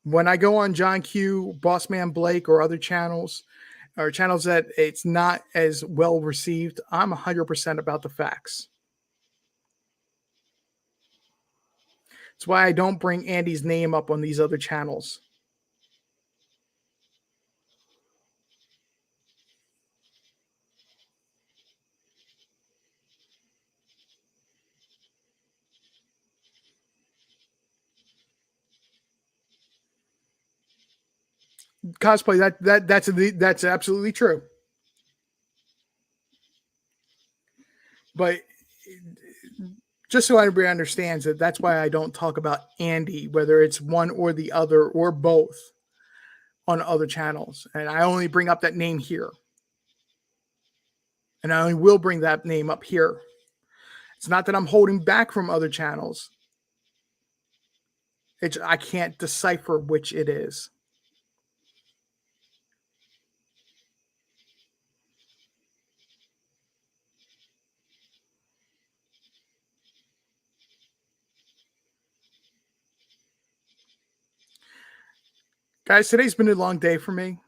When I go on John Q, Bossman Blake, or other channels, or channels that it's not as well received, I'm 100% about the facts. That's why I don't bring Andy's name up on these other channels. Cosplay, that's absolutely true. But just so everybody understands that, that's why I don't talk about Andy, whether it's one or the other or both, on other channels. And I only bring up that name here. And I only will bring that name up here. It's not that I'm holding back from other channels. I can't decipher which it is. Guys, today's been a long day for me.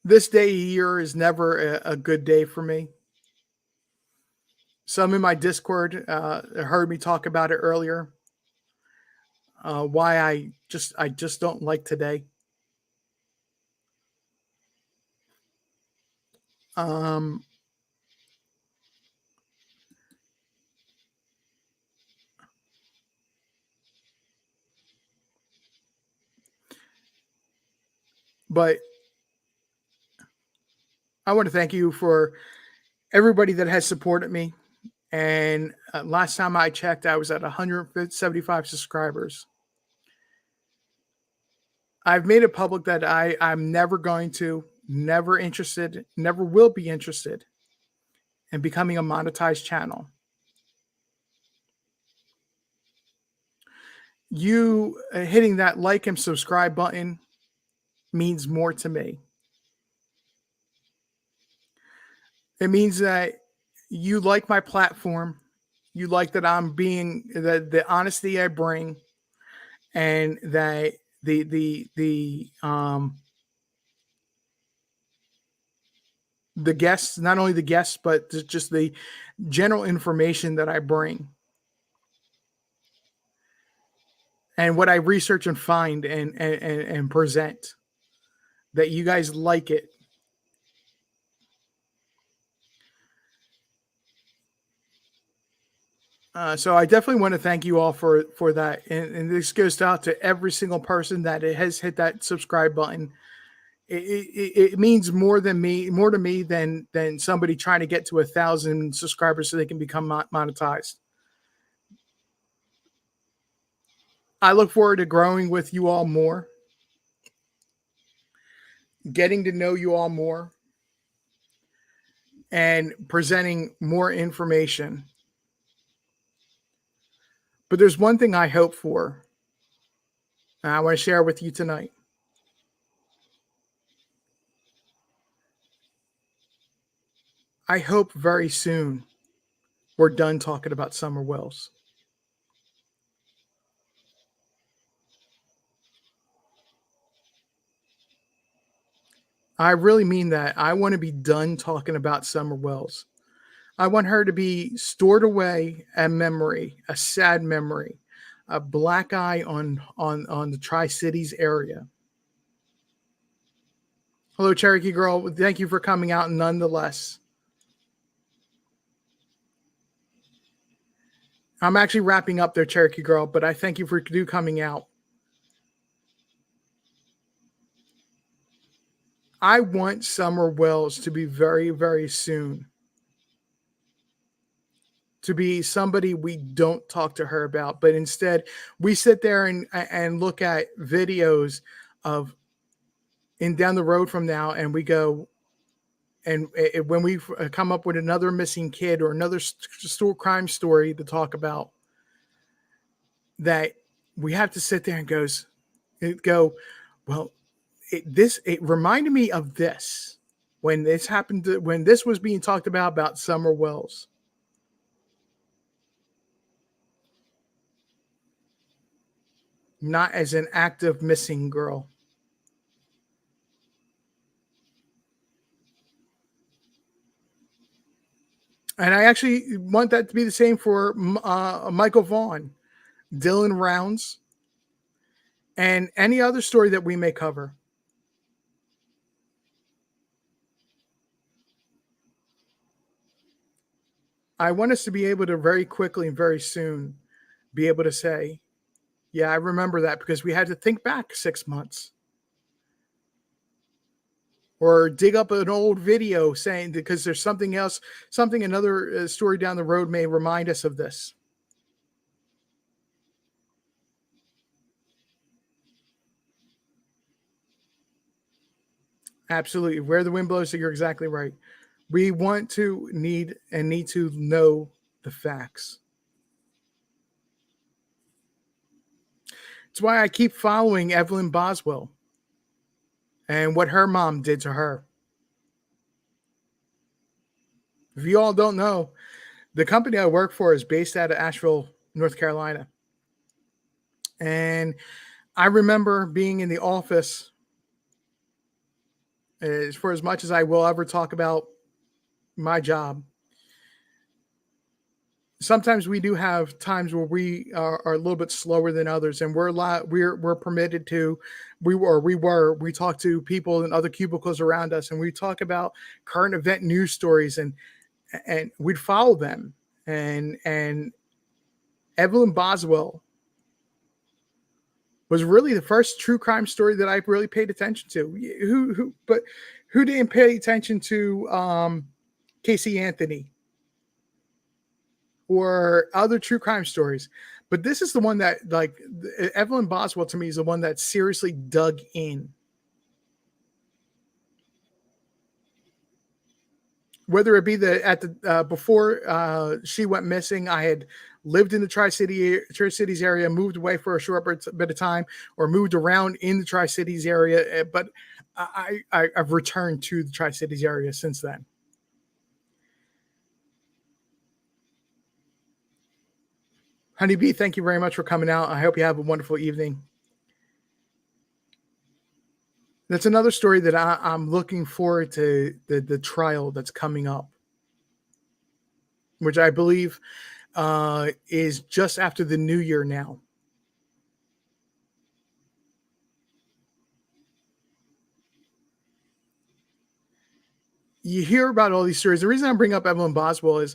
This day here is never a good day for me. Some in my Discord heard me talk about it earlier. Why I just don't like today. But I want to thank you for everybody that has supported me. And last time I checked, I was at 175 subscribers. I've made it public that I'm never going to, never interested, never will be interested in becoming a monetized channel. You hitting that like and subscribe button means more to me. It means that you like my platform. You like that I'm being the honesty I bring, and that the guests, not only the guests, but just the general information that I bring and what I research and find and present, that you guys like it. So I definitely want to thank you all for that. And this goes out to every single person that has hit that subscribe button. It means more to me than somebody trying to get to 1,000 subscribers so they can become monetized. I look forward to growing with you all more, getting to know you all more, and presenting more information. But there's one thing I hope for, and I want to share with you tonight. I hope very soon we're done talking about Summer Wells. I really mean that. I want to be done talking about Summer Wells. I want her to be stored away a memory, a sad memory, a black eye on the Tri-Cities area. Hello, Cherokee Girl. Thank you for coming out nonetheless. I'm actually wrapping up there, Cherokee Girl, but I thank you for coming out. I want Summer Wells to be very, very soon to be somebody we don't talk to her about, but instead we sit there and look at videos of in down the road from now, and we go, and when we come up with another missing kid or another crime story to talk about, that we have to sit there and go, well, it reminded me of this when this happened, when this was being talked about Summer Wells. Not as an active missing girl. And I actually want that to be the same for Michael Vaughn, Dylan Rounds, and any other story that we may cover. I want us to be able to very quickly and very soon be able to say, yeah, I remember that, because we had to think back 6 months. Or dig up an old video saying, because there's something else, another story down the road may remind us of this. Absolutely. Where the wind blows, you're exactly right. We want to need to know the facts. It's why I keep following Evelyn Boswell and what her mom did to her. If you all don't know, the company I work for is based out of Asheville, North Carolina. And I remember being in the office, for as much as I will ever talk about my job. Sometimes we do have times where we are a little bit slower than others, and we're permitted to, we talk to people in other cubicles around us, and we talk about current event news stories, and we'd follow them. And Evelyn Boswell was really the first true crime story that I really paid attention to. Who didn't pay attention to Casey Anthony or other true crime stories? But this is the one that, like, Evelyn Boswell to me is the one that seriously dug in. Whether it be before she went missing, I had lived in the Tri-Cities area, moved away for a short bit of time, or moved around in the Tri-Cities area. But I've returned to the Tri-Cities area since then. Honeybee, thank you very much for coming out. I hope you have a wonderful evening. That's another story that I'm looking forward to, the trial that's coming up, which I believe is just after the new year now. You hear about all these stories. The reason I bring up Evelyn Boswell is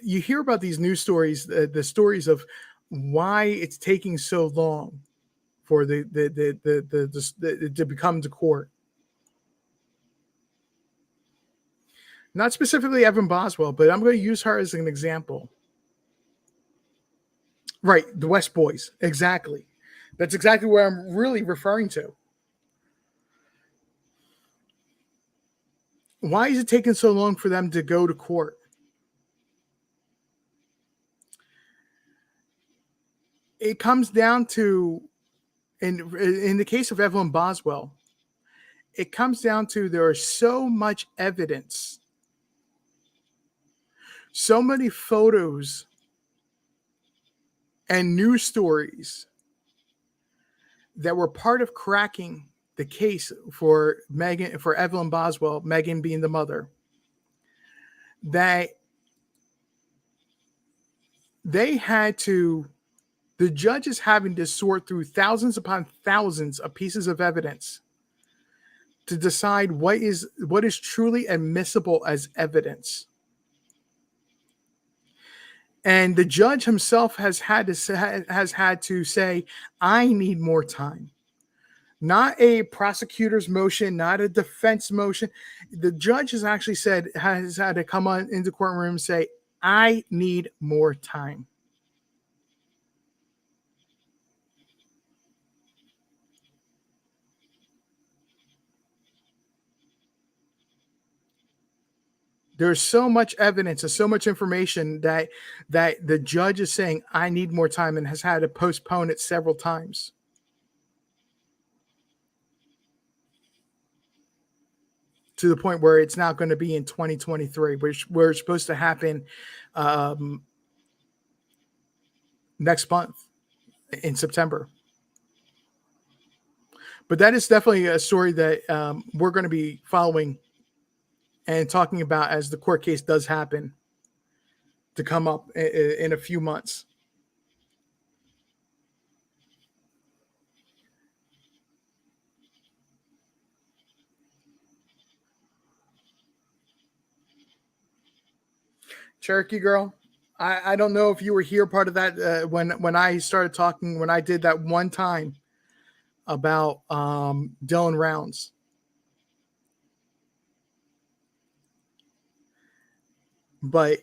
you hear about these news stories, the stories of why it's taking so long for to become to court. Not specifically Evelyn Boswell, but I'm going to use her as an example. Right, the West Boys, exactly. That's exactly what I'm really referring to. Why is it taking so long for them to go to court? It comes down to, in the case of Evelyn Boswell, it comes down to there is so much evidence so many photos and news stories that were part of cracking the case for Evelyn Boswell, Megan being the mother, that the judge is having to sort through thousands upon thousands of pieces of evidence to decide what is truly admissible as evidence. And the judge himself has had to say, I need more time. Not a prosecutor's motion, not a defense motion. The judge has actually has had to come on into the courtroom and say, I need more time. There's so much evidence and so much information that the judge is saying, I need more time, and has had to postpone it several times. To the point where it's now going to be in 2023, which we're supposed to happen next month in September. But that is definitely a story that we're going to be following and talking about as the court case does happen to come up in a few months. Cherokee Girl, I don't know if you were here part of that when I started talking, when I did that one time about Dylan Rounds. But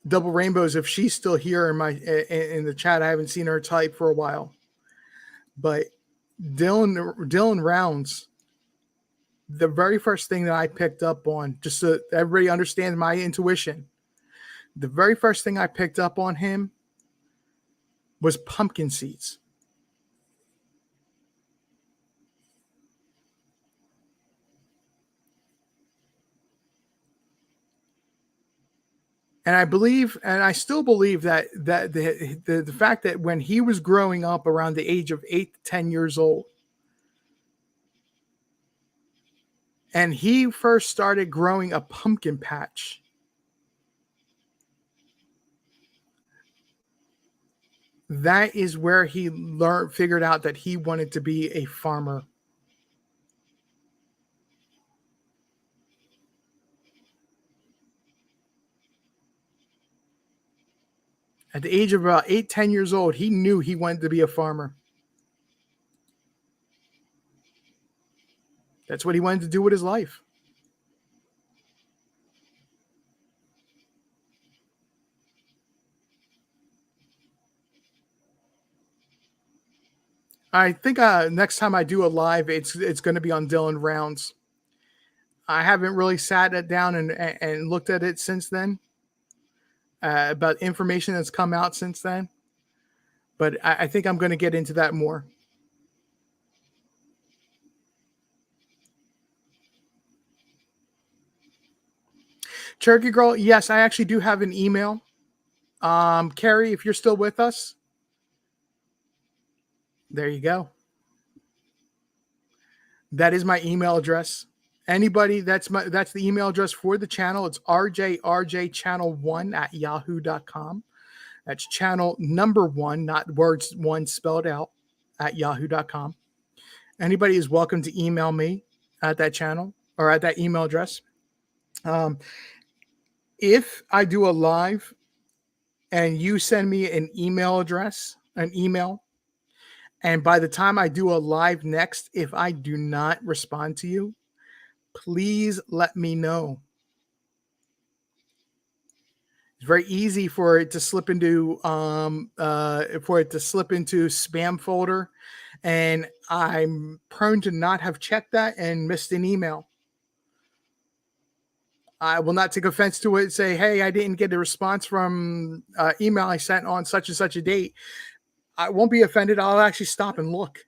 Double Rainbows, if she's still here in the chat, I haven't seen her type for a while. But Dylan Rounds, the very first thing that I picked up on, just so everybody understands my intuition, the very first thing I picked up on him was pumpkin seeds. And I believe, and I still believe that the fact that when he was growing up around the age of 8 to 10 years old, and he first started growing a pumpkin patch, that is where he figured out that he wanted to be a farmer. At the age of about 8, 10 years old, he knew he wanted to be a farmer. That's what he wanted to do with his life. I think next time I do a live, it's going to be on Dylan Rounds. I haven't really sat it down and looked at it since then. About information that's come out since then. But I think I'm going to get into that more. Cherokee Girl, yes, I actually do have an email. Carrie, if you're still with us, there you go. That is my email address. Anybody, that's the email address for the channel. It's rjrjchannel1@yahoo.com. That's channel number 1, not words 1 spelled out, at yahoo.com. Anybody is welcome to email me at that channel or at that email address. If I do a live and you send me an email, and by the time I do a live next, if I do not respond to you, please let me know. It's very easy for it to slip into spam folder, and I'm prone to not have checked that and missed an email. I will not take offense to it and say, hey, I didn't get a response from email I sent on such and such a date. I won't be offended. I'll actually stop and look.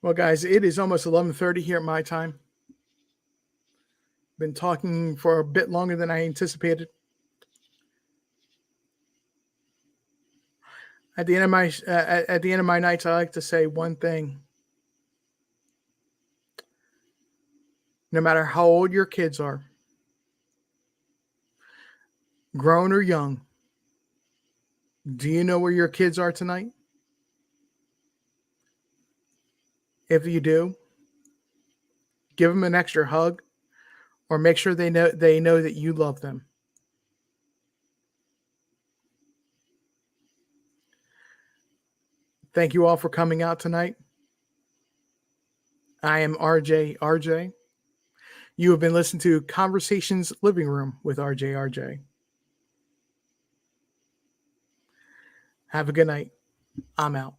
Well, guys, it is almost 11:30 here at my time. Been talking for a bit longer than I anticipated. At the end of my nights, I like to say one thing. No matter how old your kids are, grown or young, do you know where your kids are tonight? If you do, give them an extra hug, or make sure they know that you love them. Thank you all for coming out tonight. I am RJ. You have been listening to Conversations Living Room with RJ. Have a good night. I'm out.